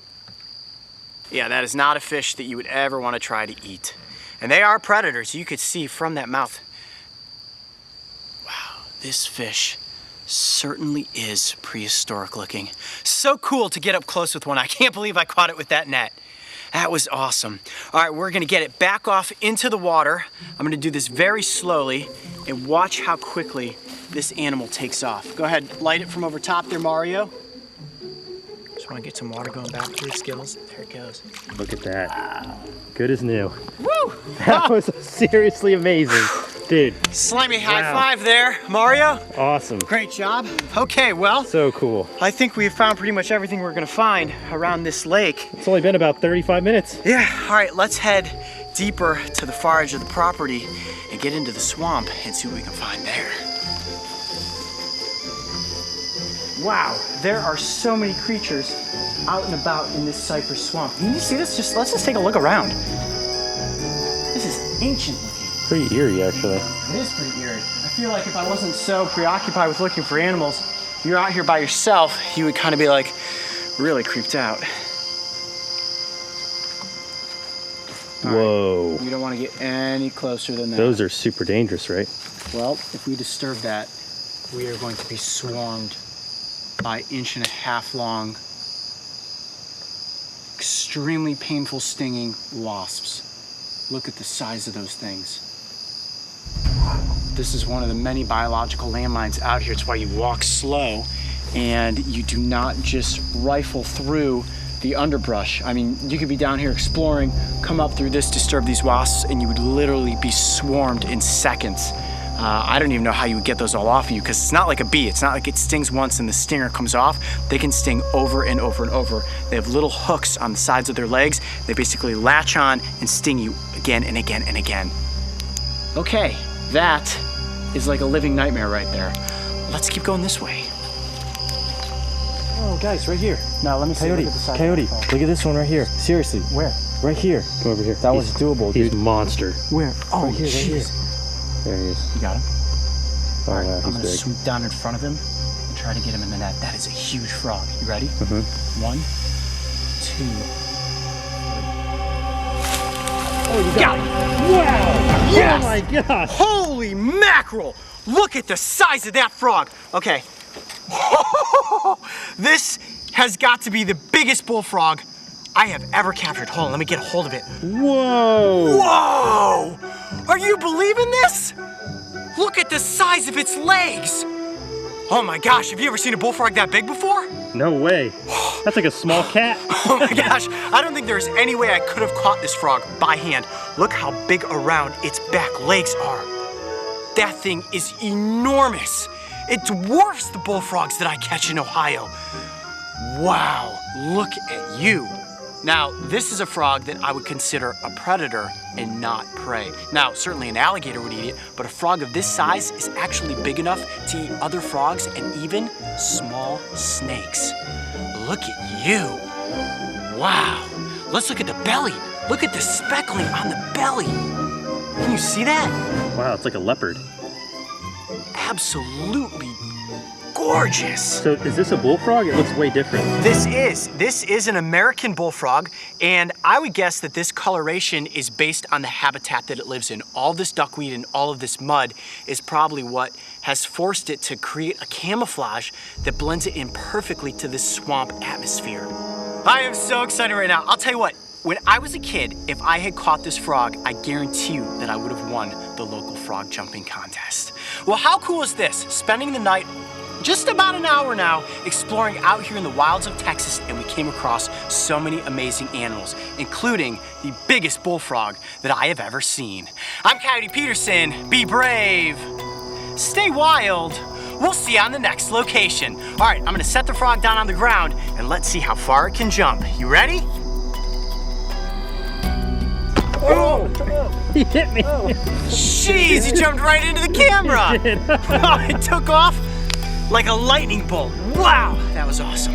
Speaker 1: Yeah, that is not a fish that you would ever want to try to eat. And they are predators. You could see from that mouth. Wow, this fish certainly is prehistoric looking. So cool to get up close with one. I can't believe I caught it with that net. That was awesome. All right, we're gonna get it back off into the water. I'm gonna do this very slowly and watch how quickly this animal takes off. Go ahead, light it from over top there, Mario. Just wanna get some water going back through its gills. There it goes.
Speaker 2: Look at that. Good as new.
Speaker 1: Woo!
Speaker 2: That was seriously amazing. Dude.
Speaker 1: Slimy high five there, Mario.
Speaker 2: Awesome.
Speaker 1: Great job. Okay, well,
Speaker 2: So cool.
Speaker 1: I think we've found pretty much everything we're gonna find around this lake.
Speaker 2: It's only been about 35 minutes.
Speaker 1: Yeah, all right, let's head deeper to the far edge of the property and get into the swamp and see what we can find there. Wow, there are so many creatures out and about in this cypress swamp. Can you see this? Let's just take a look around. This is ancient looking.
Speaker 2: Pretty eerie, actually.
Speaker 1: It is pretty eerie. I feel like if I wasn't so preoccupied with looking for animals, if you're out here by yourself, you would kind of be like really creeped out.
Speaker 2: Whoa.
Speaker 1: You don't want to get any closer than that.
Speaker 2: Those are super dangerous, right?
Speaker 1: Well, if we disturb that, we are going to be swarmed by 1.5 inch long, extremely painful stinging wasps. Look at the size of those things. This is one of the many biological landmines out here. It's why you walk slow and you do not just rifle through the underbrush. I mean, you could be down here exploring, come up through this, disturb these wasps, and you would literally be swarmed in seconds. I don't even know how you would get those all off of you, because it's not like a bee. It's not like it stings once and the stinger comes off. They can sting over and over and over. They have little hooks on the sides of their legs. They basically latch on and sting you again and again and again. Okay, that is like a living nightmare right there. Let's keep going this way.
Speaker 2: Oh, guys, right here.
Speaker 1: Now, let me see.
Speaker 2: Coyote,
Speaker 1: Look at the size
Speaker 2: Coyote,
Speaker 1: of that frog.
Speaker 2: look at this one right here. Seriously.
Speaker 1: Where?
Speaker 2: Right here. Come over here.
Speaker 5: That was doable,
Speaker 2: He's
Speaker 5: dude.
Speaker 2: a monster.
Speaker 1: Where? Oh,
Speaker 2: Right here, right here. There he is.
Speaker 1: You got him?
Speaker 2: Oh,
Speaker 1: All right,
Speaker 2: yeah,
Speaker 1: I'm
Speaker 2: he's
Speaker 1: gonna
Speaker 2: big.
Speaker 1: swoop down in front of him and try to get him in the net. That is a huge frog. You ready?
Speaker 2: Mm-hmm.
Speaker 1: 1, 2.
Speaker 2: Oh, you got him.
Speaker 1: Wow! Yes!
Speaker 2: Oh my gosh!
Speaker 1: Holy mackerel! Look at the size of that frog. Okay. This has got to be the biggest bullfrog I have ever captured. Hold on, let me get a hold of it.
Speaker 2: Whoa!
Speaker 1: Whoa! Are you believing this? Look at the size of its legs. Oh my gosh, have you ever seen a bullfrog that big before?
Speaker 2: No way. That's like a small cat.
Speaker 1: Oh my gosh, I don't think there's any way I could have caught this frog by hand. Look how big around its back legs are. That thing is enormous. It dwarfs the bullfrogs that I catch in Ohio. Wow, look at you. Now, this is a frog that I would consider a predator and not prey. Now, certainly an alligator would eat it, but a frog of this size is actually big enough to eat other frogs and even small snakes. Look at you. Wow. Let's look at the belly. Look at the speckling on the belly. Can you see that?
Speaker 2: Wow, it's like a leopard.
Speaker 1: Absolutely gorgeous.
Speaker 2: So is this a bullfrog? It looks way different.
Speaker 1: This is an American bullfrog, and I would guess that this coloration is based on the habitat that it lives in. All this duckweed and all of this mud is probably what has forced it to create a camouflage that blends it in perfectly to this swamp atmosphere. I am so excited right now. I'll tell you what, when I was a kid, if I had caught this frog, I guarantee you that I would have won the local frog jumping contest. Well, how cool is this? Spending the night just about an hour now exploring out here in the wilds of Texas, and we came across so many amazing animals, including the biggest bullfrog that I have ever seen. I'm Coyote Peterson. Be brave. Stay wild. We'll see you on the next location. All right, I'm gonna set the frog down on the ground and let's see how far it can jump. You ready?
Speaker 2: Oh! He hit me.
Speaker 1: Jeez, he jumped right into the camera. It took off like a lightning bolt. Wow, that was awesome.